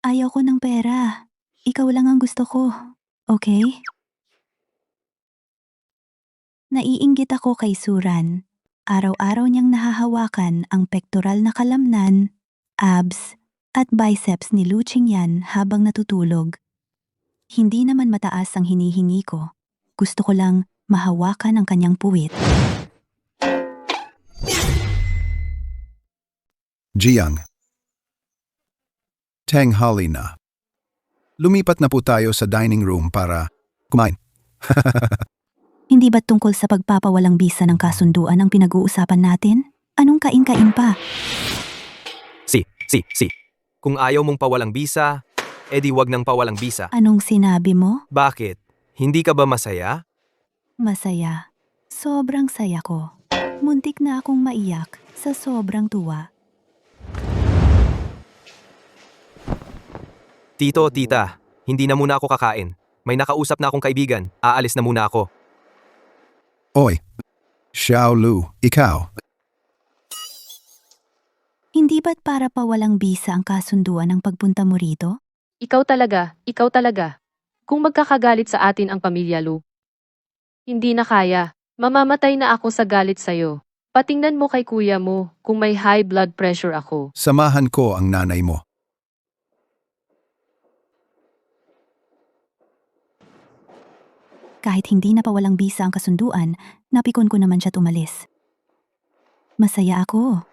Ayaw ko ng pera. Ikaw lang ang gusto ko. Okay? Naiinggit ako kay Suran. Araw-araw niyang nahahawakan ang pektoral na kalamnan, abs, at biceps ni Lu Qingyan habang natutulog. Hindi naman mataas ang hinihingi ko. Gusto ko lang mahawakan ang kanyang puwit. Jiang. Tanghali na. Lumipat na po tayo sa dining room para kumain. Hindi ba tungkol sa pagpapawalang bisa ng kasunduan ang pinag-uusapan natin? Anong kain-kain pa? Si. Kung ayaw mong pawalang bisa, edi wag nang pawalang bisa. Anong sinabi mo? Bakit? Hindi ka ba masaya? Masaya. Sobrang saya ko. Muntik na akong maiyak sa sobrang tuwa. Tito, tita, hindi na muna ako kakain. May nakausap na akong kaibigan. Aalis na muna ako. Oy, Xiao Lu, ikaw. Hindi ba't para pawalang bisa ang kasunduan ng pagpunta mo rito? Ikaw talaga. Kung magkakagalit sa atin ang pamilya Lu. Hindi na kaya. Mamamatay na ako sa galit sa'yo. Patingnan mo kay kuya mo kung may high blood pressure ako. Samahan ko ang nanay mo. Kahit hindi na pawalang bisa ang kasunduan, napikon ko naman siya tumalis. Masaya ako.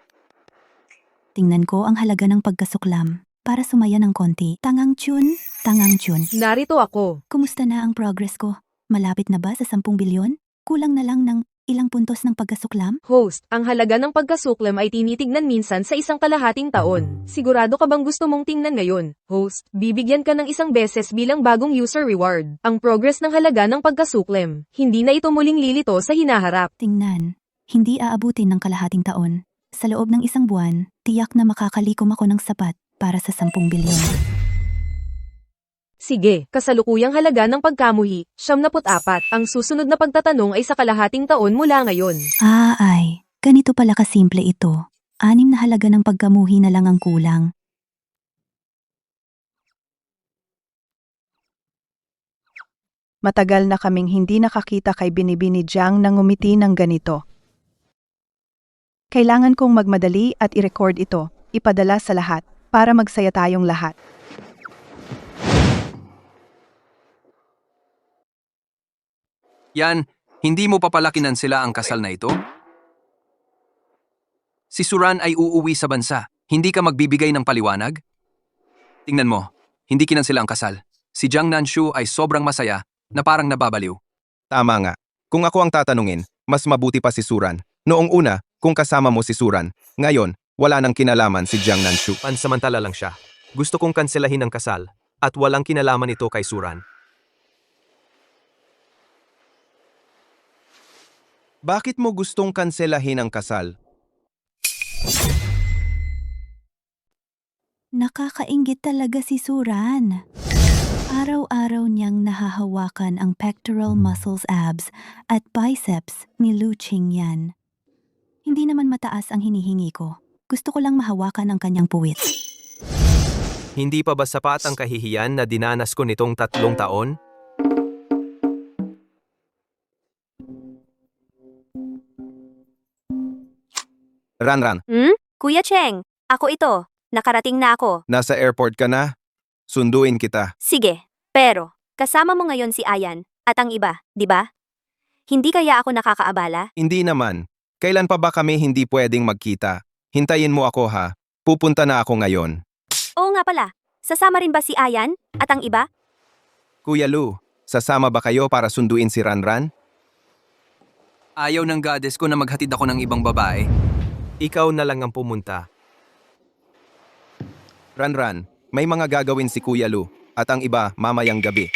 Tingnan ko ang halaga ng pagkasuklam para sumaya ng konti. Tangang tune. Narito ako. Kumusta na ang progress ko? Malapit na ba sa 10 bilyon? Kulang na lang ng ilang puntos ng pagkasuklam? Host, ang halaga ng pagkasuklam ay tinitignan minsan sa isang kalahating taon. Sigurado ka bang gusto mong tingnan ngayon? Host, bibigyan ka ng isang beses bilang bagong user reward. Ang progress ng halaga ng pagkasuklam. Hindi na ito muling lilito sa hinaharap. Tingnan, hindi aabutin ng kalahating taon. Sa loob ng isang buwan, tiyak na makakalikom ako ng sapat para sa 10 bilyon. Sige, kasalukuyang halaga ng pagkamuhi, 74. Ang susunod na pagtatanong ay sa kalahating taon mula ngayon. Ganito pala kasimple ito. 6 na halaga ng pagkamuhi na lang ang kulang. Matagal na kaming hindi nakakita kay Binibini Jiang nang ngumiti ng ganito. Kailangan kong magmadali at i-record ito, ipadala sa lahat, para magsaya tayong lahat. Yan, hindi mo papalakinan sila ang kasal na ito? Si Suran ay uuwi sa bansa. Hindi ka magbibigay ng paliwanag? Tingnan mo, hindi kinansila ang kasal. Si Jiang Nanshu ay sobrang masaya na parang nababaliw. Tama nga. Kung ako ang tatanungin, mas mabuti pa si Suran. Noong una, kung kasama mo si Suran. Ngayon, wala nang kinalaman si Jiang Nanshu. Pansamantala lang siya. Gusto kong kanselahin ang kasal at walang kinalaman ito kay Suran. Bakit mo gustong kanselahin ang kasal? Nakakainggit talaga si Suran. Araw-araw niyang nahahawakan ang pectoral muscles abs at biceps ni Lu Qingyan. Hindi naman mataas ang hinihingi ko. Gusto ko lang mahawakan ang kanyang puwit. Hindi pa ba sapat ang kahihiyan na dinanas ko nitong 3 taon? Ran, Kuya Cheng, ako ito. Nakarating na ako. nasa airport ka na? Sunduin kita. Sige, pero kasama mo ngayon si Ayan at ang iba, di ba? Hindi kaya ako nakakaabala? Hindi naman. Kailan pa ba kami hindi pwedeng magkita? Hintayin mo ako ha. Pupunta na ako ngayon. Oo nga pala. Sasama rin ba si Ayan at ang iba? Kuya Lu, sasama ba kayo para sunduin si Ranran? Ayaw ng goddess ko na maghatid ako ng ibang babae. Ikaw na lang ang pumunta. Ranran, may mga gagawin si Kuya Lu at ang iba mamayang gabi.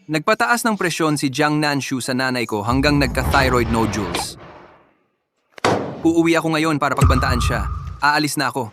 Nagpataas ng presyon si Jiang Nanshu sa nanay ko hanggang nagka-thyroid nodules. Uuwi ako ngayon para pagbantaan siya. Aalis na ako.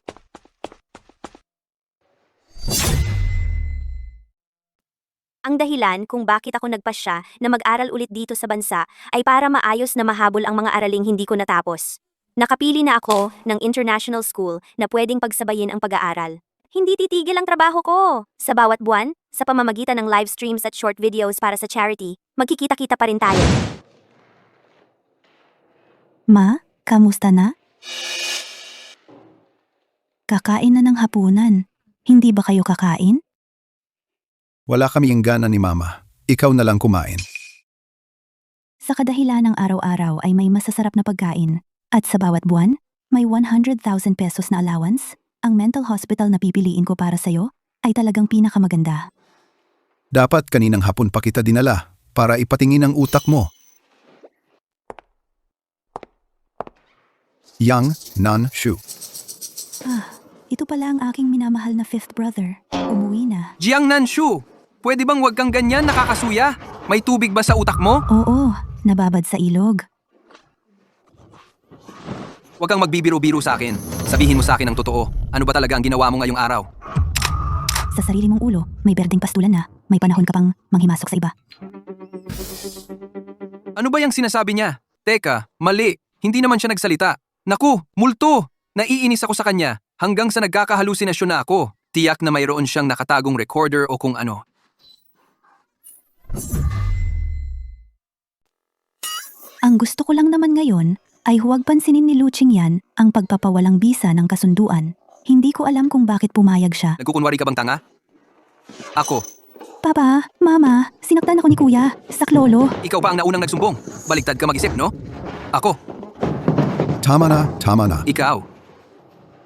Ang dahilan kung bakit ako nagpasya na mag-aral ulit dito sa bansa ay para maayos na mahabol ang mga araling hindi ko natapos. Nakapili na ako ng international school na pwedeng pagsabayin ang pag-aaral. Hindi titigil ang trabaho ko. Sa bawat buwan, sa pamamagitan ng live streams at short videos para sa charity, magkikita-kita pa rin tayo. Ma, kamusta na? Kakain na ng hapunan. Hindi ba kayo kakain? Wala kaming gana ni Mama. Ikaw na lang kumain. Sa kadahilan ng araw-araw ay may masasarap na pagkain. At sa bawat buwan, may 100,000 pesos na allowance. Ang mental hospital na pipiliin ko para sa'yo ay talagang pinakamaganda. Dapat kaninang hapon pa kita dinala para ipatingin ang utak mo. Yang Nan-shu. Ito pala ang aking minamahal na fifth brother. Umuwi na. Jiang Nanshu, pwede bang wag kang ganyan nakakasuya? May tubig ba sa utak mo? Oo, nababad sa ilog. Huwag kang magbibiro-biro sa akin. Sabihin mo sa akin ang totoo. Ano ba talaga ang ginawa mo ngayong araw? Sa sarili mong ulo, may berdeng pastulan na. May panahon ka pang manghimasok sa iba. Ano ba yung sinasabi niya? Teka, mali. Hindi naman siya nagsalita. Naku, multo! Naiinis ako sa kanya hanggang sa nagkakahalusinasyon na ako. Tiyak na mayroon siyang nakatagong recorder o kung ano. Ang gusto ko lang naman ngayon ay huwag pansinin ni Lu Qingyan ang pagpapawalang bisa ng kasunduan. Hindi ko alam kung bakit pumayag siya. Nagkukunwari ka bang tanga? Ako, Papa, Mama, sinaktan ako ni Kuya. Saklolo. ikaw pa ang naunang nagsumbong. Baliktad ka mag-isip, no? Ako, Tama na, tama na. ikaw.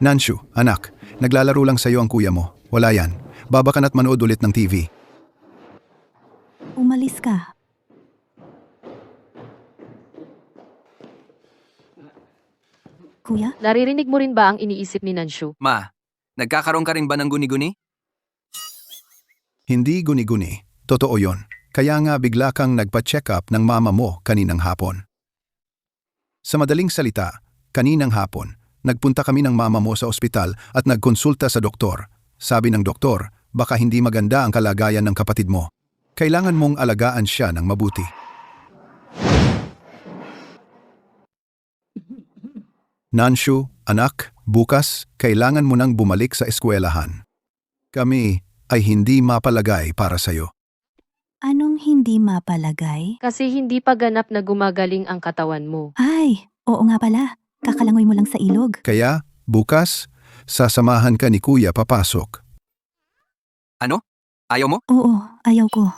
Nanshu, anak, naglalaro lang sa'yo ang kuya mo. Wala yan. Baba ka na't manood ulit ng TV. Umalis ka. Kuya, Naririnig mo rin ba ang iniisip ni Nanshu? Ma, nagkakaroon ka rin ba ng guni-guni? Hindi guni-guni. Totoo yon. Kaya nga bigla kang nagpa-check up ng mama mo kaninang hapon. Sa madaling salita, kaninang hapon, nagpunta kami ng mama mo sa ospital at nagkonsulta sa doktor. Sabi ng doktor, baka hindi maganda ang kalagayan ng kapatid mo. Kailangan mong alagaan siya ng mabuti. Nanshu, anak, bukas, kailangan mo nang bumalik sa eskwelahan. Kami ay hindi mapalagay para sa'yo. anong hindi mapalagay? Kasi hindi pa ganap na gumagaling ang katawan mo. Ay, oo nga pala. Kakalangoy mo lang sa ilog. Kaya, bukas, sasamahan ka ni Kuya papasok. Ano? Ayaw mo? Oo, ayaw ko.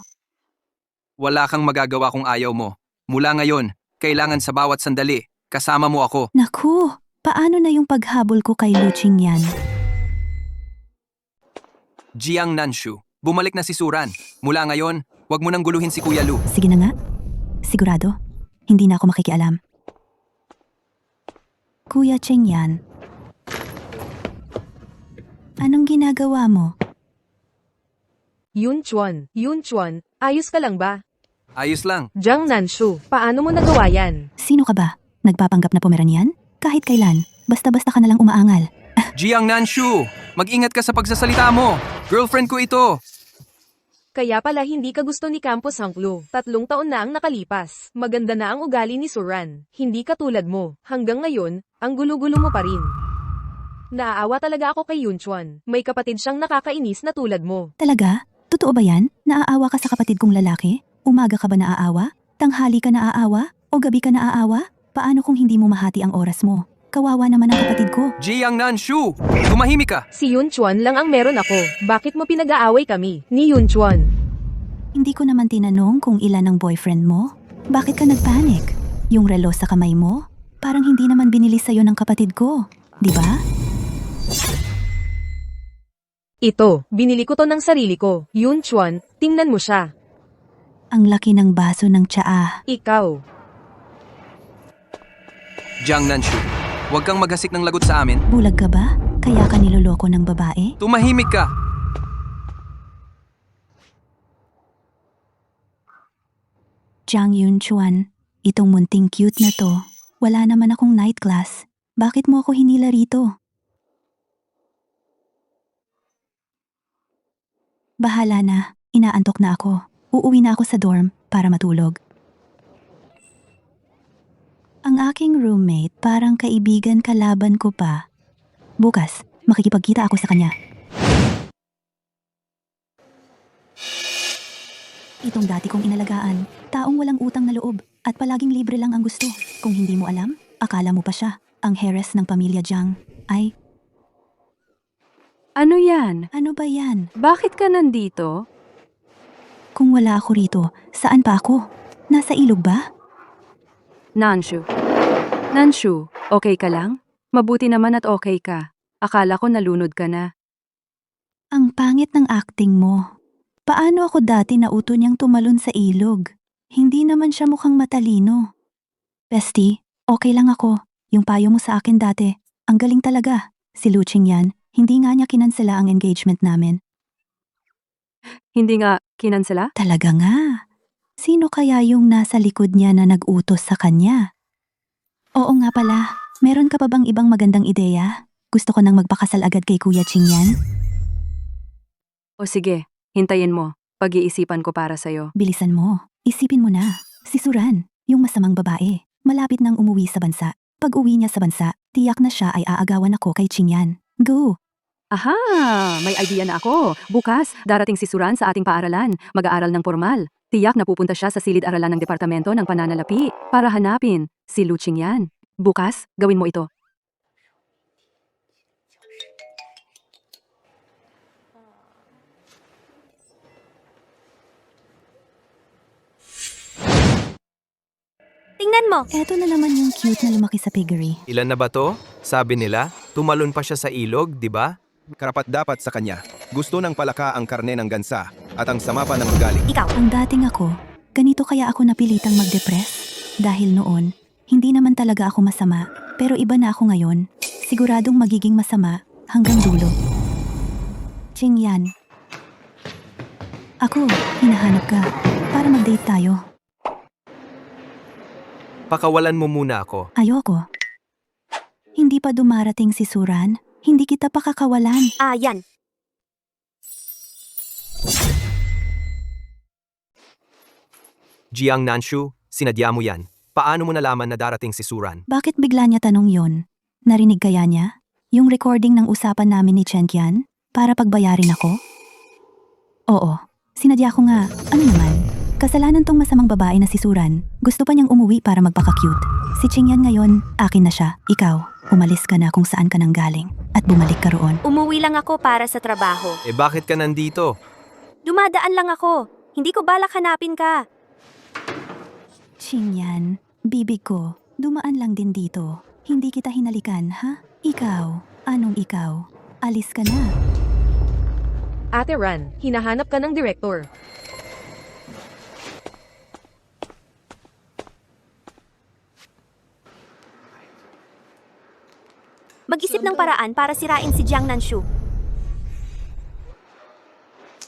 Wala kang magagawa kung ayaw mo. Mula ngayon, kailangan sa bawat sandali, kasama mo ako. Naku, paano na yung paghabol ko kay Lu Qingyan? Jiang Nanshu, bumalik na si Suran. Mula ngayon, wag mo nang guluhin si Kuya Lu. Sige na nga. Sigurado, hindi na ako makikialam. Kuya Qingyan, anong ginagawa mo? Yun Chuan, ayos ka lang ba? Ayos lang. Jiang Nanshu, paano mo nagawa yan? Sino ka ba? Nagpapanggap na Pomeranian? Kahit kailan, basta-basta ka nalang umaangal. Jiang Nanshu, mag-ingat ka sa pagsasalita mo. Girlfriend ko ito. Kaya pala hindi ka gusto ni Campus Hanglo. 3 taon na ang nakalipas. Maganda na ang ugali ni Suran. Hindi katulad mo. Hanggang ngayon, ang gulo-gulo mo pa rin. Naaawa talaga ako kay Yunchuan. May kapatid siyang nakakainis na tulad mo. Talaga? Totoo ba yan? Naaawa ka sa kapatid kong lalaki? Umaga ka ba naaawa? Tanghali ka naaawa? O gabi ka naaawa? Paano kung hindi mo mahati ang oras mo? Kawawa naman ang kapatid ko. Jiang Nanshu, tumahimik ka. Si Yunchuan lang ang meron ako. Bakit mo pinag-aaway kami? Ni Yunchuan. Hindi ko naman tinanong kung ilan ang boyfriend mo. Bakit ka nagpanik? Yung relo sa kamay mo? Parang hindi naman binili sa'yo ng kapatid ko. Di ba? Ito, binili ko to ng sarili ko. Yunchuan, tingnan mo siya. Ang laki ng baso ng tsaa. Ikaw. Jiang Nanshu, huwag kang maghasik ng lagot sa amin. Bulag ka ba? Kaya ka niloloko ng babae? Tumahimik ka. Jiang Yunchuan, itong munting cute na to. Wala naman akong night class. Bakit mo ako hinila rito? Bahala na. Inaantok na ako. Uuwi na ako sa dorm para matulog. Ang aking roommate parang kaibigan kalaban ko pa. Bukas, makikipagkita ako sa kanya. Itong dati kong inalagaan, taong walang utang na loob at palaging libre lang ang gusto. Kung hindi mo alam, akala mo pa siya, ang heiress ng pamilya Jiang. Ay, Ano yan? ano ba yan? Bakit ka nandito? Kung wala ako rito, saan pa ako? Nasa ilog ba? Nanshu. Nanshu, okay ka lang? Mabuti naman at okay ka. Akala ko nalunod ka na. Ang pangit ng acting mo. Paano ako dati nauto niyang tumalon sa ilog? Hindi naman siya mukhang matalino. Bestie, okay lang ako. Yung payo mo sa akin dati, ang galing talaga. Si Luching yan, hindi nga niya kinansela ang engagement namin. Hindi nga kinansela? Talaga nga. Sino kaya yung nasa likod niya na nag-utos sa kanya? Oo nga pala, meron ka pa bang ibang magandang ideya? Gusto ko nang magpakasal agad kay Kuya Ching yan. O sige, hintayin mo. Pag-iisipan ko para sa'yo. Bilisan mo. Isipin mo na. Si Suran, yung masamang babae, malapit nang umuwi sa bansa. Pag uwi niya sa bansa, tiyak na siya ay aagawan ako kay Ching yan. Go! Aha! May idea na ako. Bukas, darating si Suran sa ating paaralan. Mag-aaral ng formal. Tiyak na pupunta siya sa silid-aralan ng Departamento ng Pananalapi para hanapin si Luching yan. Bukas, gawin mo ito. Tingnan mo! Eto na naman yung cute na lumaki sa piggery. Ilan na ba to? Sabi nila, tumalon pa siya sa ilog, di ba? Karapat-dapat sa kanya. Gusto ng palaka ang karne ng gansa at ang sama pa ng ugali. Ikaw! Ang dating ako, ganito kaya ako napilitang mag-depress? Dahil noon, hindi naman talaga ako masama, pero iba na ako ngayon. Siguradong magiging masama hanggang dulo. Ching yan. Ako, hinahanap ka para mag-date tayo. Pakawalan mo muna ako. Ayoko. Hindi pa dumarating si Suran, hindi kita pakakawalan. Yan. Jiang Nanshu, sinadya mo yan. Paano mo nalaman na darating si Suran? Bakit bigla niya tanong yon? Narinig kaya niya? Yung recording ng usapan namin ni Chen Qian? Para pagbayarin ako? Oo, sinadya ko nga. Ano naman? Kasalanan tong masamang babae na si Suran. Gusto pa niyang umuwi para magpaka-cute. Si Qing Yan ngayon, akin na siya. Ikaw, umalis ka na kung saan ka nang galing. At bumalik ka roon. Umuwi lang ako para sa trabaho. Bakit ka nandito? Dumadaan lang ako. Hindi ko balak hanapin ka. Qing Yan, bibig ko, dumaan lang din dito. Hindi kita hinalikan, ha? Ikaw, anong ikaw? Alis ka na. Ate Ran, hinahanap ka ng direktor. Mag-isip ng paraan para sirain si Jiang Nanshu.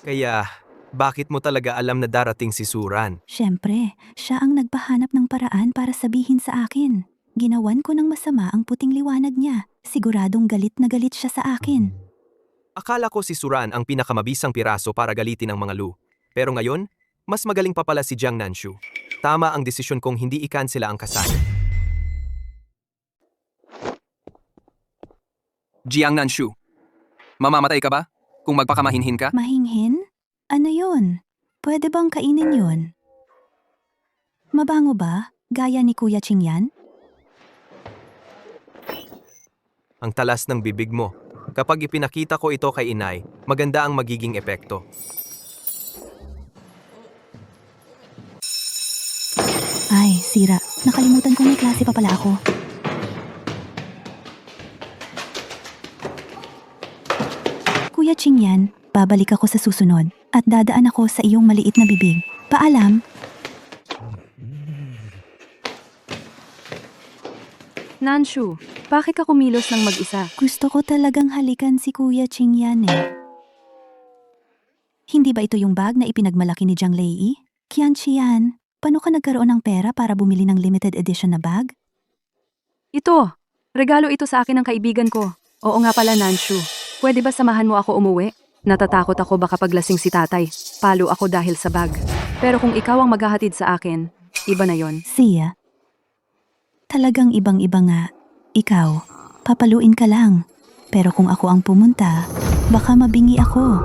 Kaya, bakit mo talaga alam na darating si Suran? Siyempre, siya ang nagpahanap ng paraan para sabihin sa akin. Ginawan ko ng masama ang puting liwanag niya. Siguradong galit na galit siya sa akin. Akala ko si Suran ang pinakamabisang piraso para galitin ang mga Lu. Pero ngayon, mas magaling pa pala si Jiang Nanshu. Tama ang desisyon kong hindi ikansela ang kasal. Jiang Nanshu, mamamatay ka ba kung magpakamahinhin ka? Mahinghin? Ano yun? Pwede bang kainin yun? Mabango ba? Gaya ni Kuya Ching Yan? Ang talas ng bibig mo. Kapag ipinakita ko ito kay inay, maganda ang magiging epekto. Ay, sira. Nakalimutan kong may klase pa pala ako. Kuya Ching Yan, babalik ako sa susunod at dadaan ako sa iyong maliit na bibig. Paalam. Nanshu, bakit ka kumilos ng mag-isa? Gusto ko talagang halikan si Kuya Ching Yan eh. Hindi ba ito yung bag na ipinagmalaki ni Jiang Lei? Qian Qian, paano ka nagkaroon ng pera para bumili ng limited edition na bag? Ito, regalo ito sa akin ng kaibigan ko. Oo nga pala, Nanshu. Pwede ba samahan mo ako umuwi? Natatakot ako baka paglasing si tatay. Palo ako dahil sa bag. Pero kung ikaw ang maghahatid sa akin, iba na yon. Siya. Talagang ibang-iba nga. Ikaw, papaluin ka lang. Pero kung ako ang pumunta, baka mabingi ako.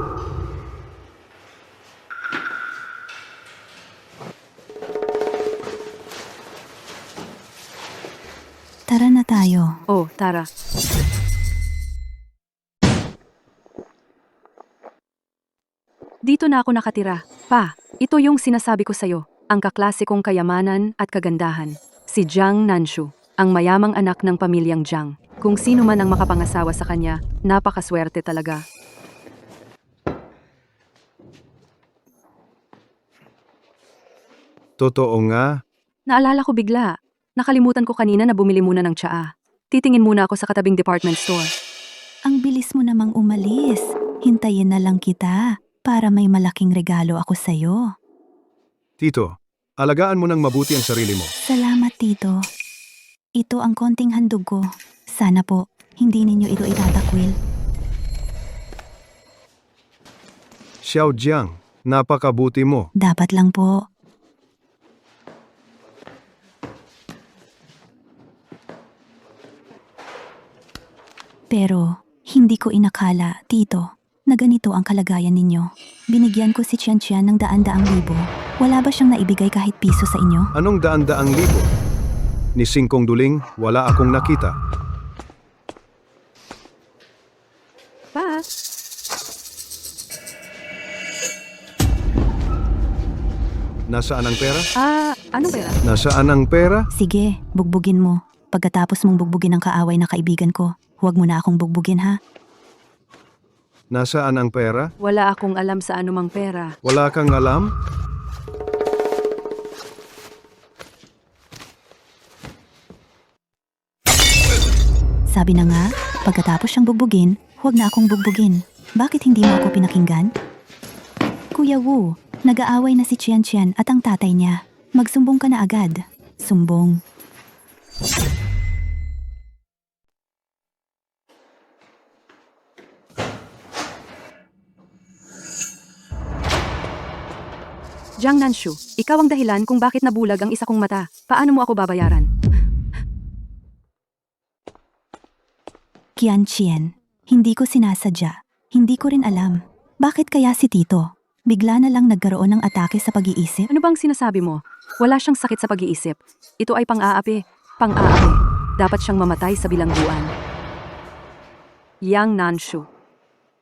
Tara na tayo. Oh, Tara. Dito na ako nakatira. Pa, ito yung sinasabi ko sa'yo. Ang kaklasikong kayamanan at kagandahan. Si Jiang Nanshu, ang mayamang anak ng pamilyang Jiang. Kung sino man ang makapangasawa sa kanya, napakaswerte talaga. Totoo nga. Naalala ko bigla. Nakalimutan ko kanina na bumili muna ng tsaa. Titingin muna ako sa katabing department store. Ang bilis mo namang umalis. Hintayin na lang kita para may malaking regalo ako sa'yo. Tito, alagaan mo ng mabuti ang sarili mo. Salamat, Tito. Ito ang konting handog ko. Sana po, hindi ninyo ito itatakwil. Xiao Jiang, napakabuti mo. Dapat lang po. Pero, hindi ko inakala, Tito, na ganito ang kalagayan ninyo. Binigyan ko si Tian Tian ng daan-daang libo. Wala ba siyang naibigay kahit piso sa inyo? Anong daan-daang libo? Ni Singkong Duling, wala akong nakita. Pa, Nasaan ang pera? anong pera? Nasaan ang pera? Sige, bugbugin mo. Pagkatapos mong bugbugin ang kaaway na kaibigan ko, huwag mo na akong bugbugin ha. Nasaan ang pera? Wala akong alam sa anumang pera. Wala kang alam? Sabi na nga, pagkatapos siyang bugbugin, huwag na akong bugbugin. Bakit hindi mo ako pinakinggan? Kuya Wu, nag-aaway na si Tian Tian at ang tatay niya. Magsumbong ka na agad. Sumbong. Jiang Nanshu, ikaw ang dahilan kung bakit nabulag ang isa kong mata. Paano mo ako babayaran? Qian Qian, hindi ko sinasadya. Hindi ko rin alam. Bakit kaya si Tito? Bigla na lang nagkaroon ng atake sa pag-iisip? Ano bang sinasabi mo? Wala siyang sakit sa pag-iisip. Ito ay pang-aapi. Pang-aapi. Dapat siyang mamatay sa bilangguan. Yang Nanshu.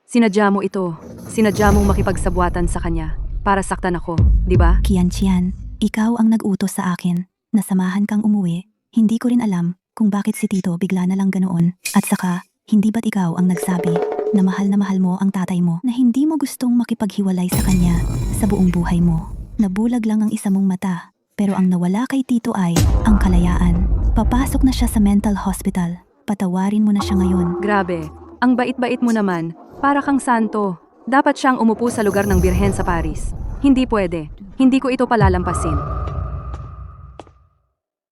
Sinadya mo ito. Sinadya mong makipagsabwatan sa kanya. Para saktan ako, di ba? Qian Qian, ikaw ang nag-utos sa akin. Nasamahan kang umuwi. Hindi ko rin alam kung bakit si Tito bigla na lang ganoon. At saka, hindi ba't ikaw ang nagsabi na mahal mo ang tatay mo na hindi mo gustong makipaghiwalay sa kanya sa buong buhay mo? Nabulag lang ang isa mong mata, pero ang nawala kay Tito ay ang kalayaan. Papasok na siya sa mental hospital. Patawarin mo na siya ngayon. Grabe, ang bait-bait mo naman. Para kang santo. Dapat siyang umupo sa lugar ng birhen sa Paris. Hindi pwede. Hindi ko ito palalampasin.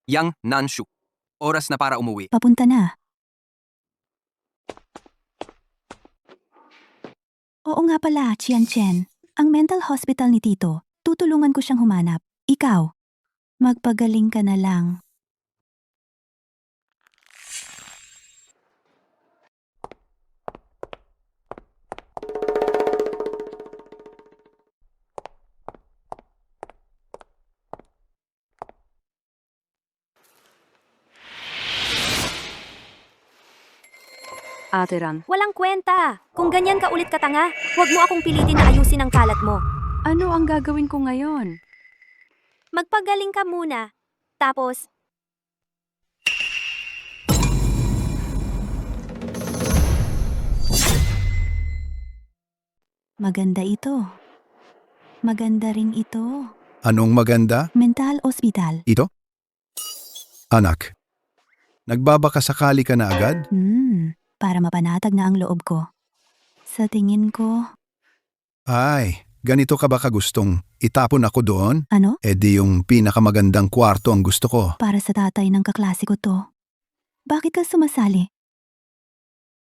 Yang Nanshu. Oras na para umuwi. Papunta na. Oo nga pala, Qian Chen. Ang mental hospital ni Tito, tutulungan ko siyang humanap. Ikaw, magpagaling ka na lang. Ate Ran, Walang kwenta. Kung ganyan ka ulit katanga, huwag mo akong pilitin na ayusin ang kalat mo. ano ang gagawin ko ngayon? Magpagaling ka muna. Tapos, Maganda ito. Maganda rin ito. Anong maganda? Mental hospital. Ito? Anak, nagbabakasakali ka na agad? Para mapanatag na ang loob ko. Sa tingin ko, Ay, ganito ka ba kagustong itapon ako doon? ano? E di yung pinakamagandang kwarto ang gusto ko. Para sa tatay ng kaklase ko to. Bakit ka sumasali?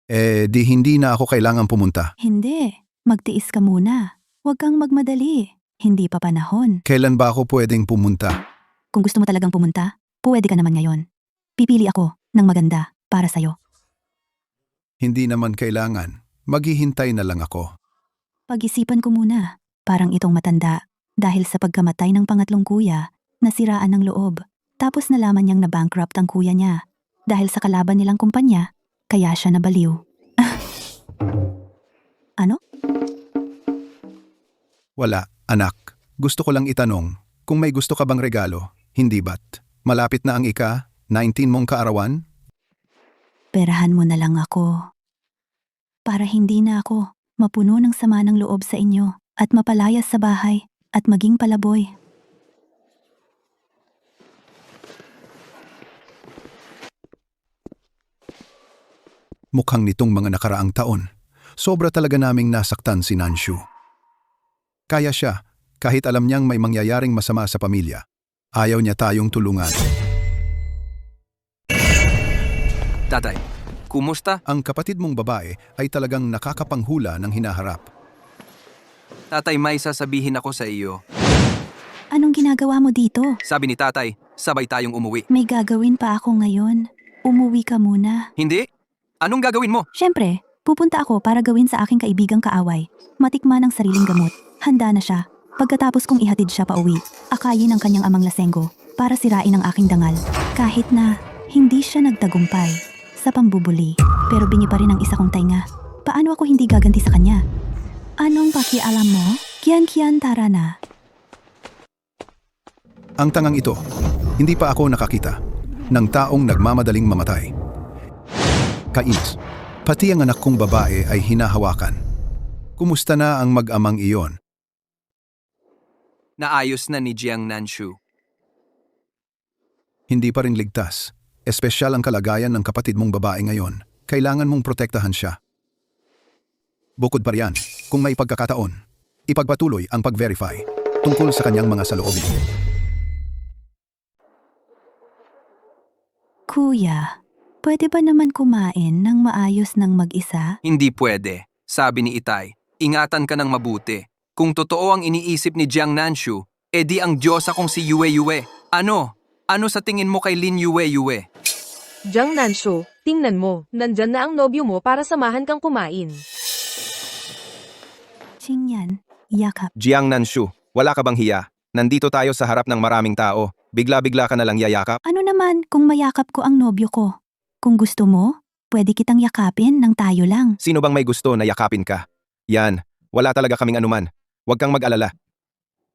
Eh di hindi na ako kailangan pumunta. Hindi. Magtiis ka muna. Huwag kang magmadali. Hindi pa panahon. Kailan ba ako pwedeng pumunta? Kung gusto mo talagang pumunta, pwede ka naman ngayon. Pipili ako ng maganda para sa'yo. Hindi naman kailangan. Maghihintay na lang ako. Pag-isipan ko muna, parang itong matanda. Dahil sa pagkamatay ng pangatlong kuya, nasiraan ng loob. Tapos nalaman niyang na-bankrupt ang kuya niya. Dahil sa kalaban nilang kumpanya, kaya siya nabaliw. Ano? Wala, anak. Gusto ko lang itanong, kung may gusto ka bang regalo, hindi ba't? Malapit na ang ika-19 mong kaarawan? Perahan mo na lang ako. Para hindi na ako mapuno ng sama ng loob sa inyo at mapalayas sa bahay at maging palaboy. Mukhang nitong mga nakaraang taon, sobra talaga naming nasaktan si Nanshu. Kaya siya, kahit alam niyang may mangyayaring masama sa pamilya, ayaw niya tayong tulungan. Tatay, kumusta? Ang kapatid mong babae ay talagang nakakapanghula ng hinaharap. Tatay, may sasabihin ako sa iyo. Anong ginagawa mo dito? Sabi ni tatay, sabay tayong umuwi. May gagawin pa ako ngayon. Umuwi ka muna. Hindi? Anong gagawin mo? Siyempre, pupunta ako para gawin sa aking kaibigang kaaway. Matikman ang sariling gamot. Handa na siya. Pagkatapos kong ihatid siya pa uwi, akayin ang kanyang amang lasenggo para sirain ang aking dangal. Kahit na hindi siya nagtagumpay sa pambubuli, pero bingi pa rin ang isa kong tainga. Paano ako hindi gaganti sa kanya? Anong pakialam mo? Kian tara na. Ang tangang ito, hindi pa ako nakakita ng taong nagmamadaling mamatay. Kainis, pati ang anak kong babae ay hinahawakan. Kumusta na ang mag-amang iyon? Naayos na ni Jiang Nanshu. Hindi pa rin ligtas. Espesyal ang kalagayan ng kapatid mong babae ngayon. Kailangan mong protektahan siya. Bukod pa riyan, kung may pagkakataon, ipagpatuloy ang pag-verify tungkol sa kanyang mga saloobin. Kuya, pwede ba naman kumain ng maayos ng mag-isa? Hindi pwede, sabi ni Itay. Ingatan ka ng mabuti. Kung totoo ang iniisip ni Jiang Nanshu, edi ang Diyosa kong si Yue Yue. Ano? Ano sa tingin mo kay Lin Yue Yue? Jiang Nanshu, tingnan mo, nandyan na ang nobyo mo para samahan kang kumain. Qingyan, yakap. Jiang Nanshu, wala ka bang hiya? Nandito tayo sa harap ng maraming tao. Bigla-bigla ka na lang yayakap? Ano naman kung mayakap ko ang nobyo ko? Kung gusto mo, pwede kitang yakapin ng tayo lang. Sino bang may gusto na yakapin ka? Yan, wala talaga kaming anuman. Huwag kang mag-alala.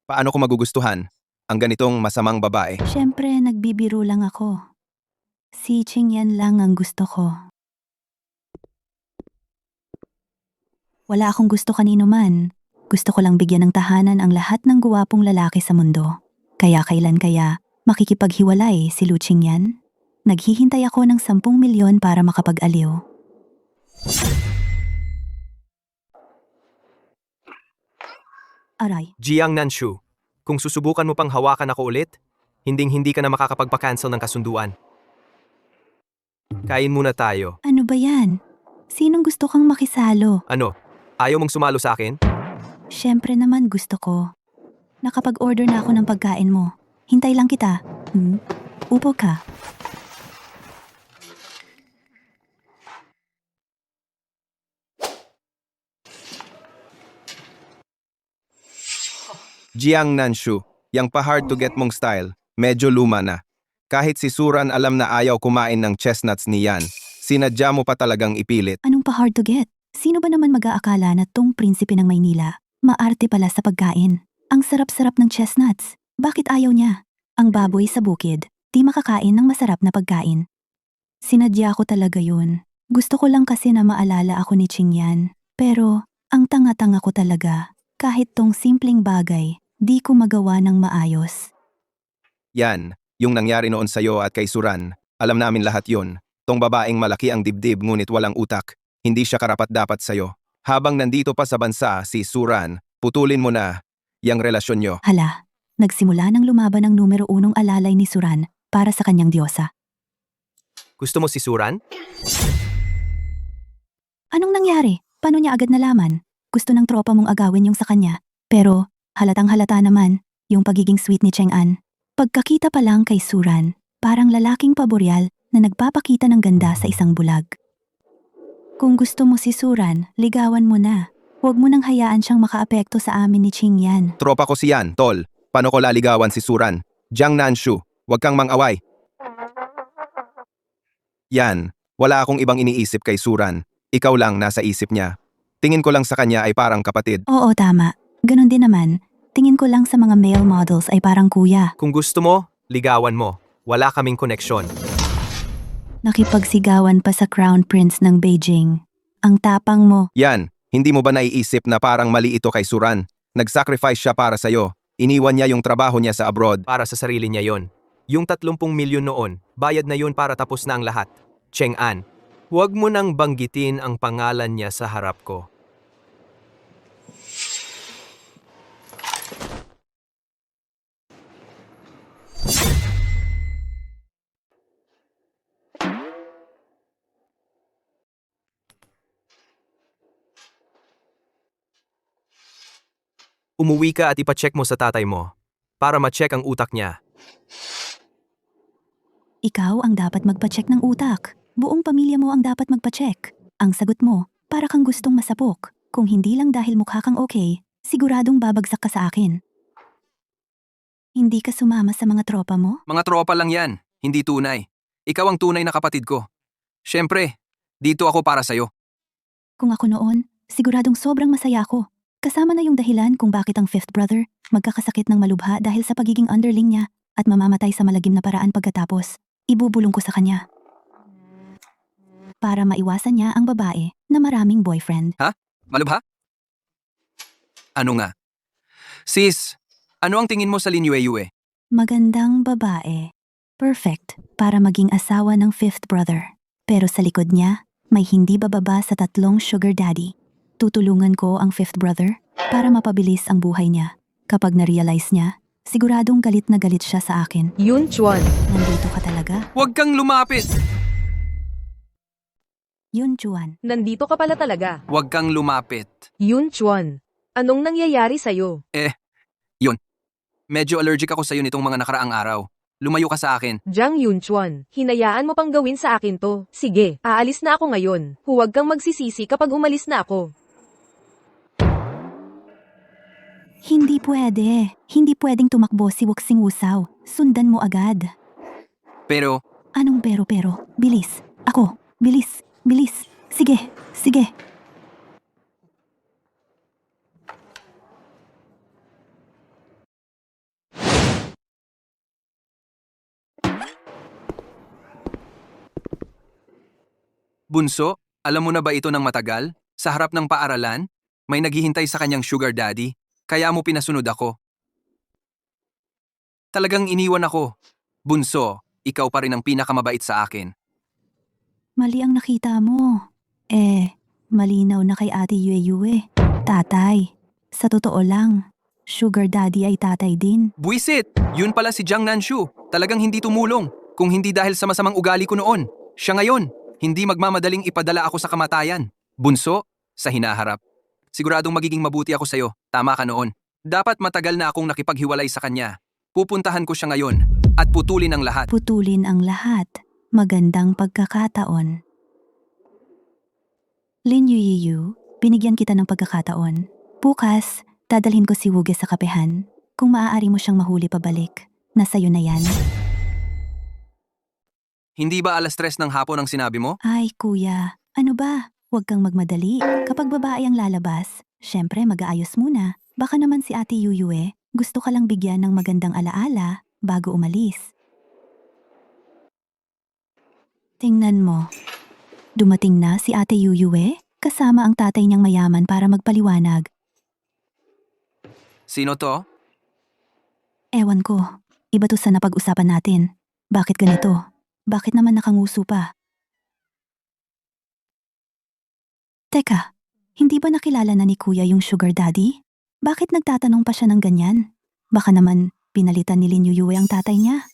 Paano ko magugustuhan ang ganitong masamang babae? Siyempre, nagbibiro lang ako. Si Qingyan lang ang gusto ko. Wala akong gusto kanino man. Gusto ko lang bigyan ng tahanan ang lahat ng guwapong lalaki sa mundo. Kaya kailan kaya makikipaghiwalay si Lu Qingyan? Naghihintay ako ng 10 milyon para makapag-aliw. Aray, Jiang Nanshu, kung susubukan mo pang hawakan ako ulit, hinding-hindi ka na makakapagpa-cancel ng kasunduan. Kain muna tayo. ano ba yan? Sinong gusto kang makisalo? Ano? Ayaw mong sumalo sa akin? Siyempre naman gusto ko. Nakapag-order na ako ng pagkain mo. Hintay lang kita. Upo ka. Jiang Nanshu, yang pa-hard to get mong style, medyo luma na. Kahit si Suran alam na ayaw kumain ng chestnuts ni Yan, sinadya mo pa talagang ipilit. Anong pa hard to get? Sino ba naman mag-aakala na tong prinsipe ng Maynila? Maarte pala sa pagkain. Ang sarap-sarap ng chestnuts. Bakit ayaw niya? Ang baboy sa bukid, di makakain ng masarap na pagkain. Sinadya ko talaga yun. Gusto ko lang kasi na maalala ako ni Qingyan. Pero, ang tanga-tanga ko talaga. Kahit tong simpleng bagay, di ko magawa ng maayos. Yan, yung nangyari noon sa'yo at kay Suran, alam namin lahat yun. Tong babaeng malaki ang dibdib ngunit walang utak, hindi siya karapat-dapat sa'yo. Habang nandito pa sa bansa si Suran, putulin mo na yang relasyon nyo. Hala, nagsimula ng lumaban ang numero 1 alalay ni Suran para sa kanyang diyosa. Gusto mo si Suran? Anong nangyari? Paano niya agad nalaman? Gusto ng tropa mong agawin yung sa kanya. Pero, halatang-halata naman, yung pagiging sweet ni Cheng An. Pagkakita pa lang kay Suran, parang lalaking paboryal na nagpapakita ng ganda sa isang bulag. Kung gusto mo si Suran, ligawan mo na. Huwag mo nang hayaan siyang makaapekto sa amin ni Qingyan. Tropa ko siyan, tol. Paano ko laligawan si Suran? Jiang Nanshu, huwag kang mang-away. Yan, wala akong ibang iniisip kay Suran. Ikaw lang nasa isip niya. Tingin ko lang sa kanya ay parang kapatid. Oo, tama. Ganon din naman. Tingin ko lang sa mga male models ay parang kuya. Kung gusto mo, ligawan mo. Wala kaming koneksyon. Nakipagsigawan pa sa Crown Prince ng Beijing. Ang tapang mo. Yan, hindi mo ba naiisip na parang mali ito kay Suran? Nag-sacrifice siya para sa'yo. Iniwan niya yung trabaho niya sa abroad. Para sa sarili niya yon. Yung 30 milyon noon, bayad na yun para tapos na ang lahat. Cheng-an, huwag mo nang banggitin ang pangalan niya sa harap ko. Umuwi ka at ipacheck mo sa tatay mo para ma-check ang utak niya. Ikaw ang dapat magpacheck ng utak. Buong pamilya mo ang dapat magpacheck. Ang sagot mo, para kang gustong masapok. Kung hindi lang dahil mukha kang okay, siguradong babagsak ka sa akin. Hindi ka sumama sa mga tropa mo? Mga tropa lang yan, hindi tunay. Ikaw ang tunay na kapatid ko. Siyempre, dito ako para sa'yo. Kung ako noon, siguradong sobrang masaya ako. Kasama na yung dahilan kung bakit ang fifth brother magkakasakit ng malubha dahil sa pagiging underling niya at mamamatay sa malagim na paraan pagkatapos. Ibubulong ko sa kanya. Para maiwasan niya ang babae na maraming boyfriend. Malubha? Ano nga? Sis, ano ang tingin mo sa Lin Yueyue? Magandang babae. Perfect para maging asawa ng fifth brother. Pero sa likod niya, may hindi bababa sa 3 sugar daddy. Tutulungan ko ang fifth brother para mapabilis ang buhay niya. Kapag na-realize niya, siguradong galit na galit siya sa akin. Yun, Chuan. Nandito ka talaga? Huwag kang lumapit! Yun, Juan. Nandito ka pala talaga. Huwag kang lumapit. Yun, Chuan. Anong nangyayari sa'yo? Medyo allergic ako sa'yo nitong mga nakaraang araw. Lumayo ka sa akin. Jiang Yunchuan, hinayaan mo pang gawin sa akin to. Sige, aalis na ako ngayon. Huwag kang magsisisi kapag umalis na ako. Hindi pwede. Hindi pwedeng tumakbo si Wuxing Wusaw. Sundan mo agad. Pero, Anong pero? Bilis. Ako. Bilis. Bilis. Sige. Sige. bunso, alam mo na ba ito ng matagal? Sa harap ng paaralan, may naghihintay sa kanyang sugar daddy, kaya mo pinasunod ako. Talagang iniwan ako. Bunso, ikaw pa rin ang pinakamabait sa akin. Mali ang nakita mo. Malinaw na kay Ate Yueyue. Tatay. Sa totoo lang, sugar daddy ay tatay din. Buisit! Yun pala si Jiang Nanshu. Talagang hindi tumulong. Kung hindi dahil sa masamang ugali ko noon. Siya ngayon, hindi magmamadaling ipadala ako sa kamatayan. Bunso, sa hinaharap. Siguradong magiging mabuti ako sa'yo. Tama ka noon. Dapat matagal na akong nakipaghiwalay sa kanya. Pupuntahan ko siya ngayon at putulin ang lahat. Putulin ang lahat. Magandang pagkakataon. Lin Yuyiyu, binigyan kita ng pagkakataon. Bukas, dadalhin ko si Wuge sa kapehan. Kung maaari mo siyang mahuli pabalik, nasa iyo na yan. Hindi ba 3:00 ng hapon ang sinabi mo? Ay kuya, ano ba? Huwag kang magmadali. Kapag babae ang lalabas, syempre mag-aayos muna. Baka naman si Ate Yuyue, gusto ka lang bigyan ng magandang alaala bago umalis. Tingnan mo. Dumating na si Ate Yuyue, kasama ang tatay niyang mayaman para magpaliwanag. Sino to? Ewan ko, iba to sa napag-usapan natin. Bakit ganito? Bakit naman nakanguso pa? Teka, hindi ba nakilala na ni Kuya yung sugar daddy? Bakit nagtatanong pa siya ng ganyan? Baka naman pinalitan ni Lin Yuyue ang tatay niya.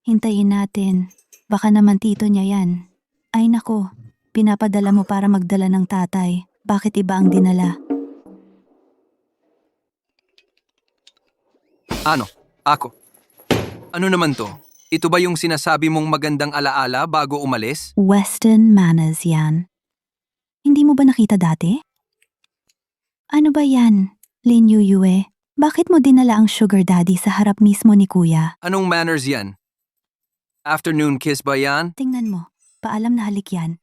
Hintayin natin. Baka naman tito niya yan. Ay nako, pinapadala mo para magdala ng tatay. Bakit iba ang dinala? Ano? Ako? Ano naman to? Ito ba yung sinasabi mong magandang alaala bago umalis? Western manners yan. Hindi mo ba nakita dati? Ano ba yan, Lin Yuyue? Bakit mo dinala ang sugar daddy sa harap mismo ni kuya? Anong manners yan? Afternoon kiss ba yan? Tingnan mo, paalam na halik yan.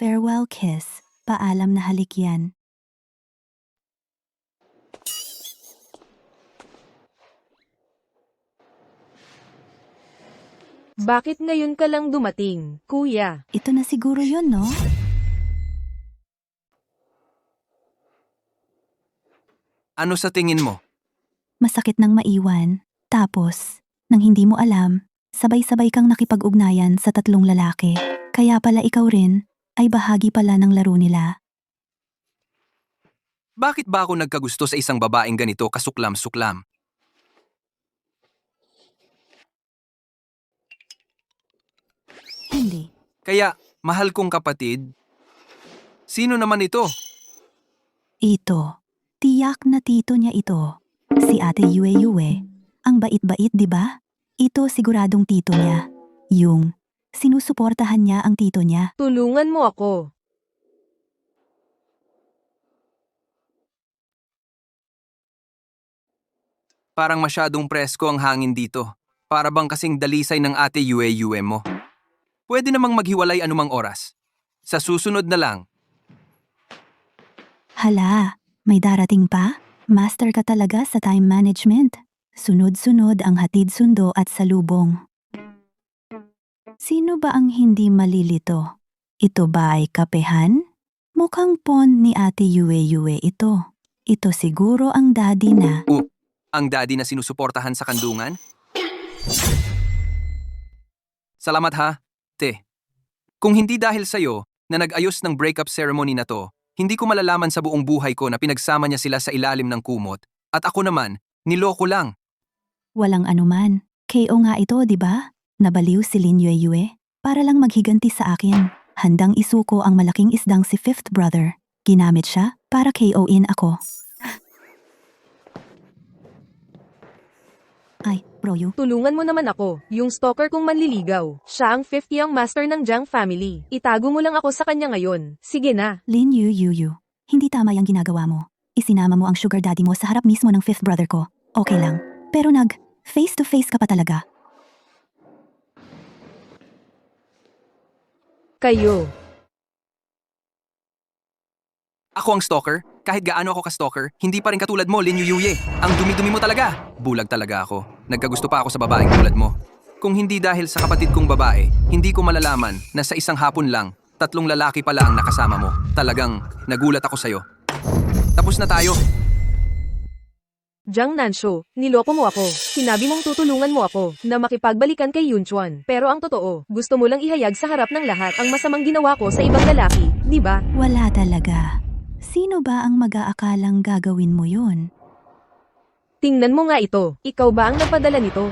Farewell kiss, paalam na halik yan. Bakit ngayon ka lang dumating, kuya? Ito na siguro yun, no? Ano sa tingin mo? Masakit nang maiwan. Tapos, nang hindi mo alam, sabay-sabay kang nakipag-ugnayan sa 3 lalaki. Kaya pala ikaw rin, ay bahagi pala ng laro nila. Bakit ba ako nagkagusto sa isang babaeng ganito kasuklam-suklam? Hindi. Kaya, mahal kong kapatid, sino naman ito? Ito. Tiyak na tito niya ito. Si Ate Yue Yue. Ang bait-bait, di ba? Ito siguradong tito niya. Yung sinusuportahan niya ang tito niya. Tulungan mo ako. Parang masyadong presko ang hangin dito. Para bang kasing dalisay ng Ate Yue Yue mo. Pwede namang maghiwalay anumang oras. Sa susunod na lang. Hala, may darating pa? Master ka talaga sa time management. Sunod-sunod ang hatid sundo at salubong. Sino ba ang hindi malilito? Ito ba ay kapehan? Mukhang pon ni Ate Yue Yue ito. Ito siguro ang daddy na. Ang daddy na sinusuportahan sa kandungan? Salamat ha, te. Kung hindi dahil sa'yo na nag-ayos ng breakup ceremony na to, hindi ko malalaman sa buong buhay ko na pinagsama niya sila sa ilalim ng kumot. At ako naman, niloko lang. Walang anuman. KO nga ito, di ba? Nabaliw si Lin Yue Yue. Para lang maghiganti sa akin. Handang isuko ang malaking isdang si fifth brother. Ginamit siya para KO-in ako. Ay, Broyu. Tulungan mo naman ako, yung stalker kong manliligaw. Siya ang 5th young master ng Jiang family. Itago mo lang ako sa kanya ngayon. Sige na. Lin Yu Yu Yu. Hindi tama yung ginagawa mo. Isinama mo ang sugar daddy mo sa harap mismo ng fifth brother ko. Okay lang. Pero face-to-face ka pa talaga. Kayo. Ako ang stalker? Kahit gaano ako ka-stalker, hindi pa rin katulad mo, Lin Yuyuye. Ang dumi-dumi mo talaga. Bulag talaga ako. Nagkagusto pa ako sa babaeng tulad mo. Kung hindi dahil sa kapatid kong babae, hindi ko malalaman na sa isang hapon lang, 3 lalaki pala ang nakasama mo. Talagang nagulat ako sa'yo. Tapos na tayo. Jiang Nanshu, niloko mo ako. Sinabi mong tutulungan mo ako na makipagbalikan kay Yunchuan. Pero ang totoo, gusto mo lang ihayag sa harap ng lahat ang masamang ginawa ko sa ibang lalaki, di ba? Wala talaga. Sino ba ang mag-aakalang gagawin mo yun? Tingnan mo nga ito. Ikaw ba ang nagpadala nito?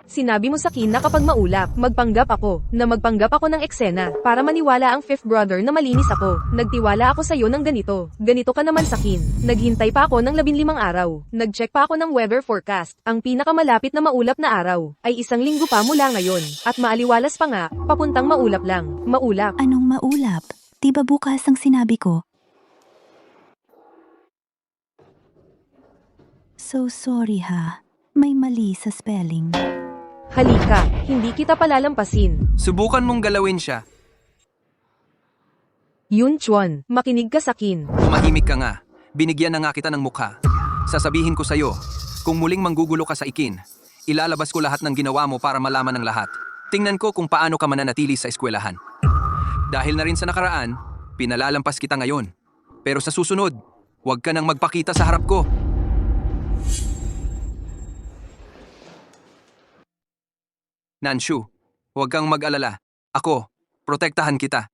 Sinabi mo sa akin na kapag maulap, magpanggap ako ng eksena para maniwala ang fifth brother na malinis ako. Nagtiwala ako sa iyo ng ganito. Ganito ka naman sa akin. Naghintay pa ako ng 15 araw. Nag-check pa ako ng weather forecast. Ang pinakamalapit na maulap na araw ay 1 linggo pa mula ngayon. At maaliwalas pa nga, papuntang maulap lang. Maulap. Anong maulap? Di ba bukas ang sinabi ko? So sorry ha. May mali sa spelling. Halika, hindi kita palalampasin. Subukan mong galawin siya. Yunchuan, makinig ka sa akin. Tumahimik ka nga. Binigyan na nga kita ng mukha. Sasabihin ko sa'yo, kung muling manggugulo ka sa ikin, ilalabas ko lahat ng ginawa mo para malaman ng lahat. Tingnan ko kung paano ka mananatili sa eskwelahan. Dahil na rin sa nakaraan, pinalalampas kita ngayon. Pero sa susunod, huwag ka nang magpakita sa harap ko. Nanshu, huwag kang mag-alala. Ako, protektahan kita.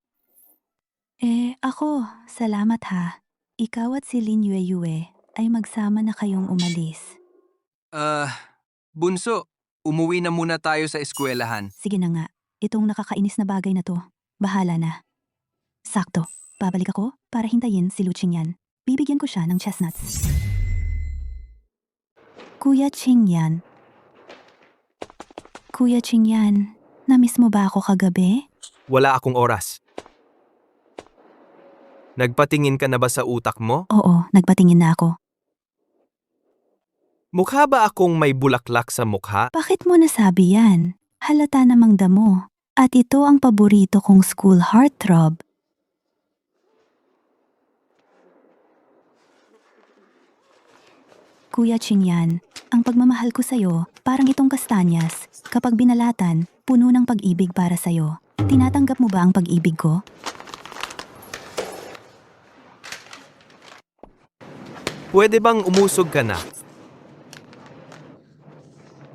Ako, salamat ha. Ikaw at si Lin Yue Yue ay magsama na kayong umalis. Bunso, umuwi na muna tayo sa eskwelahan. Sige na nga, itong nakakainis na bagay na to, bahala na. Sakto, babalik ako para hintayin si Lu Qingyan. Bibigyan ko siya ng chestnuts. Kuya Qingyan, Kuya Qingyan, namiss mo ba ako kagabi? Wala akong oras. Nagpatingin ka na ba sa utak mo? Oo, nagpatingin na ako. Mukha ba akong may bulaklak sa mukha? Bakit mo nasabi yan? Halata namang damo. At ito ang paborito kong school heartthrob. Kuya Qingyan, ang pagmamahal ko sa'yo, parang itong kastanyas. Kapag binalatan, puno ng pag-ibig para sa'yo. Tinatanggap mo ba ang pag-ibig ko? Pwede bang umusog ka na?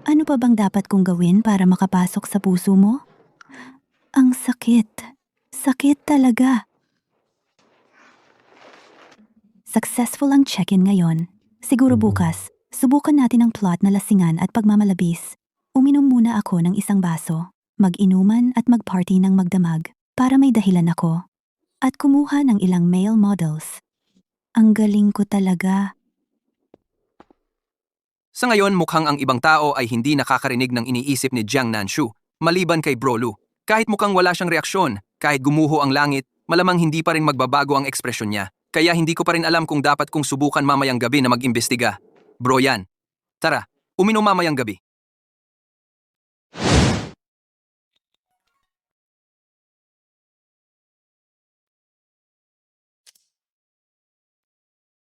Ano pa bang dapat kong gawin para makapasok sa puso mo? Ang sakit. Sakit talaga. Successful ang check-in ngayon. Siguro bukas, subukan natin ang plot na lasingan at pagmamalabis. Uminom muna ako ng isang baso, mag-inuman at mag-party ng magdamag para may dahilan ako. At kumuha ng ilang male models. Ang galing ko talaga. Sa ngayon mukhang ang ibang tao ay hindi nakakarinig ng iniisip ni Jiang Nanshu, maliban kay Bro Lu. Kahit mukhang wala siyang reaksyon, kahit gumuho ang langit, malamang hindi pa rin magbabago ang ekspresyon niya. Kaya hindi ko pa rin alam kung dapat kong subukan mamayang gabi na mag-imbestiga. Bro yan. Tara, uminom mamayang gabi.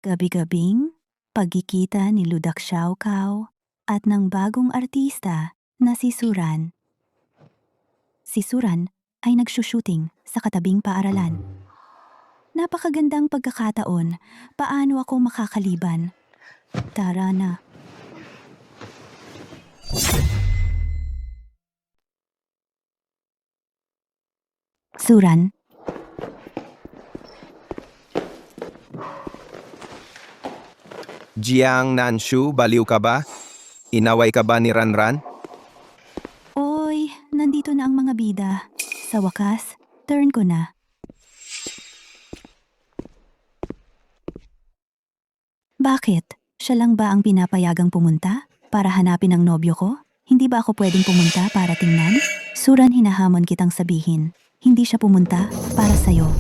Gabi-gabing pagkikita ni Ludak Xiaokao at ng bagong artista na si Suran. Si Suran ay nagsushooting sa katabing paaralan. Napakagandang pagkakataon, paano ako makakaliban? Tara na. Suran, Jiang Nanshu, baliw ka ba? Inaway ka ba ni Ranran? oy, nandito na ang mga bida. Sa wakas, turn ko na. Bakit? Siya lang ba ang pinapayagang pumunta? Para hanapin ang nobyo ko? Hindi ba ako pwedeng pumunta para tingnan? Suran, hinahamon kitang sabihin. Hindi siya pumunta para sa'yo.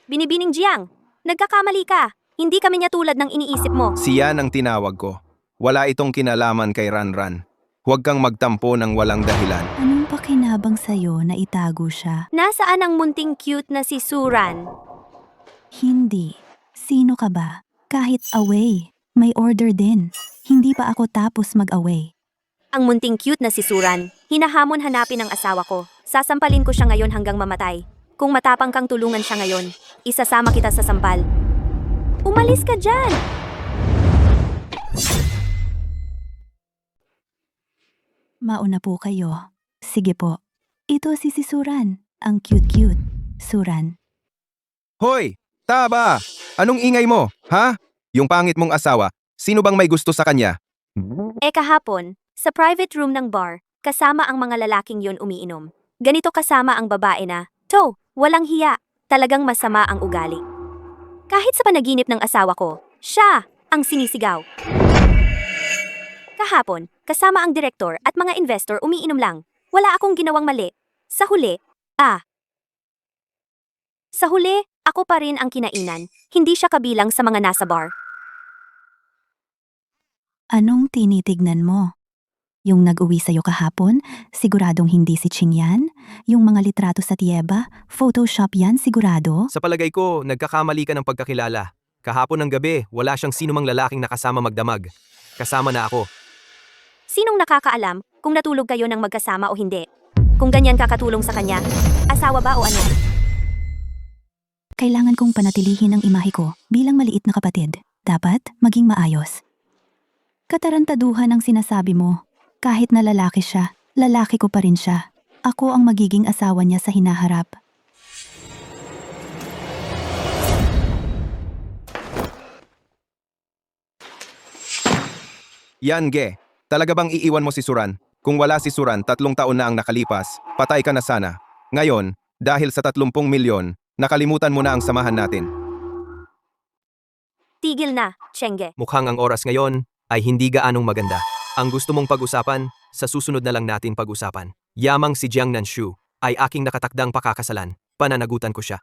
Binibining Jiang, nagkakamali ka. Hindi kami niya tulad ng iniisip mo. Siya ang tinawag ko. Wala itong kinalaman kay Ranran. Huwag kang magtampo ng walang dahilan. Anong pakinabang sa'yo na itago siya? Nasaan ang munting cute na si Suran? Hindi. Sino ka ba? Kahit away, may order din. Hindi pa ako tapos mag-away. Ang munting cute na si Suran, hinahamon hanapin ang asawa ko. Sasampalin ko siya ngayon hanggang mamatay. Kung matapang kang tulungan siya ngayon, isasama kita sa sampal. Umalis ka dyan! Mauna po kayo. Sige po. Ito si Suran, ang cute-cute. Suran. Hoy! Taba! Anong ingay mo? Ha? Yung pangit mong asawa, sino bang may gusto sa kanya? Kahapon, sa private room ng bar, kasama ang mga lalaking yon umiinom. Ganito kasama ang babae na, walang hiya, talagang masama ang ugali. Kahit sa panaginip ng asawa ko, siya ang sinisigaw. Kahapon, kasama ang direktor at mga investor umiinom lang. Wala akong ginawang mali. Sa huli, ako pa rin ang kinainan. Hindi siya kabilang sa mga nasa bar. Anong tinitignan mo? Yung nag-uwi sa'yo kahapon, siguradong hindi si Qingyan? Yung mga litrato sa Tieba, Photoshop yan sigurado? Sa palagay ko, nagkakamali ka ng pagkakilala. Kahapon ng gabi, wala siyang sinumang lalaking nakasama magdamag. Kasama na ako. Sinong nakakaalam kung natulog kayo ng magkasama o hindi? Kung ganyan kakatulong sa kanya, asawa ba o ano? Kailangan kong panatilihin ang imahe ko bilang maliit na kapatid. Dapat maging maayos. Katarantaduhan ang sinasabi mo. Kahit na lalaki siya, lalaki ko pa rin siya. Ako ang magiging asawa niya sa hinaharap. Yan, Ge. Talaga bang iiwan mo si Suran? Kung wala si Suran, 3 taon na ang nakalipas, patay ka na sana. Ngayon, dahil sa 30 milyon, nakalimutan mo na ang samahan natin. Tigil na, Chenge. Mukhang ang oras ngayon ay hindi gaanong maganda. Ang gusto mong pag-usapan, sa susunod na lang natin pag-usapan. Yamang si Jiang Nanshu ay aking nakatakdang pakakasalan. Pananagutan ko siya.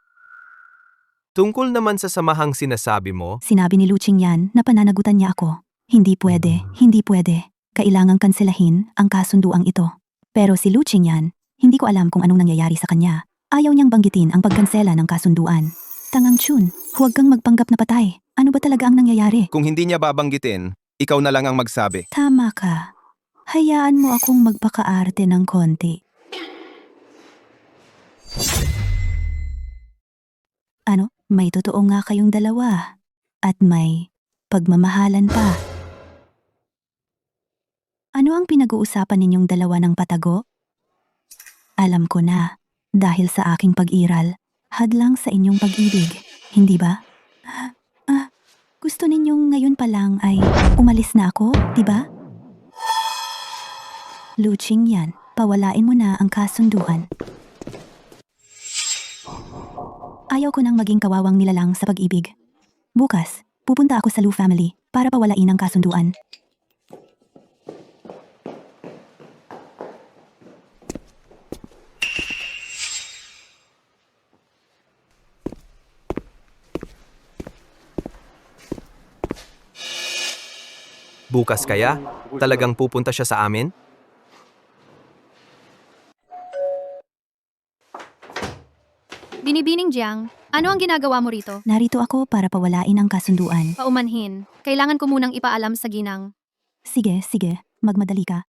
Tungkol naman sa samahang sinasabi mo, Sinabi ni Lu Qingyan na pananagutan niya ako. Hindi pwede, hindi pwede. Kailangang kanselahin ang kasunduang ito. Pero si Lu Qingyan, hindi ko alam kung anong nangyayari sa kanya. Ayaw niyang banggitin ang pagkansela ng kasunduan. Tangang Chun, huwag kang magpanggap na patay. Ano ba talaga ang nangyayari? Kung hindi niya babanggitin, ikaw na lang ang magsabi. Tama ka. Hayaan mo akong magpakaarte ng konti. Ano? May totoo nga kayong dalawa. At may pagmamahalan pa. Ano ang pinag-uusapan ninyong dalawa ng patago? Alam ko na. Dahil sa aking pag-iral, hadlang sa inyong pag-ibig. Hindi ba? Gusto ninyong ngayon pa lang ay umalis na ako, di ba? Lu Qingyan, pawalain mo na ang kasunduan. Ayaw ko nang maging kawawang nilalang sa pag-ibig. Bukas, pupunta ako sa Lu family para pawalain ang kasunduan. bukas kaya? Talagang pupunta siya sa amin? Binibining Jiang, ano ang ginagawa mo rito? Narito ako para pawalain ang kasunduan. Paumanhin. Kailangan ko munang ipaalam sa ginang. Sige, sige, magmadali ka.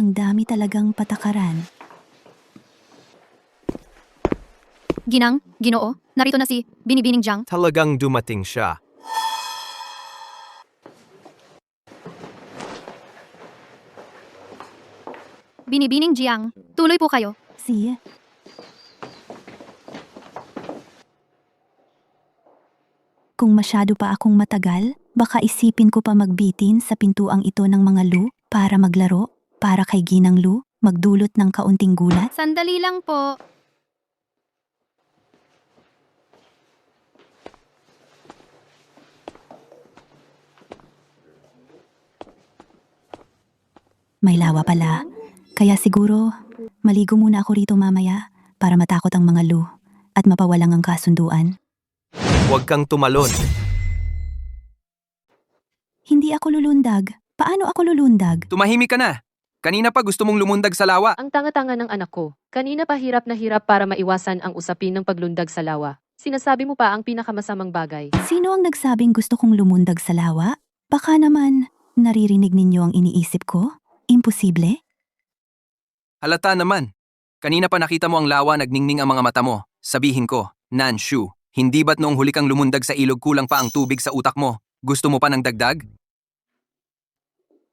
Ang dami talagang patakaran. Ginang, Ginoo, narito na si Binibining Jiang. Talagang dumating siya. Binibining Jiang, tuloy po kayo. Sige. Kung masyado pa akong matagal, baka isipin ko pa magbitin sa pintuang ito ng mga Lu para maglaro, para kay Ginang Lu, magdulot ng kaunting gulat. Sandali lang po. May lawa pala. Kaya siguro, maligo muna ako rito mamaya para matakot ang mga Lu at mapawalang ang kasunduan. Huwag kang tumalon. Hindi ako lulundag. Paano ako lulundag? Tumahimik ka na. Kanina pa gusto mong lumundag sa lawa. Ang tanga-tanga ng anak ko. Kanina pa hirap na hirap para maiwasan ang usapin ng paglundag sa lawa. Sinasabi mo pa ang pinakamasamang bagay. Sino ang nagsabing gusto kong lumundag sa lawa? Baka naman, naririnig ninyo ang iniisip ko? Imposible? Halata naman. Kanina pa nakita mo ang lawa nagningning ang mga mata mo. Sabihin ko, Nanshu, hindi ba't noong huli kang lumundag sa ilog kulang pa ang tubig sa utak mo? Gusto mo pa ng dagdag?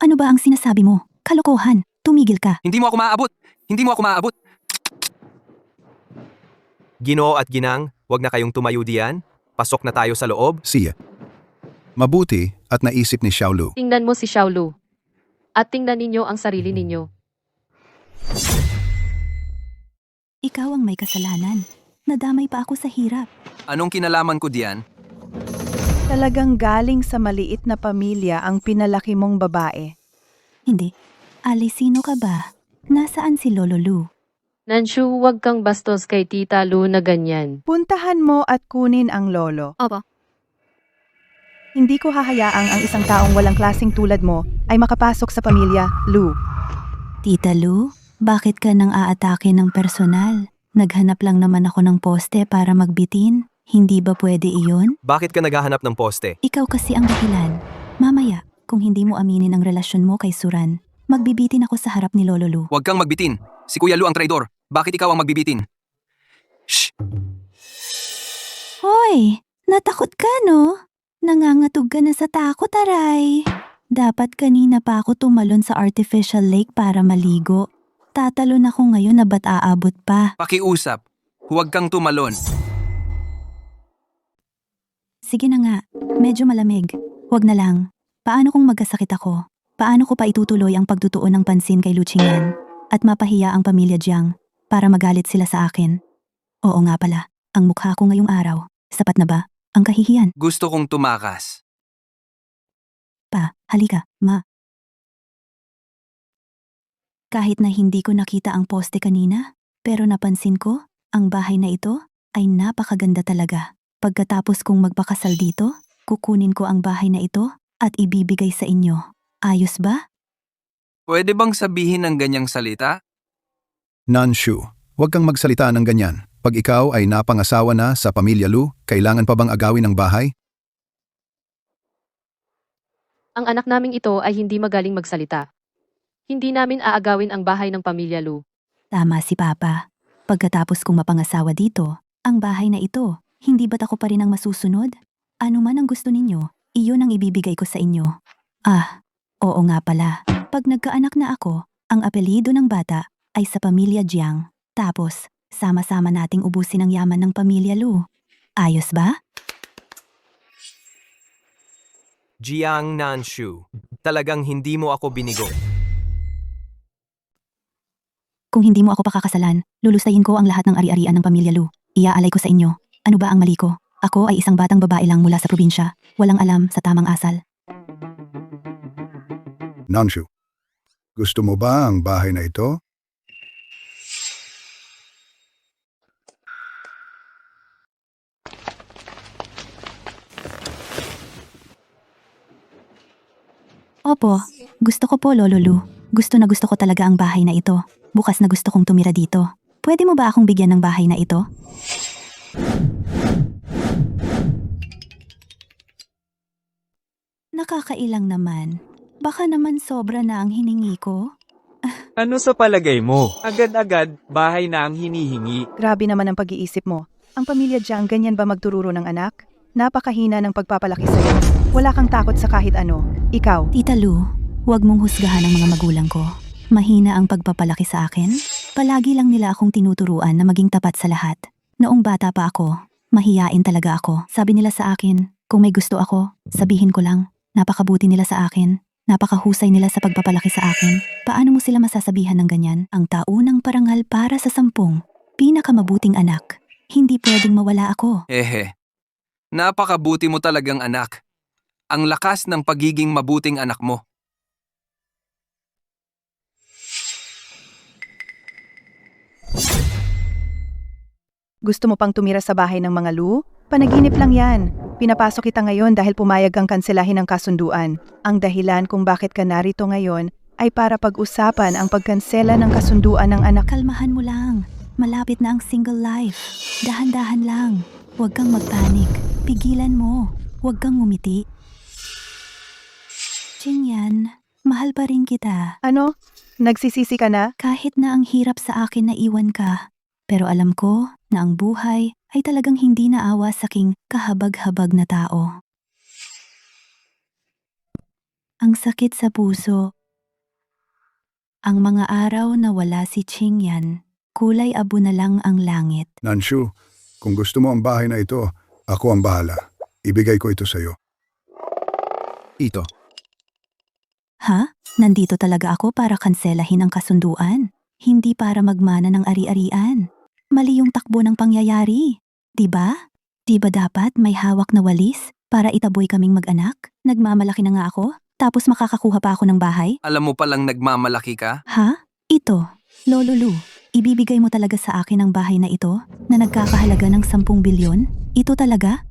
Ano ba ang sinasabi mo? Kalokohan. Tumigil ka. Hindi mo ako maaabot. Hindi mo ako maaabot. Ginoo at Ginang, huwag na kayong tumayo diyan. Pasok na tayo sa loob. Siya. Mabuti at naisip ni Xiaolu. Tingnan mo si Xiaolu. At tingnan ninyo ang sarili ninyo. Ikaw ang may kasalanan. Nadamay pa ako sa hirap. Anong kinalaman ko diyan? Talagang galing sa maliit na pamilya ang pinalaki mong babae. Hindi. Ali, sino ka ba? Nasaan si Lolo Lu? Nanshu, huwag kang bastos kay Tita Lu na ganyan. Puntahan mo at kunin ang lolo. Opo. Hindi ko hahayaang ang isang taong walang klaseng tulad mo ay makapasok sa pamilya, Lu. Tita Lu, bakit ka nang aatake ng personal? Naghanap lang naman ako ng poste para magbitin. Hindi ba pwede iyon? Bakit ka naghahanap ng poste? Ikaw kasi ang dahilan. Mamaya, kung hindi mo aminin ang relasyon mo kay Suran, magbibitin ako sa harap ni Lolo Lu. Huwag kang magbitin. Si Kuya Lu ang traidor. Bakit ikaw ang magbibitin? Shh! Hoy! Natakot ka, no? Nangangatog ka na sa takot, aray. Dapat kanina pa ako tumalon sa artificial lake para maligo. Tatalon ako ngayon na ba't aabot pa? Pakiusap. Huwag kang tumalon. Sige na nga, medyo malamig. Huwag na lang. Paano kung magkasakit ako? Paano ko pa itutuloy ang pagtutuon ng pansin kay Lu Qingyan? At mapahiya ang pamilya Jiang para magalit sila sa akin? Oo nga pala, ang mukha ko ngayong araw. Sapat na ba? Ang kahihiyan. Gusto kong tumakas. Pa, halika, ma. Kahit na hindi ko nakita ang poste kanina, pero napansin ko, ang bahay na ito ay napakaganda talaga. Pagkatapos kong magpakasal dito, kukunin ko ang bahay na ito at ibibigay sa inyo. Ayos ba? Pwede bang sabihin ng ganyang salita? Nanshu, huwag kang magsalita ng ganyan. Pag ikaw ay napangasawa na sa pamilya Lu, kailangan pa bang agawin ang bahay? Ang anak naming ito ay hindi magaling magsalita. Hindi namin aagawin ang bahay ng pamilya Lu. Tama si Papa. Pagkatapos kong mapangasawa dito, ang bahay na ito, hindi ba't ako pa rin ang masusunod? Ano man ang gusto ninyo, iyon ang ibibigay ko sa inyo. Ah, oo nga pala. Pag nagkaanak na ako, ang apelyido ng bata ay sa pamilya Jiang. Tapos, sama-sama nating ubusin ang yaman ng pamilya Lu. Ayos ba? Jiang Nanshu, talagang hindi mo ako binigo. Kung hindi mo ako pakakasalan, lulusayin ko ang lahat ng ari-arian ng pamilya Lu. Iaalay ko sa inyo. Ano ba ang mali ko? Ako ay isang batang babae lang mula sa probinsya, walang alam sa tamang asal. Nanshu, gusto mo ba ang bahay na ito? Opo, gusto ko po Lolo Lu. Gusto na gusto ko talaga ang bahay na ito. Bukas na gusto kong tumira dito. Pwede mo ba akong bigyan ng bahay na ito? Nakakailang naman. Baka naman sobra na ang hiningi ko. Ano sa palagay mo? Agad-agad, bahay na ang hinihingi. Grabe naman ang pag-iisip mo. Ang pamilya Jiang ganyan ba magtururo ng anak? Napakahina ng pagpapalaki sa'yo. Wala kang takot sa kahit ano. Ikaw, Tita Lu, huwag mong husgahan ang mga magulang ko. Mahina ang pagpapalaki sa akin. Palagi lang nila akong tinuturuan na maging tapat sa lahat. Noong bata pa ako, mahiyain talaga ako. Sabi nila sa akin, kung may gusto ako, sabihin ko lang. Napakabuti nila sa akin. Napakahusay nila sa pagpapalaki sa akin. Paano mo sila masasabihan ng ganyan? Ang taunang parangal para sa 10 pinakamabuting anak. Hindi pwedeng mawala ako. Napakabuti mo talagang anak. Ang lakas ng pagiging mabuting anak mo. gusto mo pang tumira sa bahay ng mga Lu? Panaginip lang yan. Pinapasok kita ngayon dahil pumayag kang kanselahin ang kasunduan. Ang dahilan kung bakit ka narito ngayon ay para pag-usapan ang pagkansela ng kasunduan ng anak. Kalmahan mo lang. Malapit na ang single life. Dahan-dahan lang. Huwag kang magpanik. Pigilan mo. Huwag kang ngumiti. Qingyan, mahal pa rin kita. Ano? Nagsisisi ka na? Kahit na ang hirap sa akin na iwan ka. Pero alam ko na ang buhay ay talagang hindi naawa sa king kahabag-habag na tao. Ang sakit sa puso. Ang mga araw na wala si Qingyan, kulay abo na lang ang langit. Nanshu, kung gusto mo ang bahay na ito, ako ang bahala. Ibigay ko ito sa'yo. Ito. Ha? Nandito talaga ako para kanselahin ang kasunduan. Hindi para magmana ng ari-arian. Mali yung takbo ng pangyayari. Diba? Diba dapat may hawak na walis para itaboy kaming mag-anak? Nagmamalaki na nga ako, tapos makakakuha pa ako ng bahay? Alam mo palang nagmamalaki ka? Ha? Ito, Lolo Lu, ibibigay mo talaga sa akin ang bahay na ito na nagkakahalaga ng 10 bilyon? Ito talaga?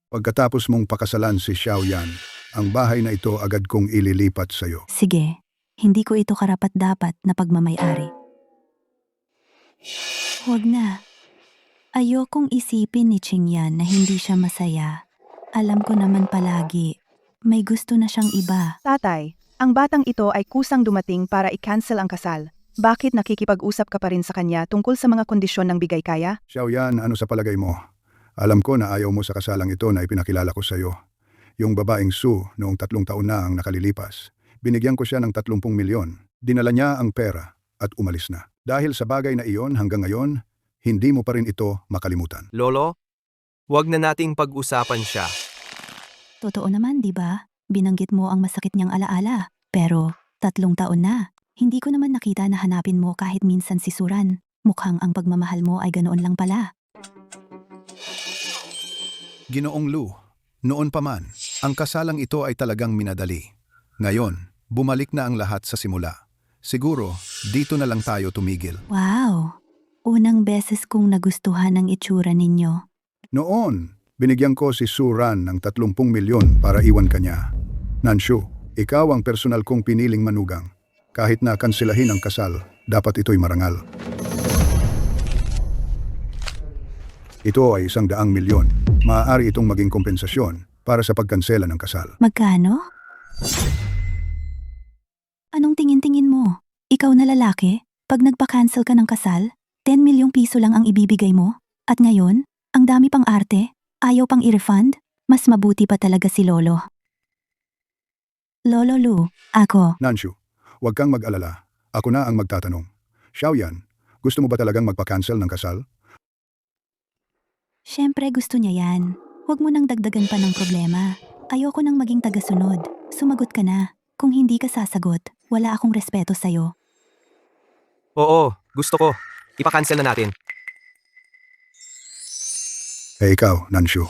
Pagkatapos mong pakasalan si Xiaoyan, ang bahay na ito agad kong ililipat sa'yo. Sige, hindi ko ito karapat-dapat na pagmamay-ari. Huwag na. Ayokong isipin ni Qingyan na hindi siya masaya. Alam ko naman palagi, may gusto na siyang iba. Tatay, ang batang ito ay kusang dumating para i-cancel ang kasal. Bakit nakikipag-usap ka pa rin sa kanya tungkol sa mga kondisyon ng bigay kaya? Xiaoyan, ano sa palagay mo? Alam ko na ayaw mo sa kasalang ito na ipinakilala ko sa'yo. Yung babaeng Su noong 3 taon na ang nakalilipas. Binigyan ko siya ng 30 milyon. Dinala niya ang pera at umalis na. Dahil sa bagay na iyon hanggang ngayon, hindi mo pa rin ito makalimutan. Lolo, wag na nating pag-usapan siya. Totoo naman, di ba? Binanggit mo ang masakit niyang alaala. Pero 3 taon na. Hindi ko naman nakita na hanapin mo kahit minsan si Suran. Mukhang ang pagmamahal mo ay ganoon lang pala. Ginoong Lu, noon pa man, ang kasalang ito ay talagang minadali. Ngayon, Bumalik na ang lahat sa simula. Siguro, dito na lang tayo tumigil. Wow! Unang beses kong nagustuhan ang itsura ninyo. Noon, binigyan ko si Suran ng 30 milyon para iwan kanya. Nanshu, ikaw ang personal kong piniling manugang. Kahit na kanselahin ang kasal, dapat ito'y marangal. Ito ay 100 milyon. Maaari itong maging kompensasyon para sa pagkansela ng kasal. Magkano? Anong tingin-tingin mo? Ikaw na lalaki? Pag nagpa-cancel ka ng kasal, 10 milyong piso lang ang ibibigay mo? At ngayon, ang dami pang arte? Ayaw pang i-refund? Mas mabuti pa talaga si Lolo. Lolo Lu, ako. Nanshu, huwag kang mag-alala. Ako na ang magtatanong. Xiaoyan, gusto mo ba talagang magpa-cancel ng kasal? Siyempre gusto niya yan. Huwag mo nang dagdagan pa ng problema. Ayoko nang maging tagasunod. Sumagot ka na. Kung hindi ka sasagot, wala akong respeto sa'yo. Oo, gusto ko. Ipa-cancel na natin. Ikaw, Nanshu,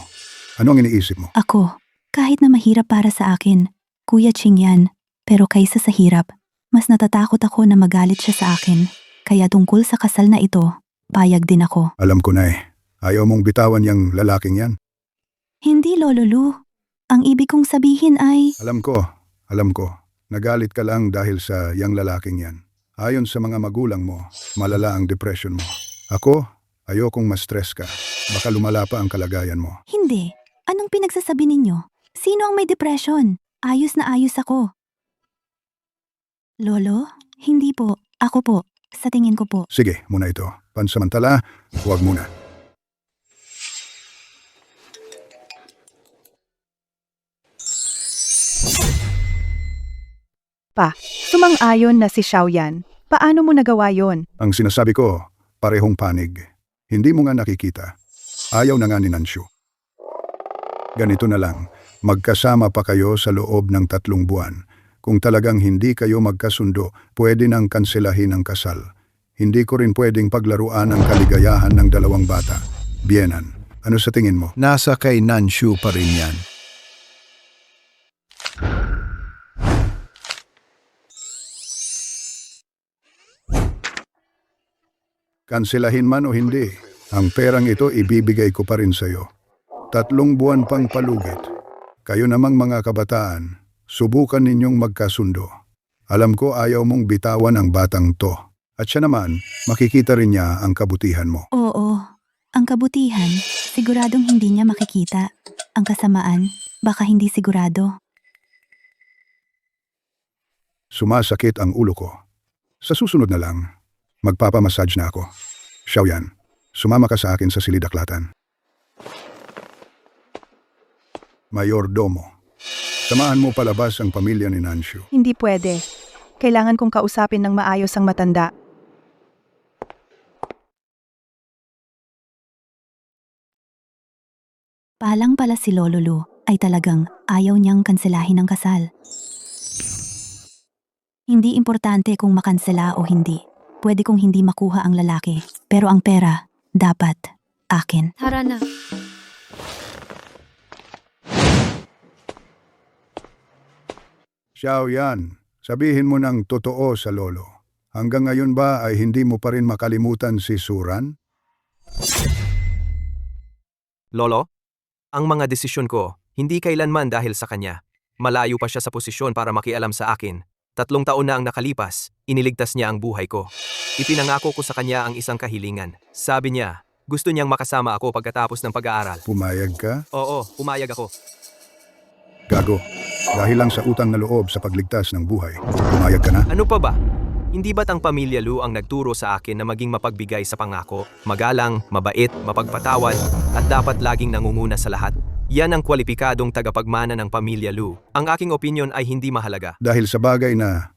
ano ang iniisip mo? Ako, kahit na mahirap para sa akin, Kuya Ching yan, pero kaysa sa hirap, mas natatakot ako na magalit siya sa akin. Kaya tungkol sa kasal na ito, payag din ako. Alam ko na eh. Ayaw mong bitawan yung lalaking yan? Hindi, Lolo Lu. Ang ibig kong sabihin ay... Alam ko. Nagalit ka lang dahil sa yang lalaking yan. Ayon sa mga magulang mo, malala ang depression mo. Ako, ayokong ma-stress ka. Baka lumala pa ang kalagayan mo. Hindi. Anong pinagsasabi ninyo? Sino ang may depression? Ayos na ayos ako. Lolo? Hindi po. Ako po. Sa tingin ko po. Sige, muna ito. Pansamantala, huwag muna. Pa, sumang-ayon na si Xiaoyan. Paano mo nagawa yon? Ang sinasabi ko, parehong panig. Hindi mo nga nakikita. Ayaw na nga ni Nanshu. Ganito na lang, magkasama pa kayo sa loob ng 3 buwan. Kung talagang hindi kayo magkasundo, pwede nang kanselahin ang kasal. Hindi ko rin pwedeng paglaruan ang kaligayahan ng 2 bata. Bienan, ano sa tingin mo? Nasa kay Nanshu pa rin yan. Kanselahin man o hindi, ang perang ito ibibigay ko pa rin sa'yo. 3 buwan pang palugit. Kayo namang mga kabataan, subukan ninyong magkasundo. Alam ko ayaw mong bitawan ang batang to. At siya naman, makikita rin niya ang kabutihan mo. Oo. Ang kabutihan, siguradong hindi niya makikita. Ang kasamaan, baka hindi sigurado. Sumasakit ang ulo ko. Sa susunod na lang, magpapamassage na ako. Xiaoyan, sumama ka sa akin sa silidaklatan. Mayordomo, samahan mo palabas ang pamilya ni Nanshu. Hindi pwede. Kailangan kong kausapin ng maayos ang matanda. Palang pala si Lolo Lu ay talagang ayaw niyang kanselahin ang kasal. Hindi importante kung makansela o hindi. Pwede kong hindi makuha ang lalaki, pero ang pera, dapat, akin. Tara na. Xiaoyan, sabihin mo ng totoo sa lolo. Hanggang ngayon ba ay hindi mo pa rin makalimutan si Suran? Lolo, ang mga desisyon ko, hindi kailanman dahil sa kanya. Malayo pa siya sa posisyon para makialam sa akin. 3 taon na ang nakalipas, iniligtas niya ang buhay ko. Ipinangako ko sa kanya ang isang kahilingan. Sabi niya, gusto niyang makasama ako pagkatapos ng pag-aaral. Pumayag ka? Oo, pumayag ako. Gago, dahil lang sa utang na loob sa pagligtas ng buhay, pumayag ka na? Ano pa ba? Hindi ba't ang pamilya Lu ang nagturo sa akin na maging mapagbigay sa pangako, magalang, mabait, mapagpatawad, at dapat laging nangunguna sa lahat? Yan ang kwalipikadong tagapagmana ng pamilya Lu. Ang aking opinyon ay hindi mahalaga. Dahil sa bagay na,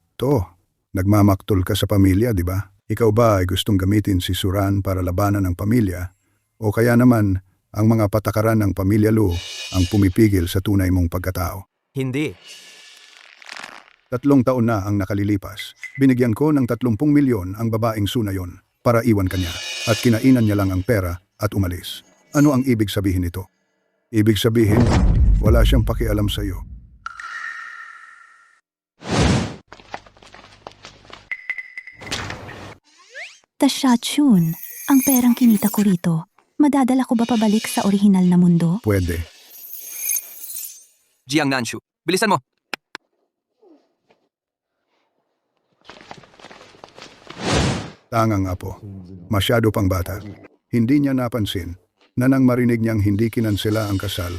nagmamaktol ka sa pamilya, di ba? Ikaw ba ay gustong gamitin si Suran para labanan ang pamilya? O kaya naman, ang mga patakaran ng pamilya Lu ang pumipigil sa tunay mong pagkatao? Hindi. 3 taon na ang nakalilipas. Binigyan ko ng 30 milyon ang babaeng Sunayon para iwan kanya at kinainan niya lang ang pera at umalis. Ano ang ibig sabihin nito? Ibig sabihin, wala siyang pakialam sa iyo. Tasya-chun, ang perang kinita ko rito. Madadala ko ba pabalik sa orihinal na mundo? Pwede. Jiang Nanshu, bilisan mo. Tangang apo. Masyado pang bata. Hindi niya napansin na nang marinig niyang hindi kinansela ang kasal,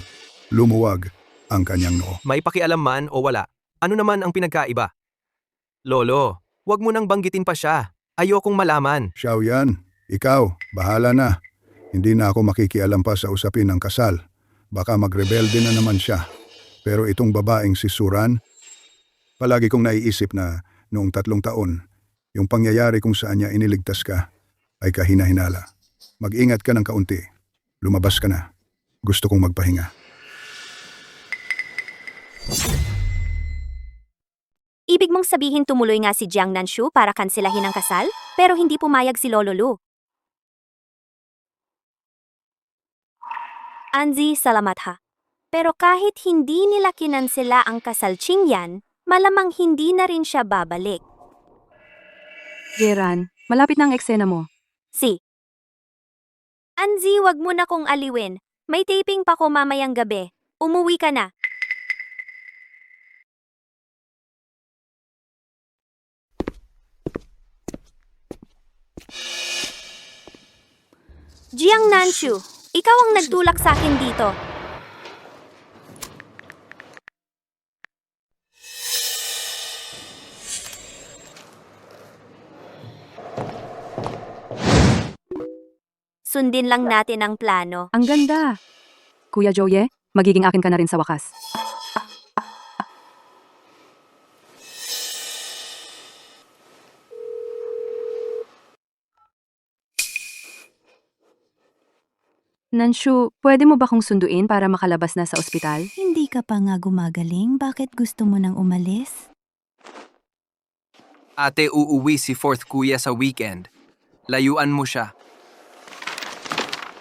lumuwag ang kanyang noo. May pakialam man o wala, ano naman ang pinagkaiba? Lolo, wag mo nang banggitin pa siya. Ayokong malaman. Xiaoyan, ikaw, bahala na. Hindi na ako makikialam pa sa usapin ng kasal. Baka magrebelde na naman siya. Pero itong babaeng si Suran, palagi kong naiisip na noong 3 taon, yung pangyayari kung saan niya iniligtas ka ay kahina-hinala. Mag-ingat ka ng kaunti. Lumabas ka na. Gusto kong magpahinga. Ibig mong sabihin tumuloy nga si Jiang Nanshu para kanselahin ang kasal, pero hindi pumayag si Lolo Lu. Anzi, salamat ha. Pero kahit hindi nila kinansela ang kasal Qingyan, malamang hindi na rin siya babalik. Geran, malapit na ang eksena mo. Si. Anzi, wag mo na kong aliwin. May taping pa ko mamayang gabi. Umuwi ka na. Jiang Nanshu, ikaw ang nagtulak sa akin dito. Sundin lang natin ang plano. Ang ganda. Kuya Joye, magiging akin ka na rin sa wakas. Nanshu, pwede mo ba kong sunduin para makalabas na sa ospital? Hindi ka pa nga gumagaling, bakit gusto mo nang umalis? Ate, uuwi si fourth kuya sa weekend. Layuan mo siya.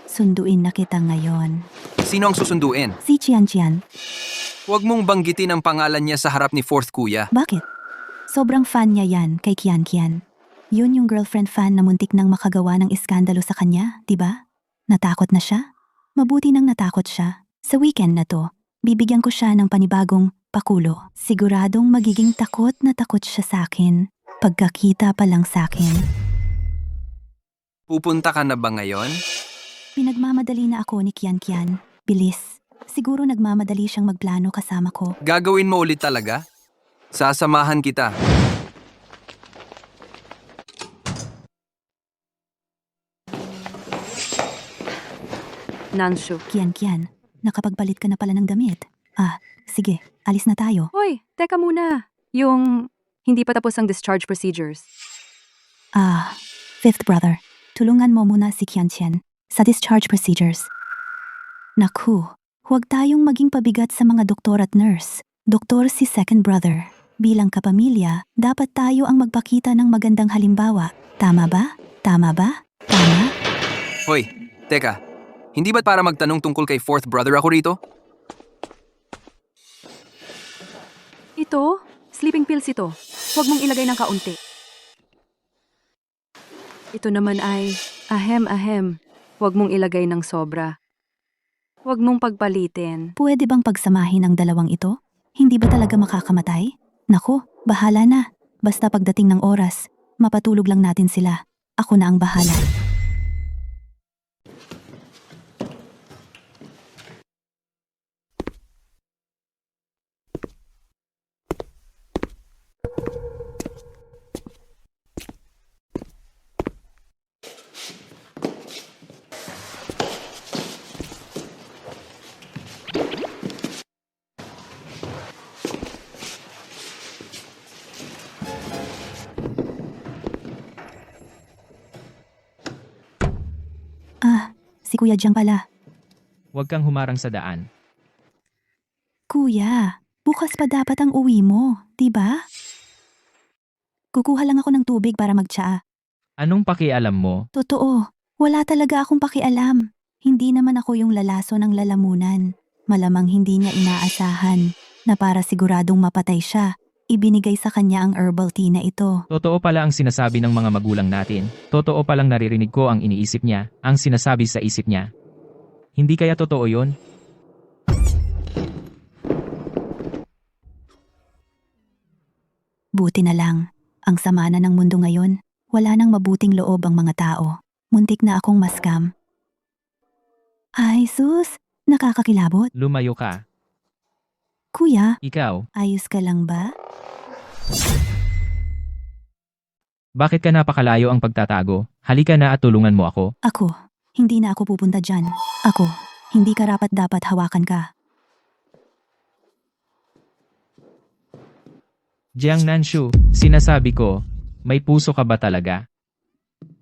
Sunduin na kita ngayon. Sino ang susunduin? Si Qian. Huwag mong banggitin ang pangalan niya sa harap ni fourth kuya. Bakit? Sobrang fan niya yan kay Qian. Yun yung girlfriend fan na muntik nang makagawa ng iskandalo sa kanya, di ba? Natakot na siya? Mabuti nang natakot siya. Sa weekend na to, bibigyan ko siya ng panibagong pakulo. Siguradong magiging takot na takot siya sa akin. Pagkakita pa lang sa akin. Pupunta ka na ba ngayon? Pinagmamadali na ako ni Qian. Bilis. Siguro nagmamadali siyang magplano kasama ko. Gagawin mo ulit talaga? Sasamahan kita. Nanshu. Qian, nakapagpalit ka na pala ng damit. Sige, alis na tayo. Hoy, teka muna. Yung hindi pa tapos ang discharge procedures. Fifth brother, tulungan mo muna si Qian sa discharge procedures. Naku, huwag tayong maging pabigat sa mga doktor at nurse. Doktor si second brother. Bilang kapamilya, dapat tayo ang magpakita ng magandang halimbawa. Tama ba? Tama? Hoy, teka. Hindi ba't para magtanong tungkol kay fourth brother ako rito? Ito, sleeping pills ito. Huwag mong ilagay ng kaunti. Ito naman ay, ahem. Huwag mong ilagay ng sobra. Huwag mong pagpalitin. Pwede bang pagsamahin ang dalawang ito? Hindi ba talaga makakamatay? Naku, bahala na. Basta pagdating ng oras, mapatulog lang natin sila. Ako na ang bahala. Si Kuya Jiang pala. Huwag kang humarang sa daan. Kuya, bukas pa dapat ang uwi mo, di ba? Kukuha lang ako ng tubig para magtsaa. Anong pakialam mo? Totoo, wala talaga akong pakialam. Hindi naman ako yung lalaso ng lalamunan. Malamang hindi niya inaasahan na para siguradong mapatay siya, Ibinigay sa kanya ang herbal tea na ito. Totoo pala ang sinasabi ng mga magulang natin. Totoo palang naririnig ko ang iniisip niya, ang sinasabi sa isip niya. Hindi kaya totoo yon? Buti na lang. Ang sama na ng mundo ngayon. Wala nang mabuting loob ang mga tao. Muntik na akong maskam. Ay sus, nakakakilabot. Lumayo ka. Kuya, Ikaw, ayos ka lang ba? bakit ka napakalayo ang pagtatago? Halika na at tulungan mo ako. Ako, hindi na ako pupunta dyan. Ako, hindi karapat dapat hawakan ka. Jiang Nanshu, sinasabi ko, may puso ka ba talaga?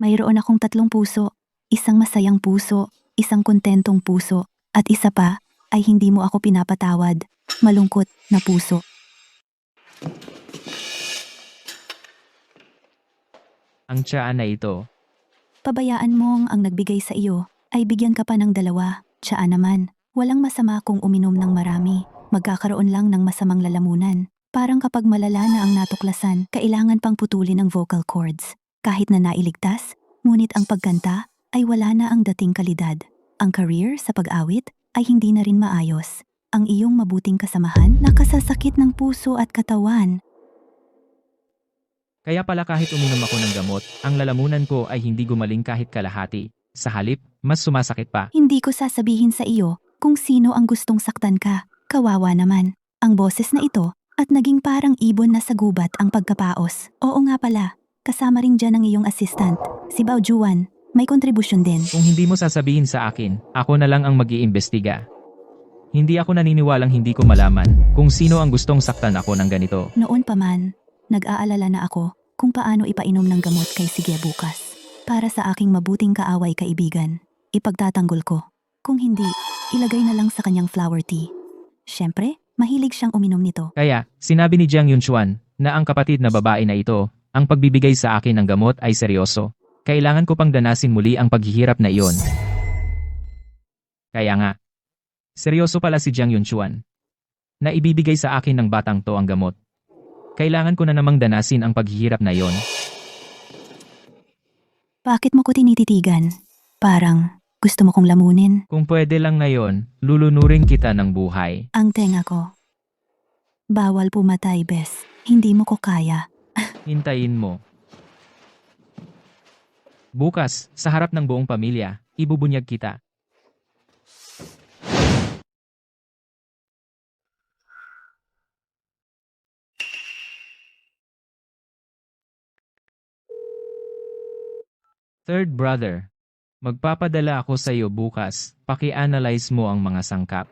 Mayroon akong 3 puso. Isang masayang puso, isang kontentong puso, at isa pa ay hindi mo ako pinapatawad. Malungkot na puso. Ang tiyaan na ito. Pabayaan mong ang nagbigay sa iyo ay bigyan ka pa ng 2. Tsaa naman, walang masama kung uminom ng marami. Magkakaroon lang ng masamang lalamunan. Parang kapag malala na ang natuklasan, kailangan pang putulin ang vocal cords. Kahit na nailigtas, ngunit ang pagkanta ay wala na ang dating kalidad. Ang career sa pag-awit ay hindi na rin maayos. Ang iyong mabuting kasamahan nakasasakit ng puso at katawan. Kaya pala kahit uminom ako ng gamot, ang lalamunan ko ay hindi gumaling kahit kalahati. Sa halip, mas sumasakit pa. Hindi ko sasabihin sa iyo kung sino ang gustong saktan ka. Kawawa naman. Ang boses na ito at naging parang ibon na sa gubat ang pagkapaos. Oo nga pala, kasama rin dyan ang iyong assistant, si Bao Juan. May kontribusyon din. Kung hindi mo sasabihin sa akin, ako na lang ang mag-iimbestiga. Hindi ako naniniwalang hindi ko malaman kung sino ang gustong saktan ako ng ganito. Noon pa man, nag-aalala na ako kung paano ipainom ng gamot kay Sige bukas. Para sa aking mabuting kaaway kaibigan, ipagtatanggol ko. Kung hindi, ilagay na lang sa kanyang flower tea. Siyempre, mahilig siyang uminom nito. Kaya, sinabi ni Jiang Yunchuan na ang kapatid na babae na ito, ang pagbibigay sa akin ng gamot ay seryoso. Kailangan ko pang danasin muli ang paghihirap na iyon. Kaya nga, seryoso pala si Jiang Yunchuan na ibibigay sa akin ng batang to ang gamot. Kailangan ko na namang danasin ang paghihirap na iyon. Bakit mo ko tinititigan? Parang gusto mo kong lamunin. Kung pwede lang ngayon, lulunurin kita ng buhay. Ang tenga ko. Bawal pumatay, Bes. Hindi mo ko kaya. Hintayin mo. Bukas, sa harap ng buong pamilya, ibubunyag kita. Third brother, magpapadala ako sa iyo bukas, paki-analyze mo ang mga sangkap.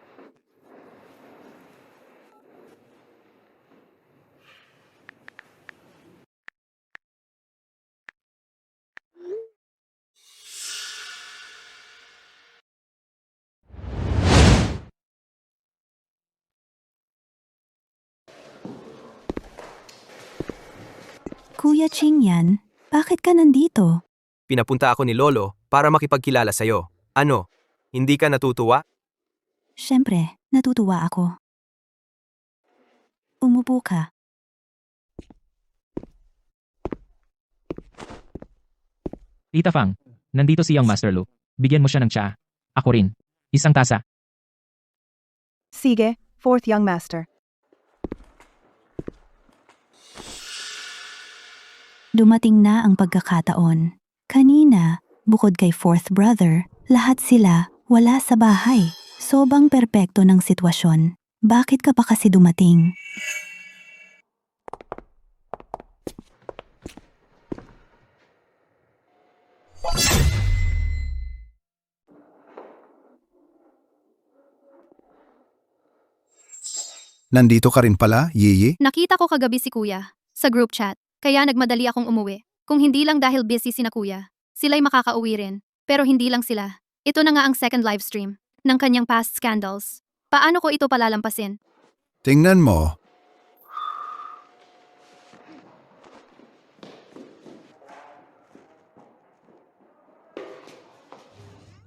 Kuya Qingyan, bakit ka nandito? Pinapunta ako ni Lolo para makipagkilala sa'yo. Ano? Hindi ka natutuwa? Siyempre, natutuwa ako. Umupo ka. Tita Fang, nandito si Young Master Lu. Bigyan mo siya ng tsa. Ako rin. Isang tasa. Sige, 4th young master. Dumating na ang pagkakataon. Kanina, bukod kay 4th brother, lahat sila wala sa bahay. Sobang perpekto ng sitwasyon. Bakit ka pa kasi dumating? Nandito ka rin pala, Yiyi? Nakita ko kagabi si kuya sa group chat, kaya nagmadali akong umuwi. Kung hindi lang dahil busy sina kuya, sila'y makakauwi rin. Pero hindi lang sila. Ito na nga ang second live stream ng kanyang past scandals. Paano ko ito palalampasin? Tingnan mo.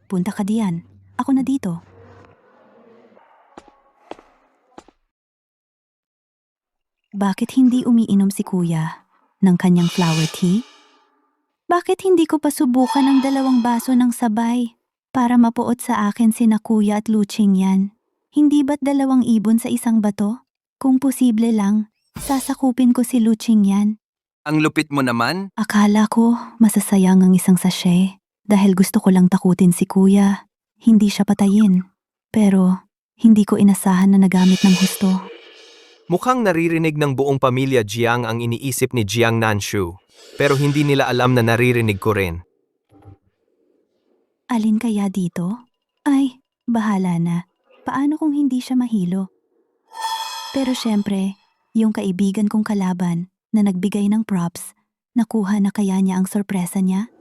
Punta ka diyan. Ako na dito. Bakit hindi umiinom si kuya ng kanyang flower tea? Bakit hindi ko pa subukan ang 2 baso ng sabay para mapuot sa akin sina kuya at Luching yan? Hindi ba't 2 ibon sa isang bato? Kung posible lang, sasakupin ko si Luching yan. Ang lupit mo naman. Akala ko masasayang ang isang sachet dahil gusto ko lang takutin si kuya. Hindi siya patayin. Pero hindi ko inasahan na nagamit ng husto. Mukhang naririnig ng buong pamilya Jiang ang iniisip ni Jiang Nanshu, pero hindi nila alam na naririnig ko rin. Alin kaya dito? Ay, bahala na. Paano kung hindi siya mahilo? Pero syempre, yung kaibigan kong kalaban na nagbigay ng props, nakuha na kaya niya ang sorpresa niya?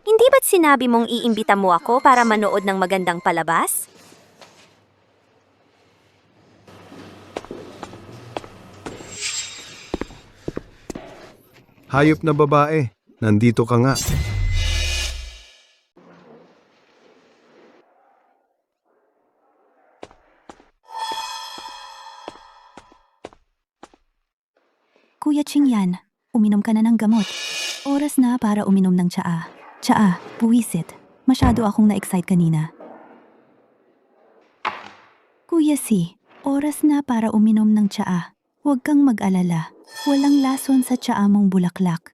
Hindi ba't sinabi mong iimbita mo ako para manood ng magandang palabas? Hayop na babae, nandito ka nga. Kuya Qingyan, uminom ka na ng gamot. Oras na para uminom ng tsaa. Tsaa, buwisit. Masyado akong na-excite kanina. Kuya Si, oras na para uminom ng tsaa. Huwag kang mag-alala. Walang lason sa tsaa mong bulaklak.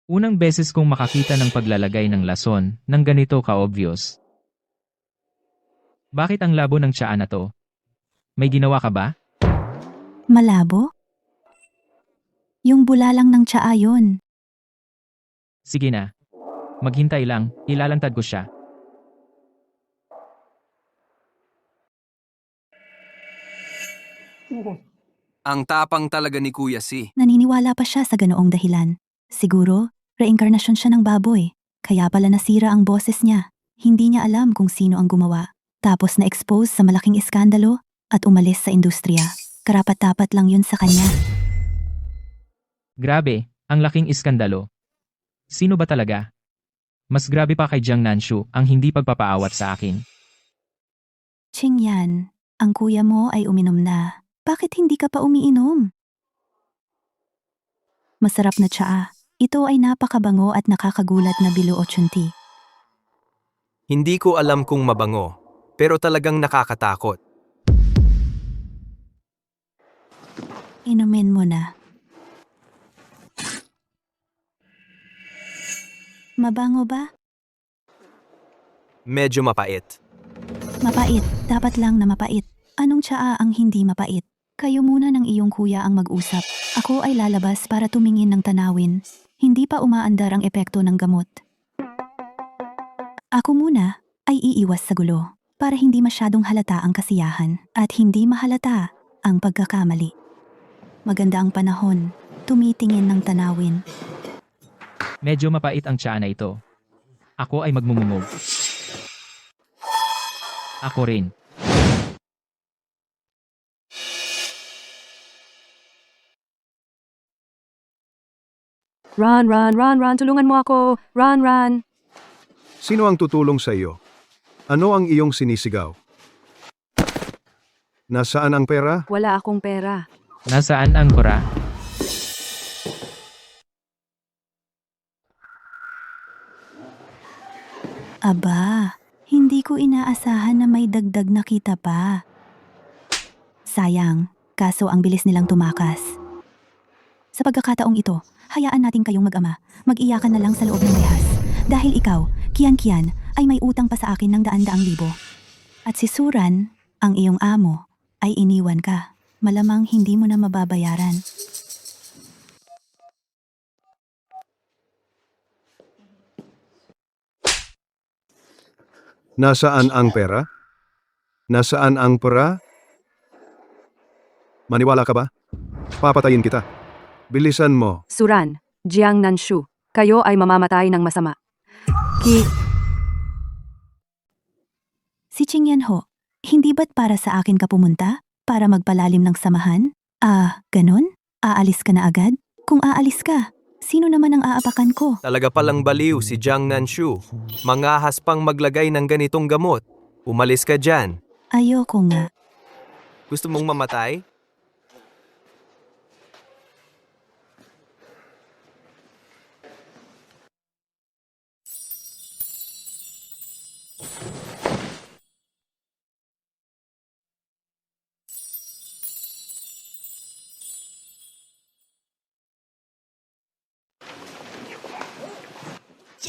Unang beses kong makakita ng paglalagay ng lason ng ganito ka-obvious. Bakit ang labo ng tsaa na to? May ginawa ka ba? Malabo? Yung bulalang ng tsaa yon. Sige na. Maghintay lang, ilalantad ko siya. Ang tapang talaga ni Kuya Si. Naniniwala pa siya sa ganoong dahilan. Siguro, reinkarnasyon siya ng baboy. Kaya pala nasira ang boses niya. Hindi niya alam kung sino ang gumawa. Tapos na-expose sa malaking iskandalo at umalis sa industriya. Karapat-dapat lang yun sa kanya. Grabe, ang laking iskandalo. Sino ba talaga? Mas grabe pa kay Jiang Nanshu ang hindi pagpapaawat sa akin. Qingyan, ang kuya mo ay uminom na. Bakit hindi ka pa umiinom? Masarap na tsaa. Ito ay napakabango at nakakagulat na Bilu Ochunti. Hindi ko alam kung mabango, pero talagang nakakatakot. Inumin mo na. Mabango ba? Medyo mapait. Mapait. Dapat lang na mapait. Anong tsaa ang hindi mapait? Kayo muna ng iyong kuya ang mag-usap. Ako ay lalabas para tumingin ng tanawin. Hindi pa umaandar ang epekto ng gamot. Ako muna ay iiwas sa gulo para hindi masyadong halata ang kasiyahan at hindi mahalata ang pagkakamali. Maganda ang panahon, tumitingin ng tanawin. Medyo mapait ang tsaa na ito. Ako ay magmumungog. Ako rin. Run, run, run, run, tulungan mo ako. Run, run. Sino ang tutulong sa iyo? Ano ang iyong sinisigaw? Nasaan ang pera? Wala akong pera. Nasaan ang pera? Aba, hindi ko inaasahan na may dagdag na kita pa. Sayang, kaso ang bilis nilang tumakas. Sa pagkakataong ito, hayaan natin kayong mag-ama, mag-iyakan na lang sa loob ng rehas. Dahil ikaw, Kian, ay may utang pa sa akin ng 100,000. At si Suran, ang iyong amo, ay iniwan ka. Malamang hindi mo na mababayaran. Nasaan ang pera? Nasaan ang pera? Maniwala ka ba? Papatayin kita. Bilisan mo. Suran, Jiang Nanshu, kayo ay mamamatay ng masama. Si Qingyan Ho, hindi ba't para sa akin ka pumunta? Para magpalalim ng samahan? Ganun? Aalis ka na agad? Kung aalis ka, sino naman ang aapakan ko? Talaga palang baliw si Jiang Nanshu. Mangahas pang maglagay ng ganitong gamot. Umalis ka dyan. Ayoko nga. Gusto mong mamatay?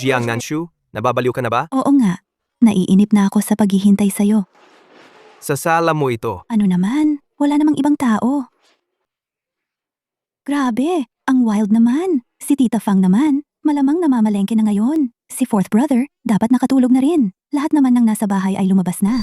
Jiang Nanshu, nababaliw ka na ba? Oo nga. Naiinip na ako sa paghihintay sa'yo. Sa sala mo ito. Ano naman? Wala namang ibang tao. Grabe, ang wild naman. Si Tita Fang naman, malamang namamalengke na ngayon. Si fourth brother, dapat nakatulog na rin. Lahat naman ng nasa bahay ay lumabas na.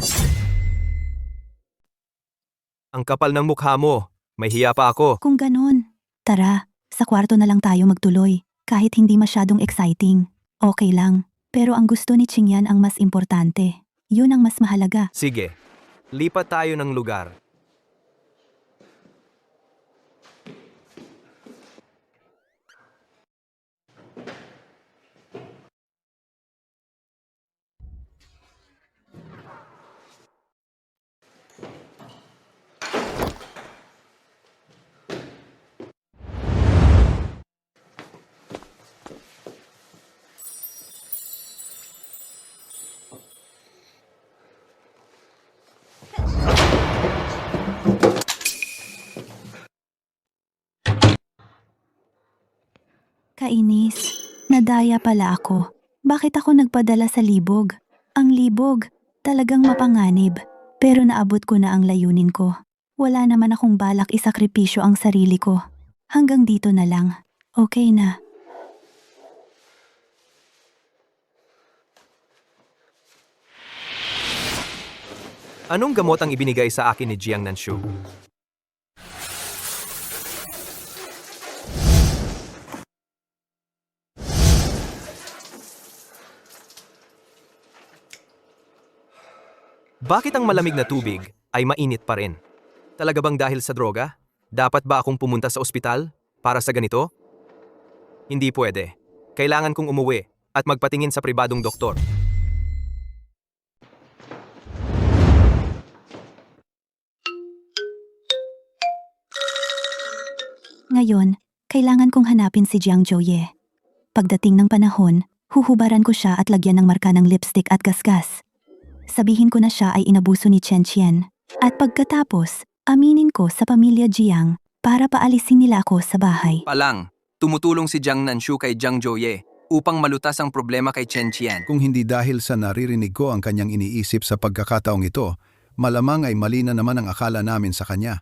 Ang kapal ng mukha mo. May hiya pa ako. Kung ganon, tara, sa kwarto na lang tayo magtuloy. Kahit hindi masyadong exciting. Okay lang. Pero ang gusto ni Qingyan ang mas importante. Yun ang mas mahalaga. Sige, lipat tayo ng lugar. Kainis. Nadaya pala ako. Bakit ako nagpadala sa libog? Ang libog, talagang mapanganib. Pero naabot ko na ang layunin ko. Wala naman akong balak isakripisyo ang sarili ko. Hanggang dito na lang. Okay na. Anong gamot ang ibinigay sa akin ni Jiang Nanshu? Bakit ang malamig na tubig ay mainit pa rin? Talaga bang dahil sa droga? Dapat ba akong pumunta sa ospital para sa ganito? Hindi pwede. Kailangan kong umuwi at magpatingin sa pribadong doktor. Ngayon, kailangan kong hanapin si Jiang Joye. Pagdating ng panahon, huhubaran ko siya at lagyan ng marka ng lipstick at gasgas. Sabihin ko na siya ay inabuso ni Chen Qian. At pagkatapos, aminin ko sa pamilya Jiang para paalisin nila ako sa bahay. Palang, tumutulong si Jiang Nanshu kay Jiang Joye upang malutas ang problema kay Chen Qian. Kung hindi dahil sa naririnig ko ang kanyang iniisip sa pagkakataong ito, malamang ay mali na naman ang akala namin sa kanya.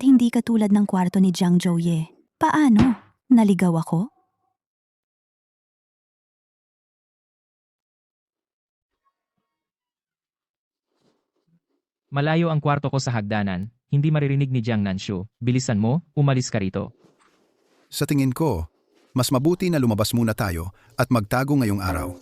Hindi katulad ng kwarto ni Jiang Joye. Paano? Naligaw ako? Malayo ang kwarto ko sa hagdanan, hindi maririnig ni Jiang Nanshu. Bilisan mo, umalis ka rito. Sa tingin ko, mas mabuti na lumabas muna tayo at magtago ngayong araw.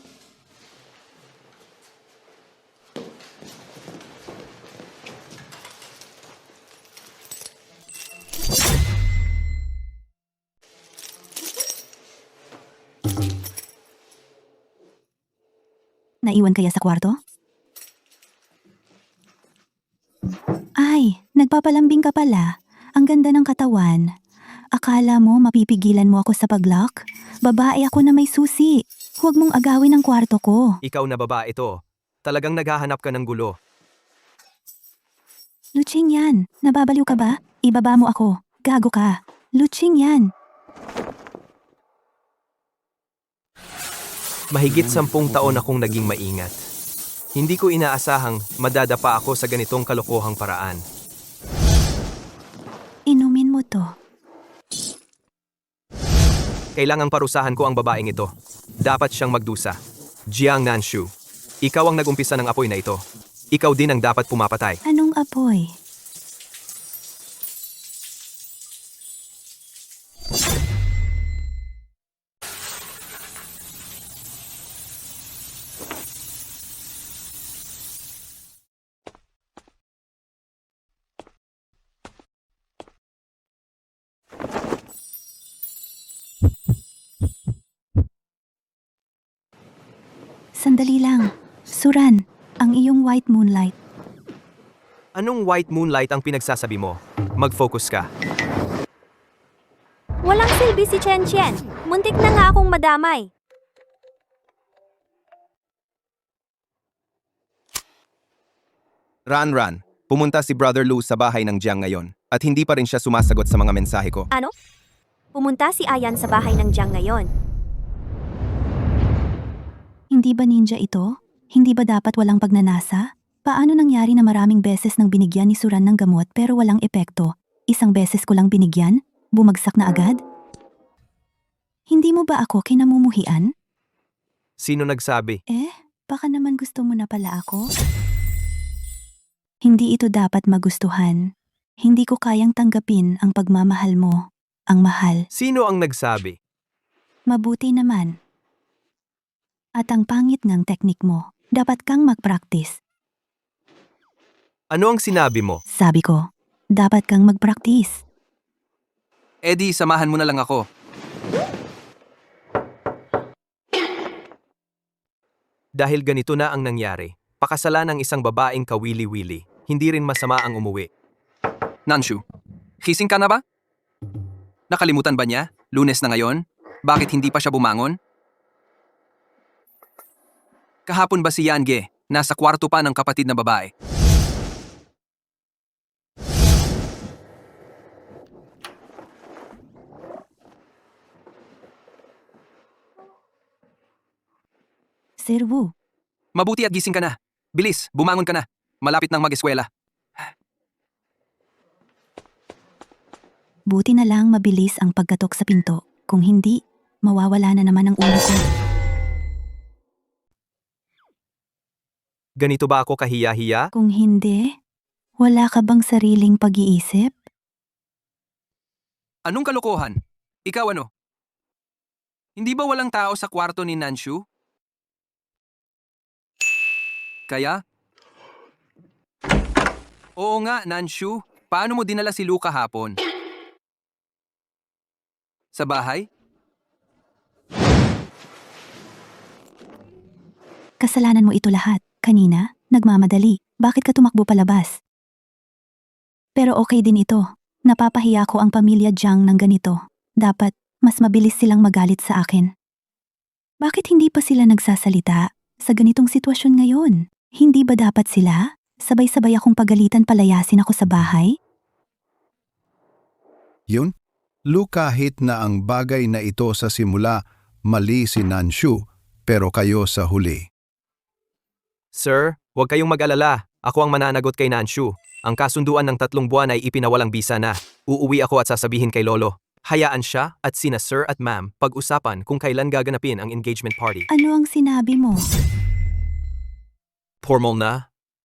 Naiwan kaya sa kwarto? Ay, nagpapalambing ka pala. Ang ganda ng katawan. Akala mo mapipigilan mo ako sa pag-lock? Babae ako na may susi. Huwag mong agawin ang kwarto ko. Ikaw na babae ito. Talagang naghahanap ka ng gulo. Luching yan. Nababaliw ka ba? Ibaba mo ako. Gago ka. Luching yan. Mahigit 10 taon akong naging maingat. Hindi ko inaasahang madadapa ako sa ganitong kalokohang paraan. Inumin mo to. Kailangang parusahan ko ang babaeng ito. Dapat siyang magdusa. Jiang Nanshu. Ikaw ang nagumpisa ng apoy na ito. Ikaw din ang dapat pumapatay. Anong apoy? Sandali lang. Suran, ang iyong white moonlight. Anong white moonlight ang pinagsasabi mo? Mag-focus ka. Walang silbi si Chen Chen. Muntik na nga akong madamay. Ran, pumunta si Brother Lu sa bahay ng Jiang ngayon at hindi pa rin siya sumasagot sa mga mensahe ko. Ano? Pumunta si Ayan sa bahay ng Jiang ngayon. Hindi ba ninja ito? Hindi ba dapat walang pagnanasa? Paano nangyari na maraming beses nang binigyan ni Suran ng gamot pero walang epekto? Isang beses ko lang binigyan? Bumagsak na agad? Hindi mo ba ako kinamumuhian? Sino nagsabi? Baka naman gusto mo na pala ako? Hindi ito dapat magustuhan. Hindi ko kayang tanggapin ang pagmamahal mo. Ang mahal. Sino ang nagsabi? Mabuti naman. At ang pangit ng teknik mo. Dapat kang mag-practice. Ano ang sinabi mo? Sabi ko, dapat kang mag-practice. Eddie, samahan mo na lang ako. Dahil ganito na ang nangyari, pakasalan ng isang babaeng kawili-wili. Hindi rin masama ang umuwi. Nanshu, gising ka na ba? Nakalimutan ba niya? Lunes na ngayon? Bakit hindi pa siya bumangon? Kahapon ba si Yange? Nasa kwarto pa ng kapatid na babae. Sir Wu, Mabuti at gising ka na. Bilis, bumangon ka na. Malapit nang mag-eskwela. buti na lang mabilis ang pagkatok sa pinto. Kung hindi, mawawala na naman ang ulo ko. Ganito ba ako kahiya-hiya? Kung hindi, wala ka bang sariling pag-iisip? Anong kalokohan? Ikaw ano? Hindi ba walang tao sa kwarto ni Nanshu? Kaya? Oo nga, Nanshu. Paano mo dinala si Lu kahapon? Sa bahay? Kasalanan mo ito lahat. Kanina, nagmamadali. Bakit ka tumakbo palabas? Pero okay din ito. Napapahiya ko ang pamilya Jiang ng ganito. Dapat, mas mabilis silang magalit sa akin. Bakit hindi pa sila nagsasalita sa ganitong sitwasyon ngayon? Hindi ba dapat sila? Sabay-sabay akong pagalitan palayasin ako sa bahay? Yun? Lu, kahit na ang bagay na ito sa simula, mali si Nanshu, pero kayo sa huli. Sir, huwag kayong mag-alala. Ako ang mananagot kay Nanshu. Ang kasunduan ng 3 buwan ay ipinawalang bisa na. Uuwi ako at sasabihin kay Lolo. Hayaan siya at sina Sir at Ma'am pag-usapan kung kailan gaganapin ang engagement party. Ano ang sinabi mo? Formal na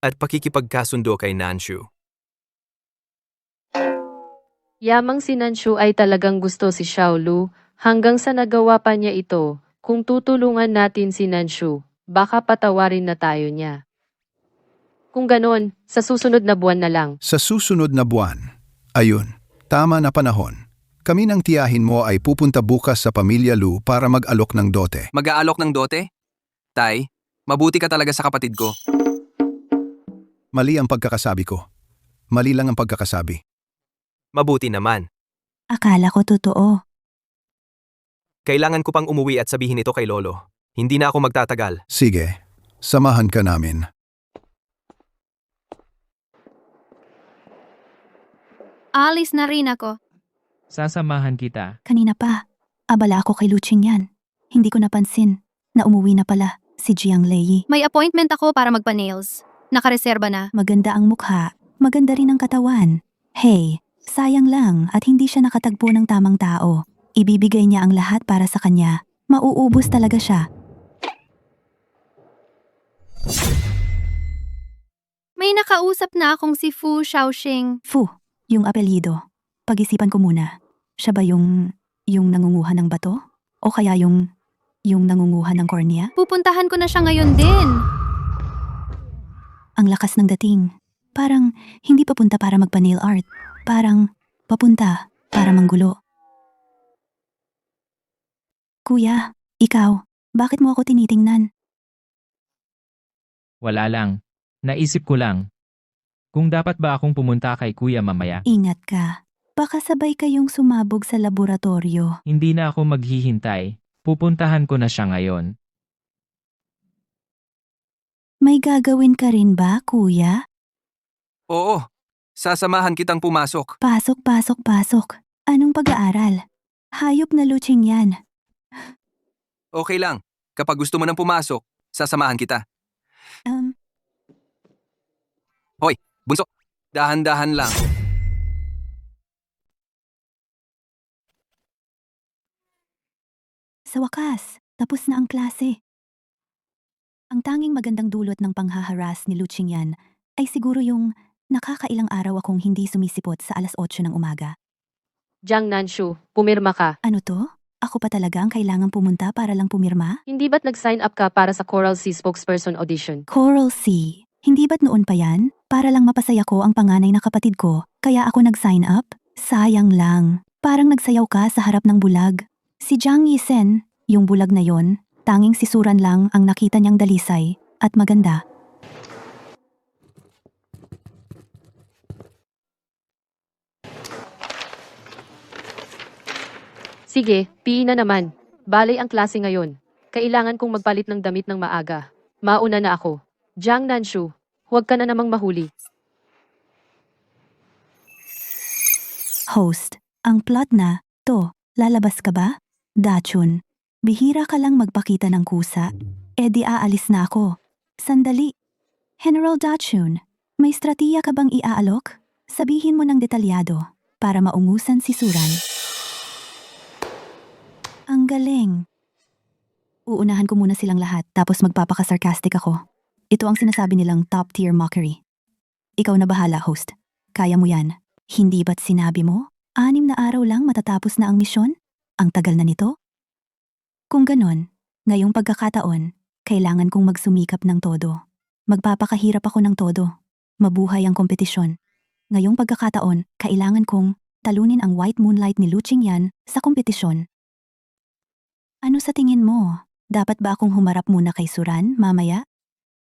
at pakikipagkasundo kay Nanshu. Yamang si Nanshu ay talagang gusto si Xiaolu hanggang sa nagawa pa niya ito. Kung tutulungan natin si Nanshu, baka patawarin na tayo niya. Kung ganon, sa susunod na buwan na lang. Sa susunod na buwan, ayun, tama na panahon. Kami ng tiyahin mo ay pupunta bukas sa pamilya Lu para mag-alok ng dote. Mag-aalok ng dote? Tay, mabuti ka talaga sa kapatid ko. Mali ang pagkakasabi ko. Mali lang ang pagkakasabi. Mabuti naman. Akala ko totoo. Kailangan ko pang umuwi at sabihin ito kay Lolo. Hindi na ako magtatagal. Sige, samahan ka namin. Alis na rin ako. Sasamahan kita. Kanina pa, abala ako kay Luching yan. Hindi ko napansin na umuwi na pala si Jiang Lei. May appointment ako para magpa-nails. Nakareserba na. Maganda ang mukha, maganda rin ang katawan. Hey, sayang lang at hindi siya nakatagpo ng tamang tao. Ibibigay niya ang lahat para sa kanya. Mauubos talaga siya. May nakausap na akong si Fu Shaoxing. Fu, yung apelyido. Pag-isipan ko muna. Siya ba yung nangunguha ng bato? O kaya yung nangunguha ng kornea? Pupuntahan ko na siya ngayon din. Ang lakas ng dating. Parang hindi papunta para magpa-nail art. Parang papunta para manggulo. Kuya, ikaw, bakit mo ako tinitingnan? Wala lang. Naisip ko lang. Kung dapat ba akong pumunta kay kuya mamaya? Ingat ka. Baka sabay kayong sumabog sa laboratorio. Hindi na ako maghihintay. Pupuntahan ko na siya ngayon. May gagawin ka rin ba, kuya? Oo, sasamahan kitang pumasok. Pasok, pasok, pasok. Anong pag-aaral? Hayop na luching yan. Okay lang, kapag gusto mo nang pumasok, sasamahan kita. Hoy, bunso, dahan-dahan lang. Sa wakas, tapos na ang klase. Ang tanging magandang dulot ng panghaharas ni Luching yan ay siguro yung nakakailang araw akong hindi sumisipot sa 8:00 ng umaga. Jiang Nanshu, pumirma ka. Ano to? Ako pa talaga ang kailangang pumunta para lang pumirma? Hindi ba't nag-sign up ka para sa Coral Sea spokesperson audition? Coral Sea. Hindi ba't noon pa yan? Para lang mapasaya ko ang panganay na kapatid ko, kaya ako nag-sign up? Sayang lang. Parang nagsayaw ka sa harap ng bulag. Si Jiang Yisen, yung bulag na yon, tanging sisuran lang ang nakita niyang dalisay at maganda. Sige, piin na naman. Balay ang klase ngayon. Kailangan kong magpalit ng damit ng maaga. Mauna na ako. Jiang Nanshu, huwag ka na namang mahuli. Host, ang plot na, to, lalabas ka ba? Dachun, bihira ka lang magpakita ng kusa. E di aalis na ako. Sandali. General Dachun, may strategiya ka bang iaalok? Sabihin mo ng detalyado para maungusan si Suran. Ang galing. Uunahan ko muna silang lahat tapos magpapaka-sarcastic ako. Ito ang sinasabi nilang top-tier mockery. Ikaw na bahala, host. Kaya mo yan. Hindi ba't sinabi mo? 6 na araw lang matatapos na ang misyon? Ang tagal na nito? Kung ganon, ngayong pagkakataon, kailangan kong magsumikap ng todo. Magpapakahirap ako ng todo. Mabuhay ang kompetisyon. Ngayong pagkakataon, kailangan kong talunin ang White Moonlight ni Luching Yan sa kompetisyon. Ano sa tingin mo? Dapat ba akong humarap muna kay Suran mamaya?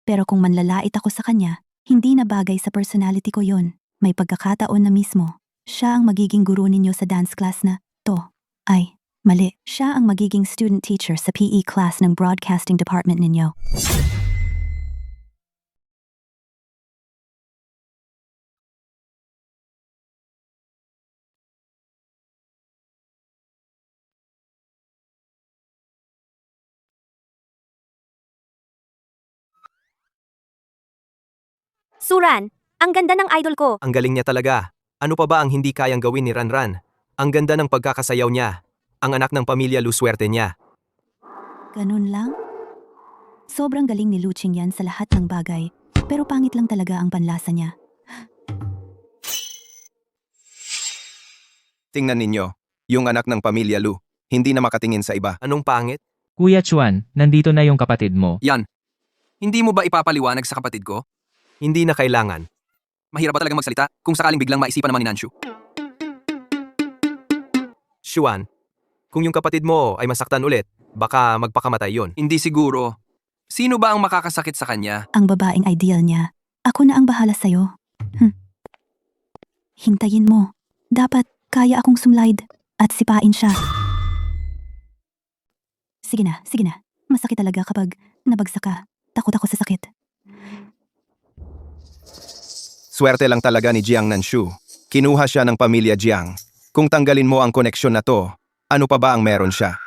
Pero kung manlalait ako sa kanya, hindi na bagay sa personality ko yon. May pagkakataon na mismo. Siya ang magiging guro ninyo sa dance class na to. Ay, mali. Siya ang magiging student teacher sa PE class ng broadcasting department ninyo. Suran, ang ganda ng idol ko. Ang galing niya talaga. Ano pa ba ang hindi kayang gawin ni Ranran? Ang ganda ng pagkakasayaw niya. Ang anak ng pamilya Luswerte niya. Ganun lang? Sobrang galing ni Luching Yan sa lahat ng bagay, pero pangit lang talaga ang panlasa niya. Tingnan ninyo, yung anak ng pamilya Lu, hindi na makatingin sa iba. Anong pangit? Kuya Chuan, nandito na yung kapatid mo. Yan. Hindi mo ba ipapaliwanag sa kapatid ko? Hindi na kailangan. Mahirap ba talagang magsalita kung sakaling biglang maisipan naman ni Nanshu? Xuan, kung yung kapatid mo ay masaktan ulit, baka magpakamatay yon. Hindi siguro. Sino ba ang makakasakit sa kanya? Ang babaeng ideal niya. Ako na ang bahala sa'yo. Hintayin mo. Dapat kaya akong sumlide at sipain siya. Sige na, sige na. Masakit talaga kapag nabagsak ka. Takot ako sa sakit. Swerte lang talaga ni Jiang Nanshu. Kinuha siya ng pamilya Jiang. Kung tanggalin mo ang koneksyon na to, ano pa ba ang meron siya?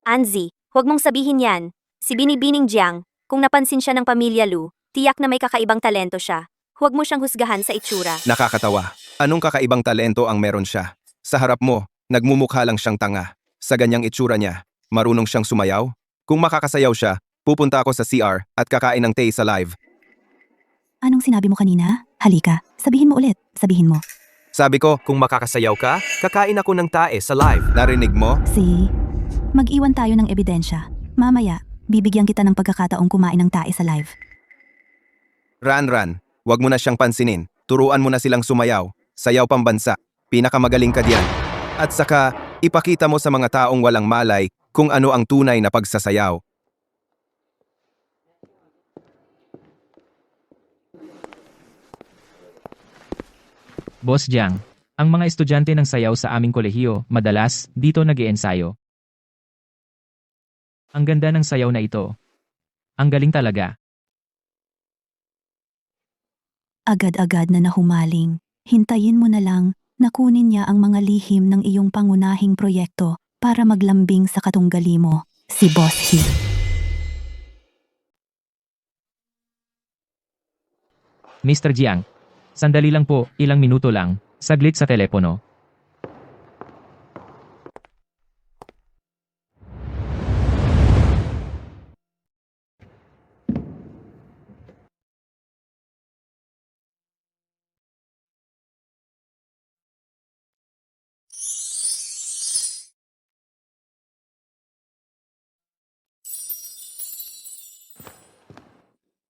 Anzi, huwag mong sabihin yan. Si Binibining Jiang, kung napansin siya ng pamilya Lu, tiyak na may kakaibang talento siya. Huwag mo siyang husgahan sa itsura. Nakakatawa. Anong kakaibang talento ang meron siya? Sa harap mo, nagmumukha lang siyang tanga. Sa ganyang itsura niya, marunong siyang sumayaw? Kung makakasayaw siya, Pupunta ako sa CR at kakain ng tea sa live. Anong sinabi mo kanina? Halika, sabihin mo ulit, sabihin mo. Sabi ko, Kung makakasayaw ka, kakain ako ng tae sa live. narinig mo? Mag-iwan tayo ng ebidensya. Mamaya, bibigyan kita ng pagkakataong kumain ng tae sa live. Ran, wag mo na siyang pansinin. Turuan mo na silang sumayaw. Sayaw pambansa. Pinakamagaling ka diyan. At saka, ipakita mo sa mga taong walang malay kung ano ang tunay na pagsasayaw. Boss Jiang, ang mga estudyante ng sayaw sa aming kolehiyo, madalas, dito nag-iensayo. Ang ganda ng sayaw na ito. Ang galing talaga. Agad-agad na nahumaling. Hintayin mo na lang na kunin niya ang mga lihim ng iyong pangunahing proyekto para maglambing sa katunggali mo, si Boss He. Mr. Jiang, sandali lang po, ilang minuto lang, saglit sa telepono.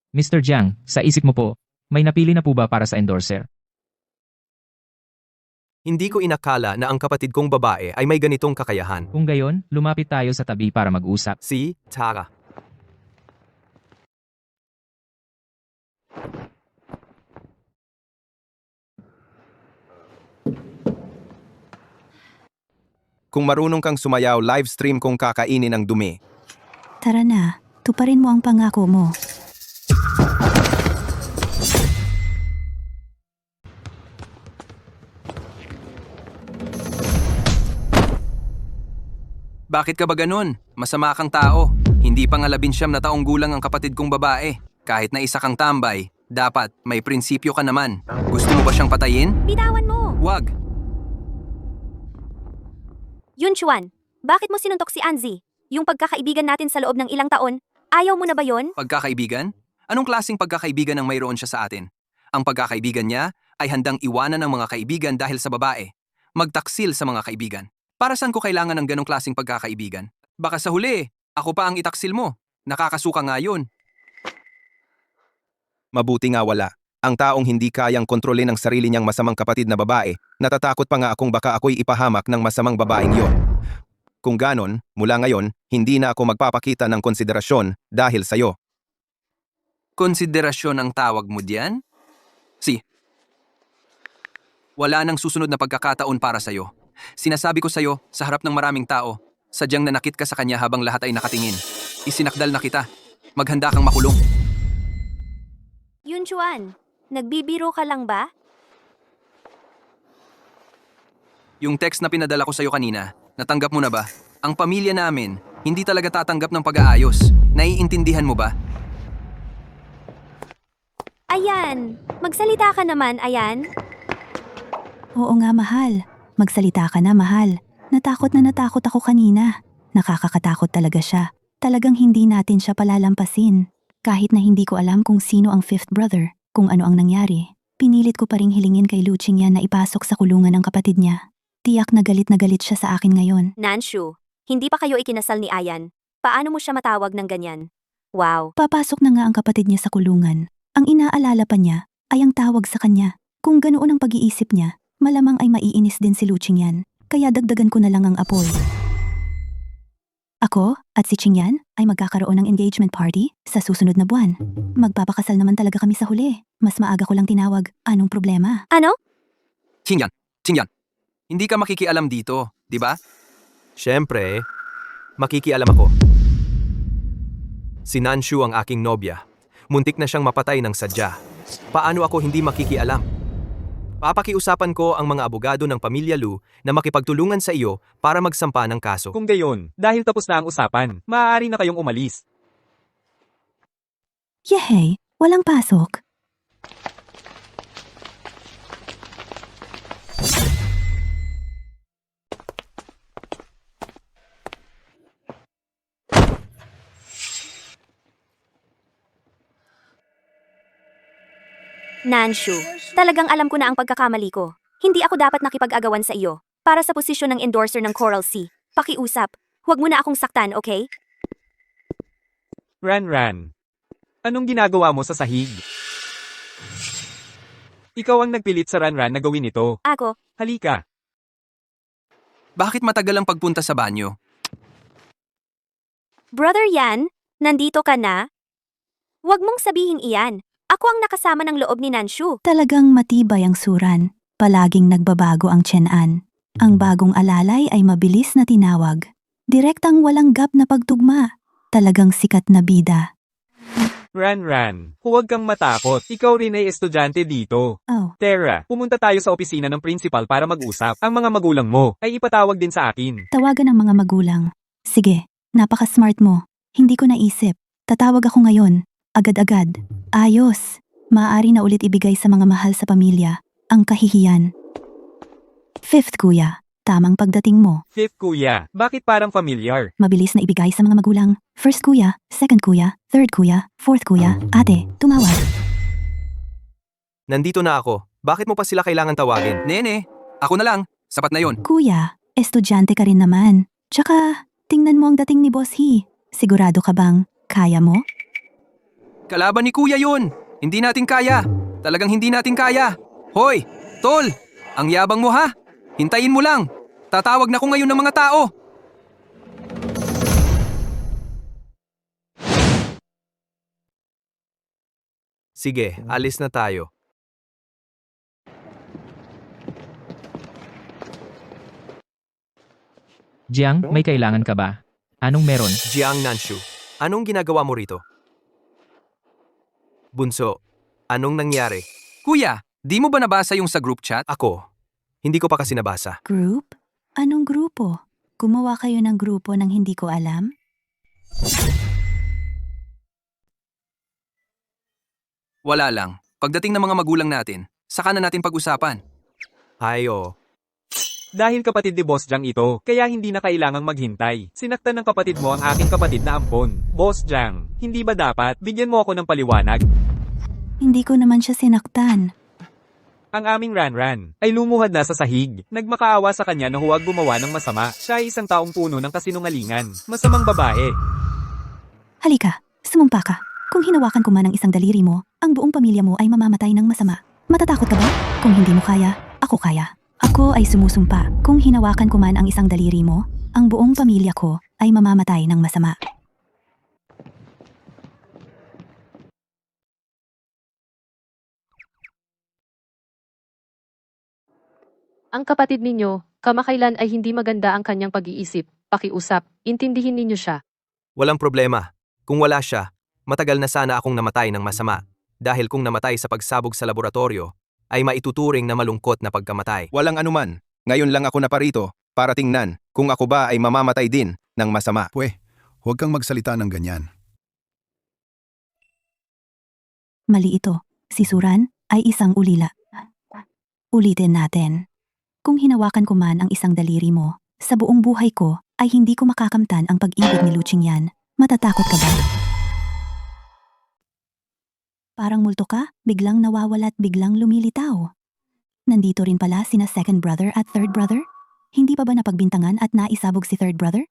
Mr. Jiang, sa isip mo po, may napili na po ba para sa endorser? Hindi ko inakala na ang kapatid kong babae ay may ganitong kakayahan. Kung gayon, lumapit tayo sa tabi para mag-usap. Si Tara. Kung marunong kang sumayaw, live stream kung kakainin ang dumi. Tara na, tuparin mo ang pangako mo. Bakit ka ba ganun? Masama kang tao. Hindi pa nga 19 na taong gulang ang kapatid kong babae. Kahit na isa kang tambay, dapat may prinsipyo ka naman. Gusto mo ba siyang patayin? Bitawan mo! Wag! Yun, Chuan. Bakit mo sinuntok si Anzi? Yung pagkakaibigan natin sa loob ng ilang taon, ayaw mo na ba yon? Pagkakaibigan? Anong klaseng pagkakaibigan ang mayroon siya sa atin? Ang pagkakaibigan niya ay handang iwanan ng mga kaibigan dahil sa babae. Magtaksil sa mga kaibigan. Para saan ko kailangan ng ganong klaseng pagkakaibigan? Baka sa huli, ako pa ang itaksil mo. Nakakasuka nga yun. Mabuti nga wala. Ang taong hindi kayang kontrolin ang sarili niyang masamang kapatid na babae, natatakot pa nga akong baka ako'y ipahamak ng masamang babaeng yon. Kung ganon, mula ngayon, hindi na ako magpapakita ng konsiderasyon dahil sa'yo. Konsiderasyon ang tawag mo diyan? Wala nang susunod na pagkakataon para sa'yo. Sinasabi ko sa'yo, sa harap ng maraming tao, sadyang nanakit ka sa kanya habang lahat ay nakatingin. Isinakdal na kita. Maghanda kang makulong. Yun, Chuan. Nagbibiro ka lang ba? Yung text na pinadala ko sa'yo kanina, natanggap mo na ba? Ang pamilya namin, hindi talaga tatanggap ng pag-aayos. Naiintindihan mo ba? Ayan. Magsalita ka naman, Ayan. Oo nga, mahal. Magsalita ka na, mahal. Natakot ako kanina. Nakakakatakot talaga siya. Talagang hindi natin siya palalampasin. Kahit na hindi ko alam kung sino ang fifth brother, kung ano ang nangyari. Pinilit ko pa ring hilingin kay Lu Qingyan na ipasok sa kulungan ng kapatid niya. Tiyak na galit siya sa akin ngayon. Nanshu, hindi pa kayo ikinasal ni Ayan. Paano mo siya matawag ng ganyan? Wow. Papasok na nga ang kapatid niya sa kulungan. Ang inaalala pa niya ay ang tawag sa kanya. Kung ganoon ang pag-iisip niya, malamang ay maiinis din si Lu Qingyan, kaya dagdagan ko na lang ang apoy. Ako at si Qingyan ay magkakaroon ng engagement party sa susunod na buwan. Magpapakasal naman talaga kami sa huli. Mas maaga ko lang tinawag. Anong problema? Ano? Qingyan, hindi ka makikialam dito, di ba? Siyempre, makikialam ako. Si Nanshu ang aking nobya. Muntik na siyang mapatay ng sadya. Paano ako hindi makikialam? Papakiusapan ko ang mga abogado ng pamilya Lu na makipagtulungan sa iyo para magsampa ng kaso. Kung gayon, dahil tapos na ang usapan, maaari na kayong umalis. Yehey, walang pasok. Nanshu, talagang alam ko na ang pagkakamali ko. Hindi ako dapat nakipag-agawan sa iyo. Para sa posisyon ng endorser ng Coral Sea. Pakiusap, huwag mo na akong saktan, okay? Ran, anong ginagawa mo sa sahig? Ikaw ang nagpilit sa Ran na gawin ito. Ako, Halika. Bakit matagal ang pagpunta sa banyo? Brother Yan, nandito ka na? Huwag mong sabihin iyan. Ako ang nakasama ng loob ni Nanshu. Talagang matibay ang Suran. Palaging nagbabago ang tiyanan. Ang bagong alalay ay mabilis na tinawag. Direktang walang gap na pagtugma. Talagang sikat na bida. Ran, huwag kang matakot. Ikaw rin ay estudyante dito. Oh, Tara, pumunta tayo sa opisina ng principal para mag-usap. Ang mga magulang mo ay ipatawag din sa akin. tawagan ng mga magulang. Sige, napaka-smart mo. Hindi ko naisip. Tatawag ako ngayon. Agad-agad. Ayos. Maaari na ulit ibigay sa mga mahal sa pamilya. Ang kahihiyan. 5th kuya. Tamang pagdating mo. 5th kuya, bakit parang familiar? Mabilis na ibigay sa mga magulang. 1st kuya, 2nd kuya, 3rd kuya, 4th kuya. Ate, tumawag. Nandito na ako. Bakit mo pa sila kailangan tawagin? Nene, ako na lang. Sapat na yon. Kuya, estudyante ka rin naman. Tsaka, tingnan mo ang dating ni Boss He. Sigurado ka bang kaya mo? Kalaban ni kuya yun. Hindi natin kaya. Talagang hindi natin kaya. Hoy, tol! Ang yabang mo ha? Hintayin mo lang. Tatawag na ko ngayon ng mga tao. Sige, alis na tayo. Jiang, may kailangan ka ba? Anong meron? Jiang Nanshu, anong ginagawa mo rito? Bunso, anong nangyari? Kuya, di mo ba nabasa yung sa group chat? Ako, hindi ko pa kasi nabasa. Group? Anong grupo? Gumawa kayo ng grupo nang hindi ko alam? Wala lang. Pagdating ng mga magulang natin, saka na natin pag-usapan. Ayo, Dahil kapatid ni Boss Jang ito, kaya hindi na kailangang maghintay. Sinaktan ng kapatid mo ang aking kapatid na ampon. Boss Jang, hindi ba dapat bigyan mo ako ng paliwanag? Hindi ko naman siya sinaktan. Ang aming Ran ay lumuhad na sa sahig. Nagmakaawa sa kanya na huwag gumawa ng masama. Siya ay isang taong puno ng kasinungalingan. Masamang babae. Halika, sumumpa ka. Kung hinawakan ko man ang isang daliri mo, ang buong pamilya mo ay mamamatay ng masama. Matatakot ka ba? Kung hindi mo kaya, ako kaya. Ako ay sumusumpa. Kung hinawakan ko man ang isang daliri mo, ang buong pamilya ko ay mamamatay ng masama. Ang kapatid ninyo, kamakailan ay hindi maganda ang kanyang pag-iisip, pakiusap, intindihin ninyo siya. walang problema. Kung wala siya, matagal na sana akong namatay ng masama. Dahil kung namatay sa pagsabog sa laboratorio, ay maituturing na malungkot na pagkamatay. Walang anuman. Ngayon lang ako naparito para tingnan kung ako ba ay mamamatay din ng masama. Pwe, huwag kang magsalita ng ganyan. Mali ito. Si Suran ay isang ulila. Ulitin natin. Kung hinawakan ko man ang isang daliri mo, sa buong buhay ko ay hindi ko makakamtan ang pag-ibig ni Luching yan. Matatakot ka ba? Parang multo ka, biglang nawawala at biglang lumilitaw. Nandito rin pala sina second brother at third brother? Hindi pa ba napagbintangan at naisabog si third brother?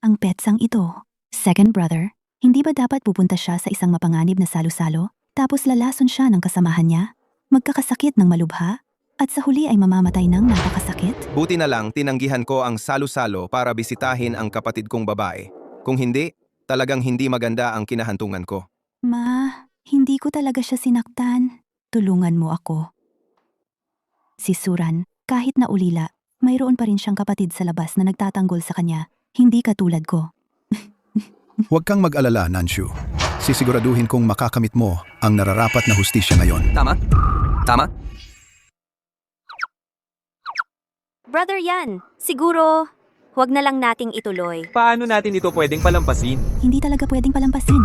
Ang petsang ito, second brother, hindi ba dapat pupunta siya sa isang mapanganib na salo-salo, tapos lalason siya ng kasamahan niya, magkakasakit ng malubha, at sa huli ay mamamatay ng napakasakit? Buti na lang tinanggihan ko ang salo-salo para bisitahin ang kapatid kong babae. Kung hindi, talagang hindi maganda ang kinahantungan ko. Ma, hindi ko talaga siya sinaktan. Tulungan mo ako. Si Suran, kahit na ulila, mayroon pa rin siyang kapatid sa labas na nagtatanggol sa kanya, hindi katulad ko. Huwag kang mag-alala, Nanshu. Sisiguraduhin kong makakamit mo ang nararapat na hustisya ngayon. Tama? Tama? Brother Yan, siguro, huwag na lang nating ituloy. Paano natin ito pwedeng palampasin? Hindi talaga pwedeng palampasin.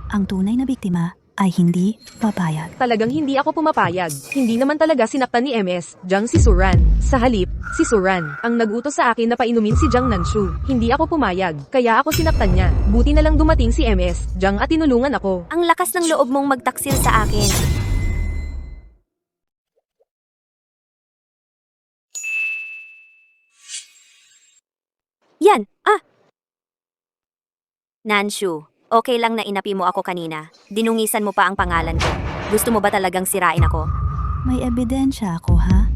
Ang tunay na biktima ay hindi papayag. Talagang hindi ako pumapayag. Hindi naman talaga sinaktan ni MS, Jang si Suran. Sa halip, Si Suran, ang nag-utos sa akin na painumin si Jiang Nanshu. Hindi ako pumayag, kaya ako sinaktan niya. Buti na lang dumating si MS, Jiang at tinulungan ako. Ang lakas ng loob mong magtaksil sa akin. Yan, Nanshu, okay lang na inapi mo ako kanina. Dinungisan mo pa ang pangalan ko. Gusto mo ba talagang sirain ako? May ebidensya ako, ha?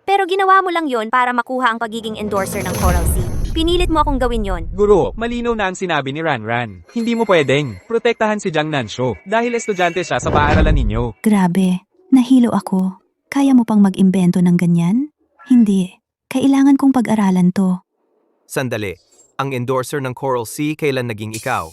Pero ginawa mo lang yon para makuha ang pagiging endorser ng Coral Sea. Pinilit mo akong gawin yon. Guro, malinaw na ang sinabi ni Ranran. Hindi mo pwedeng protektahan si Jiang Nanshu dahil estudyante siya sa paaralan ninyo. Grabe, nahilo ako. Kaya mo pang mag-imbento ng ganyan? Hindi. Kailangan kong pag-aralan to. Sandali, ang endorser ng Coral Sea kailan naging ikaw?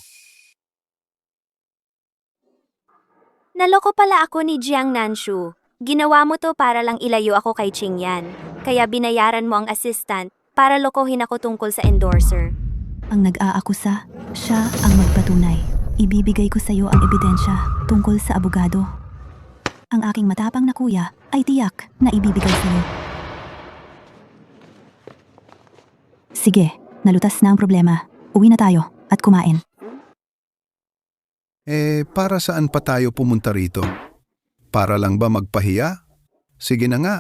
Naloko pala ako ni Jiang Nanshu. Ginawa mo to para lang ilayo ako kay Qingyan. Kaya binayaran mo ang assistant para lokohin ako tungkol sa endorser. Ang nag-aakusa, siya ang magpatunay. Ibibigay ko sa iyo ang ebidensya tungkol sa abogado. Ang aking matapang na kuya ay tiyak na ibibigay sa iyo. Sige, nalutas na ang problema. Uwi na tayo at kumain. Para saan pa tayo pumunta rito? Para lang ba magpahiya? Sige na nga.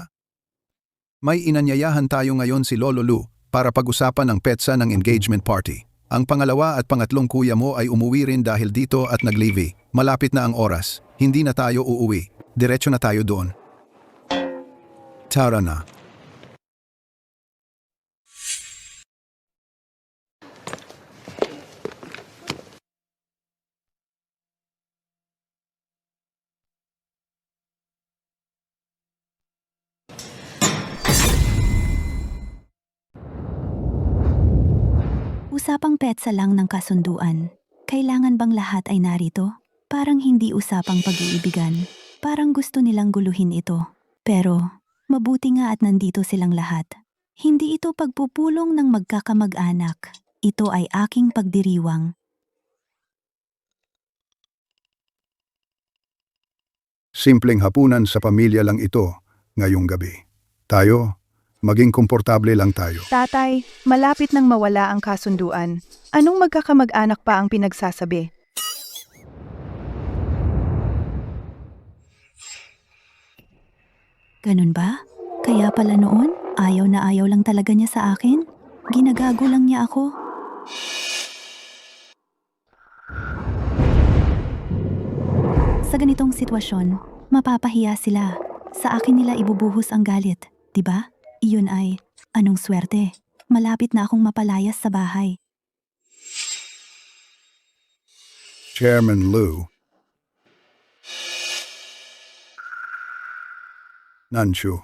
May inanyayahan tayo ngayon si Lolo Lu para pag-usapan ang petsa ng engagement party. Ang pangalawa at pangatlong kuya mo ay umuwi rin dahil dito at nag-leave. Malapit na ang oras. Hindi na tayo uuwi. Diretso na tayo doon. Tara na. Usapang petsa lang ng kasunduan. Kailangan bang lahat ay narito? Parang hindi usapang pag-iibigan. Parang gusto nilang guluhin ito. Pero, mabuti nga at nandito silang lahat. Hindi ito pagpupulong ng magkakamag-anak. Ito ay aking pagdiriwang. Simpleng hapunan sa pamilya lang ito ngayong gabi. Tayo, maging komportable lang tayo. Tatay, malapit nang mawala ang kasunduan. Anong magkakamag-anak pa ang pinagsasabi? Ganun ba? Kaya pala noon, ayaw na ayaw lang talaga niya sa akin? Ginagago lang niya ako? Sa ganitong sitwasyon, mapapahiya sila. Sa akin nila ibubuhos ang galit, di ba? Iyon ay, anong swerte. Malapit na akong mapalayas sa bahay. Chairman Lu. Nanshu,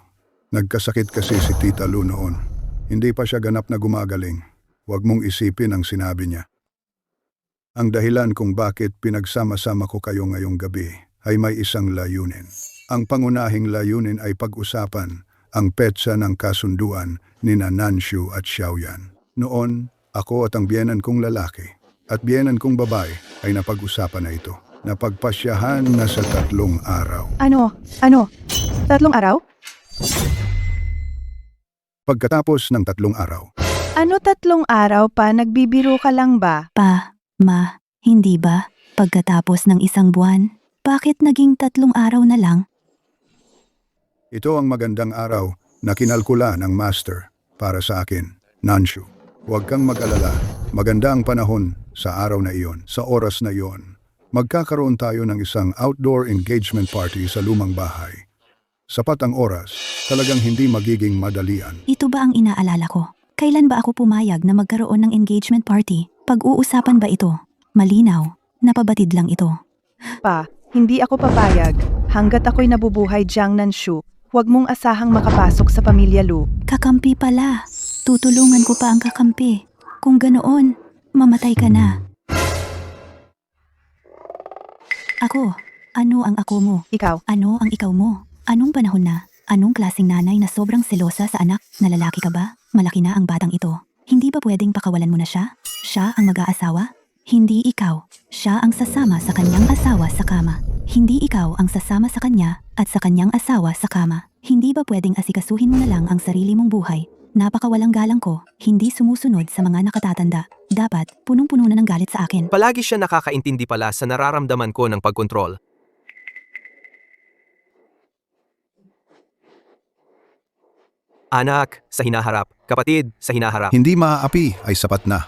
nagkasakit kasi si Tita Lu noon. Hindi pa siya ganap na gumagaling. Huwag mong isipin ang sinabi niya. Ang dahilan kung bakit pinagsama-sama ko kayo ngayong gabi ay may isang layunin. Ang pangunahing layunin ay pag-usapan ang petsa ng kasunduan ni Nanshu at Xiaoyan. Noon, ako at ang biyenan kong lalaki at biyenan kong babae ay napag-usapan na ito. Napagpasyahan na sa 3 araw. Ano? 3 araw? Pagkatapos ng 3 araw, Ano 3 araw pa? Nagbibiro ka lang ba? Pa, ma, hindi ba? Pagkatapos ng 1 buwan, bakit naging 3 araw na lang? ito ang magandang araw na kinalkula ng master para sa akin, Nanshu. Huwag kang mag-alala, maganda ang panahon sa araw na iyon, sa oras na iyon. Magkakaroon tayo ng isang outdoor engagement party sa lumang bahay. Sapat ang oras, talagang hindi magiging madalian. Ito ba ang inaalala ko? Kailan ba ako pumayag na magkaroon ng engagement party? Pag-uusapan ba ito? Malinaw, napabatid lang ito. Pa, hindi ako papayag. Hanggat ako'y nabubuhay, Jiang Nanshu, huwag mong asahang makapasok sa pamilya Lu. Kakampi pala. Tutulungan ko pa ang kakampi. Kung ganoon, mamatay ka na. Ako, ano ang ako mo? Ikaw. Ano ang ikaw mo? Anong panahon na? Anong klaseng nanay na sobrang selosa sa anak? Na lalaki ka ba? Malaki na ang batang ito. Hindi ba pwedeng pakawalan mo na siya? Siya ang mag-aasawa? Hindi ikaw. Siya ang sasama sa kanyang asawa sa kama. Hindi ikaw ang sasama sa kanya at sa kanyang asawa sa kama. Hindi ba pwedeng asikasuhin mo na lang ang sarili mong buhay? Napakawalang galang ko, hindi sumusunod sa mga nakatatanda. Dapat, punong-puno na ng galit sa akin. Palagi siya nakakaintindi pala sa nararamdaman ko ng pagkontrol. Anak, sa hinaharap. Kapatid, sa hinaharap. Hindi maaapi ay sapat na.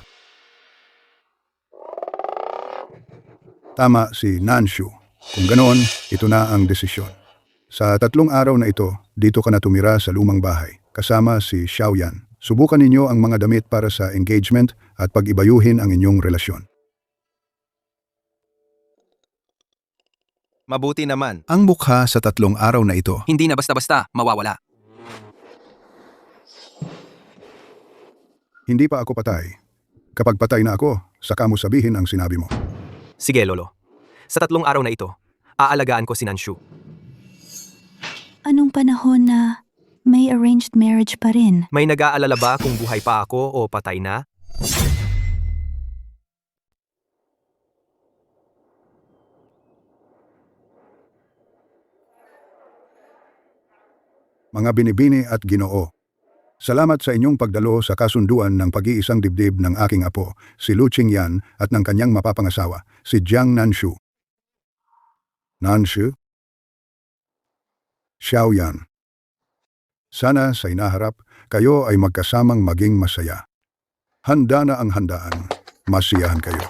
Tama si Nanshu. Kung ganoon, ito na ang desisyon. Sa 3 araw na ito, dito ka na tumira sa lumang bahay, kasama si Xiaoyan. Subukan ninyo ang mga damit para sa engagement at pag-ibayuhin ang inyong relasyon. Mabuti naman. Ang mukha sa 3 araw na ito. Hindi na basta-basta mawawala. Hindi pa ako patay. Kapag patay na ako, saka mo sabihin ang sinabi mo. Sige, Lolo. Sa 3 araw na ito, aalagaan ko si Nanshu. Anong panahon na may arranged marriage pa rin? May nag-aalala ba kung buhay pa ako o patay na? Mga binibini at Ginoo. Salamat sa inyong pagdalo sa kasunduan ng pag-iisang dibdib ng aking apo, si Lu Qingyan, at ng kanyang mapapangasawa, si Jiang Nanshu. Nanshu? Xiaoyan. Sana sa inaharap, kayo ay magkasamang maging masaya. Handa na ang handaan. Masiyahan kayo.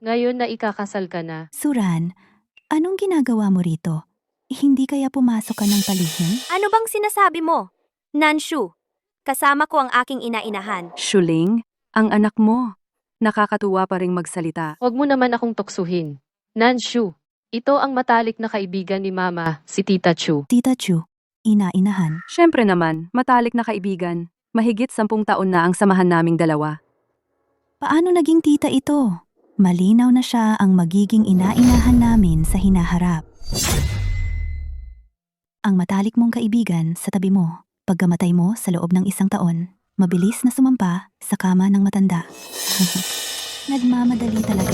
Ngayon na ikakasal ka na, Suran, anong ginagawa mo rito? Hindi kaya pumasok ka ng palihim? Ano bang sinasabi mo? Nanshu, kasama ko ang aking ina-inahan. Shuling, ang anak mo. Nakakatuwa pa ring magsalita. huwag mo naman akong tuksuhin. Nanshu, ito ang matalik na kaibigan ni Mama, si Tita Chu. Tita Chu, ina-inahan. Siyempre naman, matalik na kaibigan. Mahigit 10 taon na ang samahan naming dalawa. Paano naging tita ito? Malinaw na siya ang magiging ina-inahan namin sa hinaharap. Ang matalik mong kaibigan sa tabi mo, pagkamatay mo sa loob ng 1 taon, mabilis na sumampa sa kama ng matanda. Nagmamadali talaga.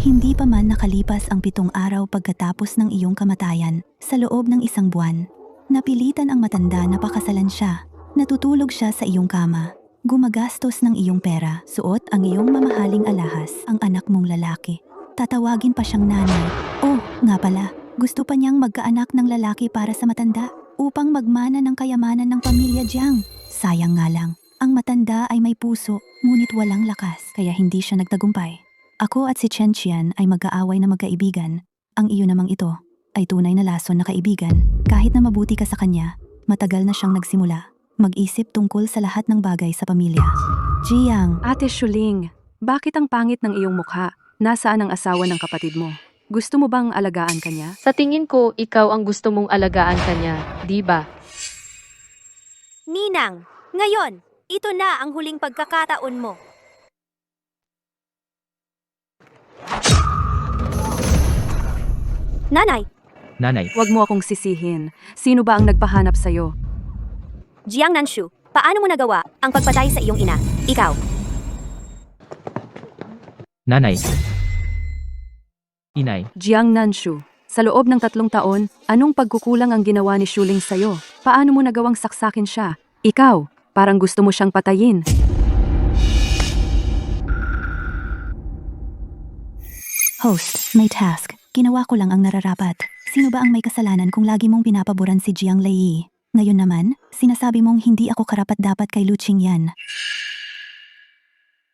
Hindi pa man nakalipas ang 7 araw pagkatapos ng iyong kamatayan, sa loob ng 1 buwan, napilitan ang matanda na pakasalan siya. Natutulog siya sa iyong kama. Gumagastos ng iyong pera, suot ang iyong mamahaling alahas, ang anak mong lalaki. Tatawagin pa siyang nanay. Oh, nga pala, gusto pa niyang magkaanak ng lalaki para sa matanda, upang magmana ng kayamanan ng pamilya Jiang. Sayang nga lang, ang matanda ay may puso, ngunit walang lakas, kaya hindi siya nagtagumpay. Ako at si Chen Qian ay mag-aaway na magkaibigan. Ang iyo namang ito ay tunay na lason na kaibigan. Kahit na mabuti ka sa kanya, matagal na siyang nagsimula. Mag-isip tungkol sa lahat ng bagay sa pamilya. Jiang, Ate Shuling, bakit ang pangit ng iyong mukha? Nasaan ang asawa ng kapatid mo? Gusto mo bang alagaan kanya? Sa tingin ko, ikaw ang gusto mong alagaan kanya, di ba? Ninang, ngayon, ito na ang huling pagkakataon mo. Nanay, Nanay, Huwag mo akong sisihin. Sino ba ang nagpahanap sa'yo? Jiang Nanshu, paano mo nagawa ang pagpatay sa iyong ina? Ikaw. Nanay. Inay, Jiang Nanshu, sa loob ng 3 taon, anong pagkukulang ang ginawa ni Shuling sa'yo? Paano mo nagawang saksakin siya? Ikaw, parang gusto mo siyang patayin. host, may task. Ginawa ko lang ang nararapat. Sino ba ang may kasalanan kung lagi mong pinapaboran si Jiang Lei? Ngayon naman, sinasabi mong hindi ako karapat-dapat kay Lu Qingyan.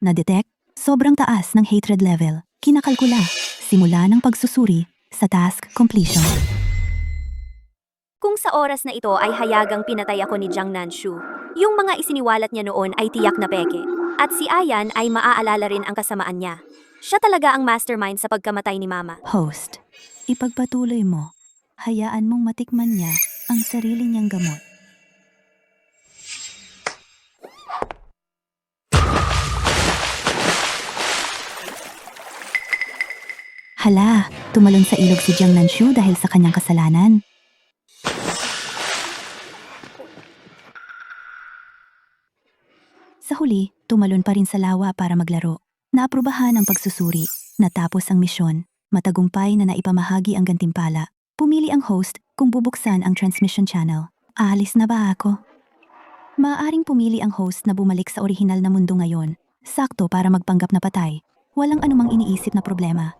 Na-detect? Sobrang taas ng hatred level. Kinakalkula. Simula ng pagsusuri sa task completion. Kung sa oras na ito ay hayagang pinatay ako ni Jiang Nanshu, yung mga isiniwalat niya noon ay tiyak na peke. At si Ayan ay maaalala rin ang kasamaan niya. Siya talaga ang mastermind sa pagkamatay ni Mama. Host, ipagpatuloy mo. Hayaan mong matikman niya ang sarili niyang gamot. Hala, tumalon sa ilog si Jiang Nanshu dahil sa kanyang kasalanan. Sa huli, tumalon pa rin sa lawa para maglaro. Naaprubahan ang pagsusuri. Natapos ang misyon. Matagumpay na naipamahagi ang gantimpala. Pumili ang host kung bubuksan ang transmission channel. Aalis na ba ako? Maaaring pumili ang host na bumalik sa orihinal na mundo ngayon. Sakto para magpanggap na patay. Walang anumang iniisip na problema.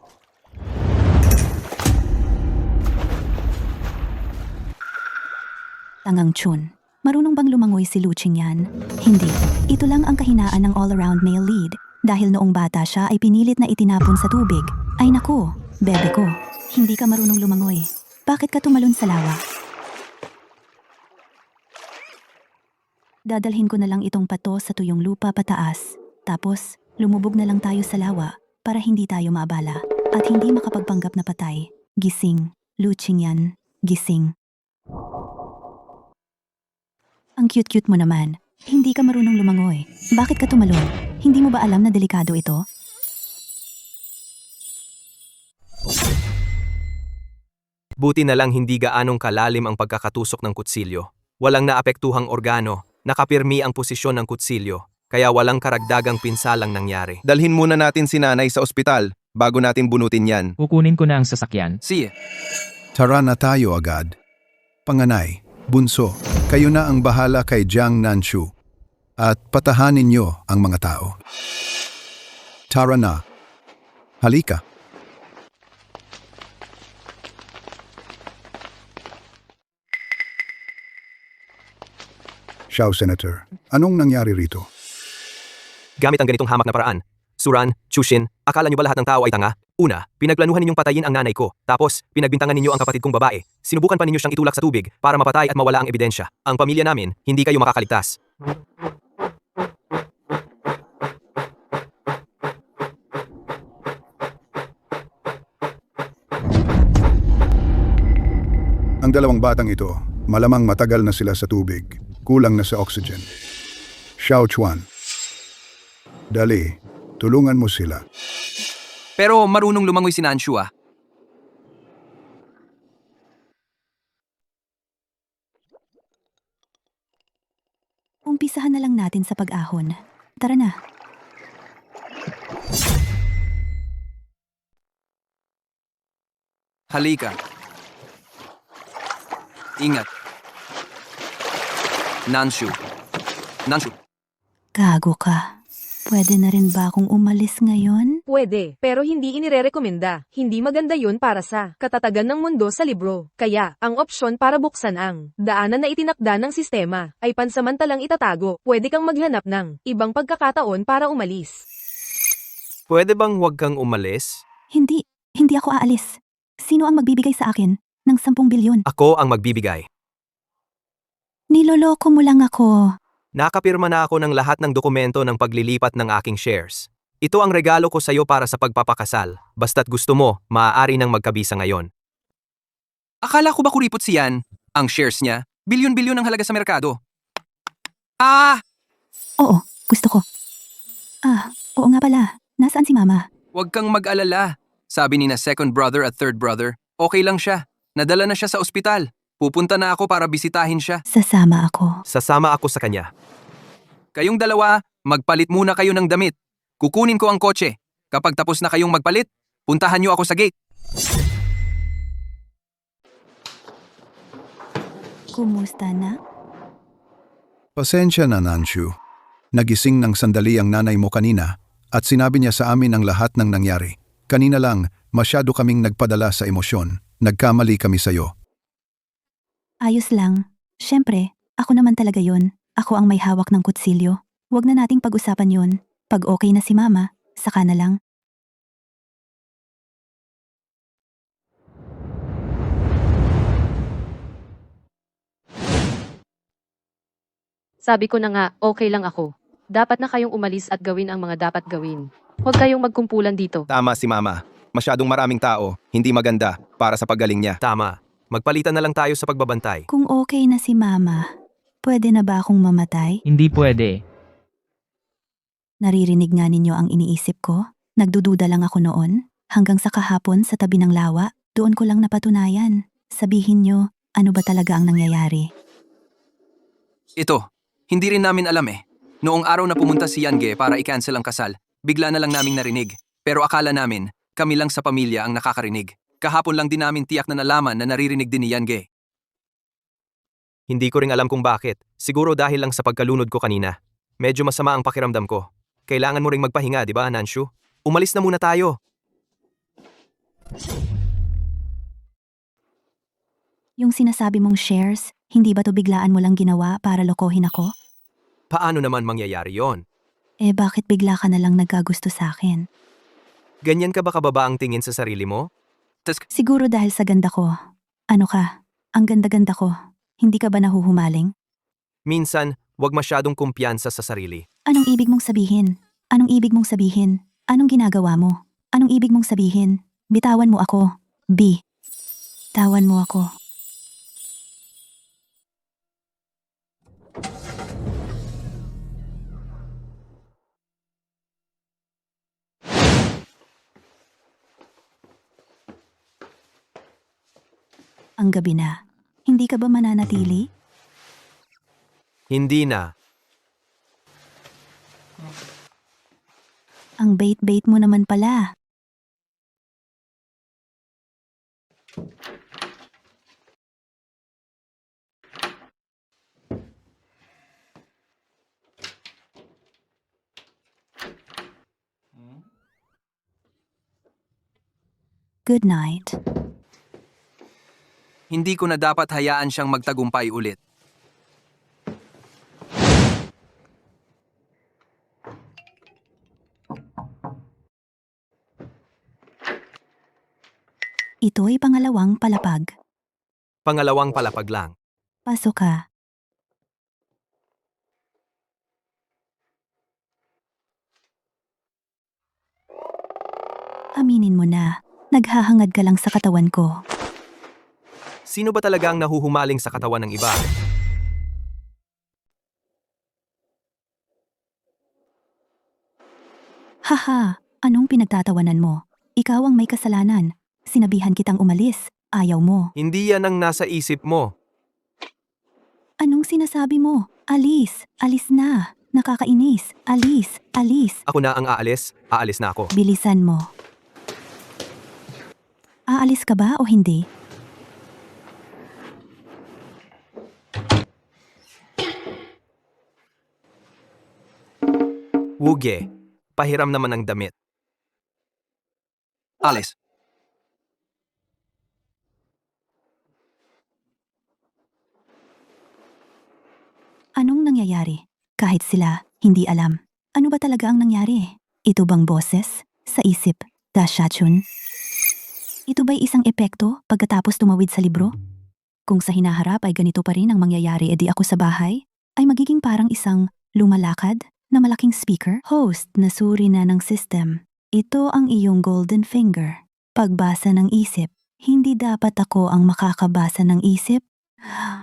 Tangang Chun. Marunong bang lumangoy si Luching yan? Hindi. Ito lang ang kahinaan ng all-around male lead. Dahil noong bata siya ay pinilit na itinapon sa tubig. Ay naku, bebe ko. Hindi ka marunong lumangoy. Bakit ka tumalon sa lawa? Dadalhin ko na lang itong pato sa tuyong lupa pataas. Tapos, lumubog na lang tayo sa lawa para hindi tayo maabala at hindi makapagpanggap na patay. Gising. Luching yan. Gising. Ang cute-cute mo naman. Hindi ka marunong lumangoy. Bakit ka tumalon? Hindi mo ba alam na delikado ito? Buti na lang hindi gaanong kalalim ang pagkakatusok ng kutsilyo. Walang naapektuhang organo, nakapirmi ang posisyon ng kutsilyo, kaya walang karagdagang pinsalang nangyari. Dalhin muna natin si nanay sa ospital bago natin bunutin yan. Kukunin ko na ang sasakyan. Sige. Tara na tayo agad. Panganay, bunso, kayo na ang bahala kay Jiang Nanshu. At patahanin niyo ang mga tao. Tara na. Halika. Xiao, Senator. Anong nangyari rito? Gamit ang ganitong hamak na paraan. Suran, Chushin, akala niyo ba lahat ng tao ay tanga? Una, pinagplanuhan ninyong patayin ang nanay ko. Tapos, pinagbintangan ninyo ang kapatid kong babae. Sinubukan pa ninyo siyang itulak sa tubig para mapatay at mawala ang ebidensya. Ang pamilya namin, hindi kayo makakaligtas. Ang dalawang batang ito, malamang matagal na sila sa tubig. Kulang na sa oxygen. Xiao Chuan. Dali, tulungan mo sila. Pero marunong lumangoy si Nanshu ah. Umpisahan na lang natin sa pag-ahon. Tara na. Halika. Ingat. Nanshu. Nanshu. Gago ka. Pwede na rin ba akong umalis ngayon? Pwede, pero hindi inirerekomenda. Hindi maganda yun para sa katatagan ng mundo sa libro. Kaya, ang opsyon para buksan ang daanan na itinakda ng sistema ay pansamantalang itatago. Pwede kang maghanap ng ibang pagkakataon para umalis. Pwede bang huwag kang umalis? Hindi ako aalis. Sino ang magbibigay sa akin ng 10 bilyon? Ako ang magbibigay. Niloloko mo lang ako. Nakapirma na ako ng lahat ng dokumento ng paglilipat ng aking shares. Ito ang regalo ko sa iyo para sa pagpapakasal. Basta't gusto mo, maaari nang magkabisa ngayon. Akala ko ba kuripot siyan? Ang shares niya, bilyon-bilyon ang halaga sa merkado. Oo, gusto ko. Oo nga pala. Nasaan si Mama? Huwag kang mag-alala. Sabi ni na second brother at third brother, okay lang siya. Nadala na siya sa ospital. Pupunta na ako para bisitahin siya. Sasama ako. Sasama ako sa kanya. Kayong dalawa, magpalit muna kayo ng damit. Kukunin ko ang kotse. Kapag tapos na kayong magpalit, puntahan niyo ako sa gate. Kumusta na? Pasensya na, Nanshu. Nagising ng sandali ang nanay mo kanina at sinabi niya sa amin ang lahat ng nangyari. Kanina lang, masyado kaming nagpadala sa emosyon. Nagkamali kami sa'yo. Ayos lang. Siyempre, ako naman talaga yon. Ako ang may hawak ng kutsilyo. Huwag na nating pag-usapan yon. Pag okay na si Mama, saka na lang. Sabi ko na nga, okay lang ako. Dapat na kayong umalis at gawin ang mga dapat gawin. Huwag kayong magkumpulan dito. Tama si Mama. Masyadong maraming tao, hindi maganda para sa paggaling niya. Tama. Magpalitan na lang tayo sa pagbabantay. Kung okay na si Mama, pwede na ba akong mamatay? Hindi pwede. Naririnig nga ninyo ang iniisip ko? Nagdududa lang ako noon. Hanggang sa kahapon sa tabi ng lawa, doon ko lang napatunayan. Sabihin nyo, ano ba talaga ang nangyayari? Ito, hindi rin namin alam eh. Noong araw na pumunta si Yange para i-cancel ang kasal, bigla na lang naming narinig. Pero akala namin, Kami lang sa pamilya ang nakakarinig. Kahapon lang din namin tiyak na nalaman na naririnig din ni Yangge. Hindi ko ring alam kung bakit. Siguro dahil lang sa pagkalunod ko kanina. Medyo masama ang pakiramdam ko. Kailangan mo ring magpahinga, di ba, Nanshu? Umalis na muna tayo. Yung sinasabi mong shares, hindi ba to biglaan mo lang ginawa para lokohin ako? Paano naman mangyayari yon? Eh bakit bigla ka na lang nagkagusto sa akin? Ganyan ka ba kababa ang tingin sa sarili mo? Siguro dahil sa ganda ko. Ano ka? Ang ganda-ganda ko. Hindi ka ba nahuhumaling? Minsan, wag masyadong kumpiyansa sa sarili. Anong ibig mong sabihin? Anong ibig mong sabihin? Anong ginagawa mo? Anong ibig mong sabihin? Bitawan mo ako. B. Tawan mo ako. Ang gabi na. Hindi ka ba mananatili? Hindi na. Ang bait-bait mo naman pala. Good night. Hindi ko na dapat hayaan siyang magtagumpay ulit. Ito'y pangalawang palapag. Pangalawang palapag lang. Pasok ka. Aminin mo na, naghahangad ka lang sa katawan ko. Sino ba talaga ang nahuhumaling sa katawan ng iba? Haha, anong pinagtatawanan mo? Ikaw ang may kasalanan. Sinabihan kitang umalis. Ayaw mo. Hindi yan ang nasa isip mo. Anong sinasabi mo? Alis. Alis na. Nakakainis. Alis. Alis. Ako na ang aalis. Aalis na ako. Bilisan mo. Aalis ka ba o hindi? Wuge. Pahiram naman ng damit. Alis. Anong nangyayari? Kahit sila, hindi alam. Ano ba talaga ang nangyari? Ito bang boses? Sa isip? Dashachun? Ito ba'y isang epekto pagkatapos tumawid sa libro? Kung sa hinaharap ay ganito pa rin ang mangyayari edi ako sa bahay, ay magiging parang isang lumalakad na malaking speaker? Host na suri na ng system. Ito ang iyong golden finger. Pagbasa ng isip. Hindi dapat ako ang makakabasa ng isip?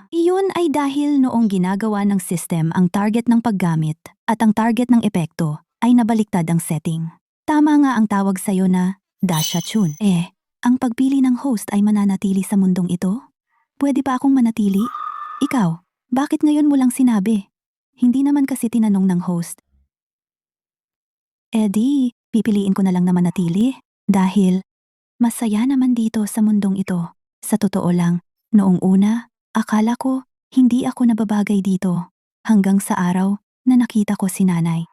Iyon ay dahil noong ginagawa ng system ang target ng paggamit at ang target ng epekto ay nabaliktad ang setting. Tama nga ang tawag sa'yo na Dashachun. Ang pagpili ng host ay mananatili sa mundong ito? Pwede pa akong manatili? Ikaw, bakit ngayon mo lang sinabi? Hindi naman kasi tinanong ng host. Di, pipiliin ko na lang na manatili dahil masaya naman dito sa mundong ito. Sa totoo lang, noong una, akala ko hindi ako nababagay dito hanggang sa araw na nakita ko si nanay.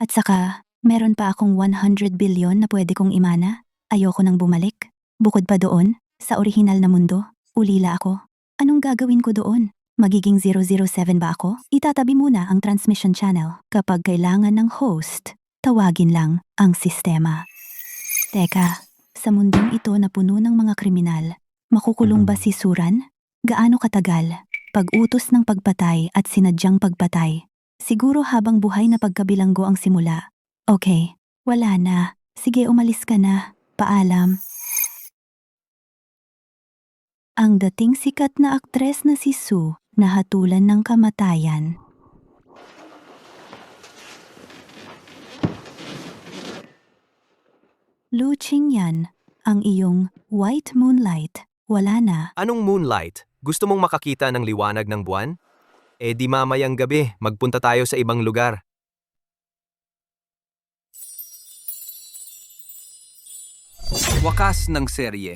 At saka, meron pa akong 100 billion na pwede kong imana. Ayoko nang bumalik. Bukod pa doon, sa orihinal na mundo, ulila ako. Anong gagawin ko doon? Magiging 007 ba ako? Itatabi muna ang transmission channel. Kapag kailangan ng host, tawagin lang ang sistema. Teka, sa mundong ito na puno ng mga kriminal, makukulong ba si Suran? Gaano katagal? Pag-utos ng pagpatay at sinadyang pagpatay. Siguro habang buhay na pagkabilanggo ang simula. Okay, wala na. Sige, umalis ka na. Paalam. Ang dating sikat na aktres na si Sue nahatulan ng kamatayan. Lu Qingyan, ang iyong white moonlight, wala na. Anong moonlight? Gusto mong makakita ng liwanag ng buwan? Di mamayang gabi, magpunta tayo sa ibang lugar. Wakas ng serye.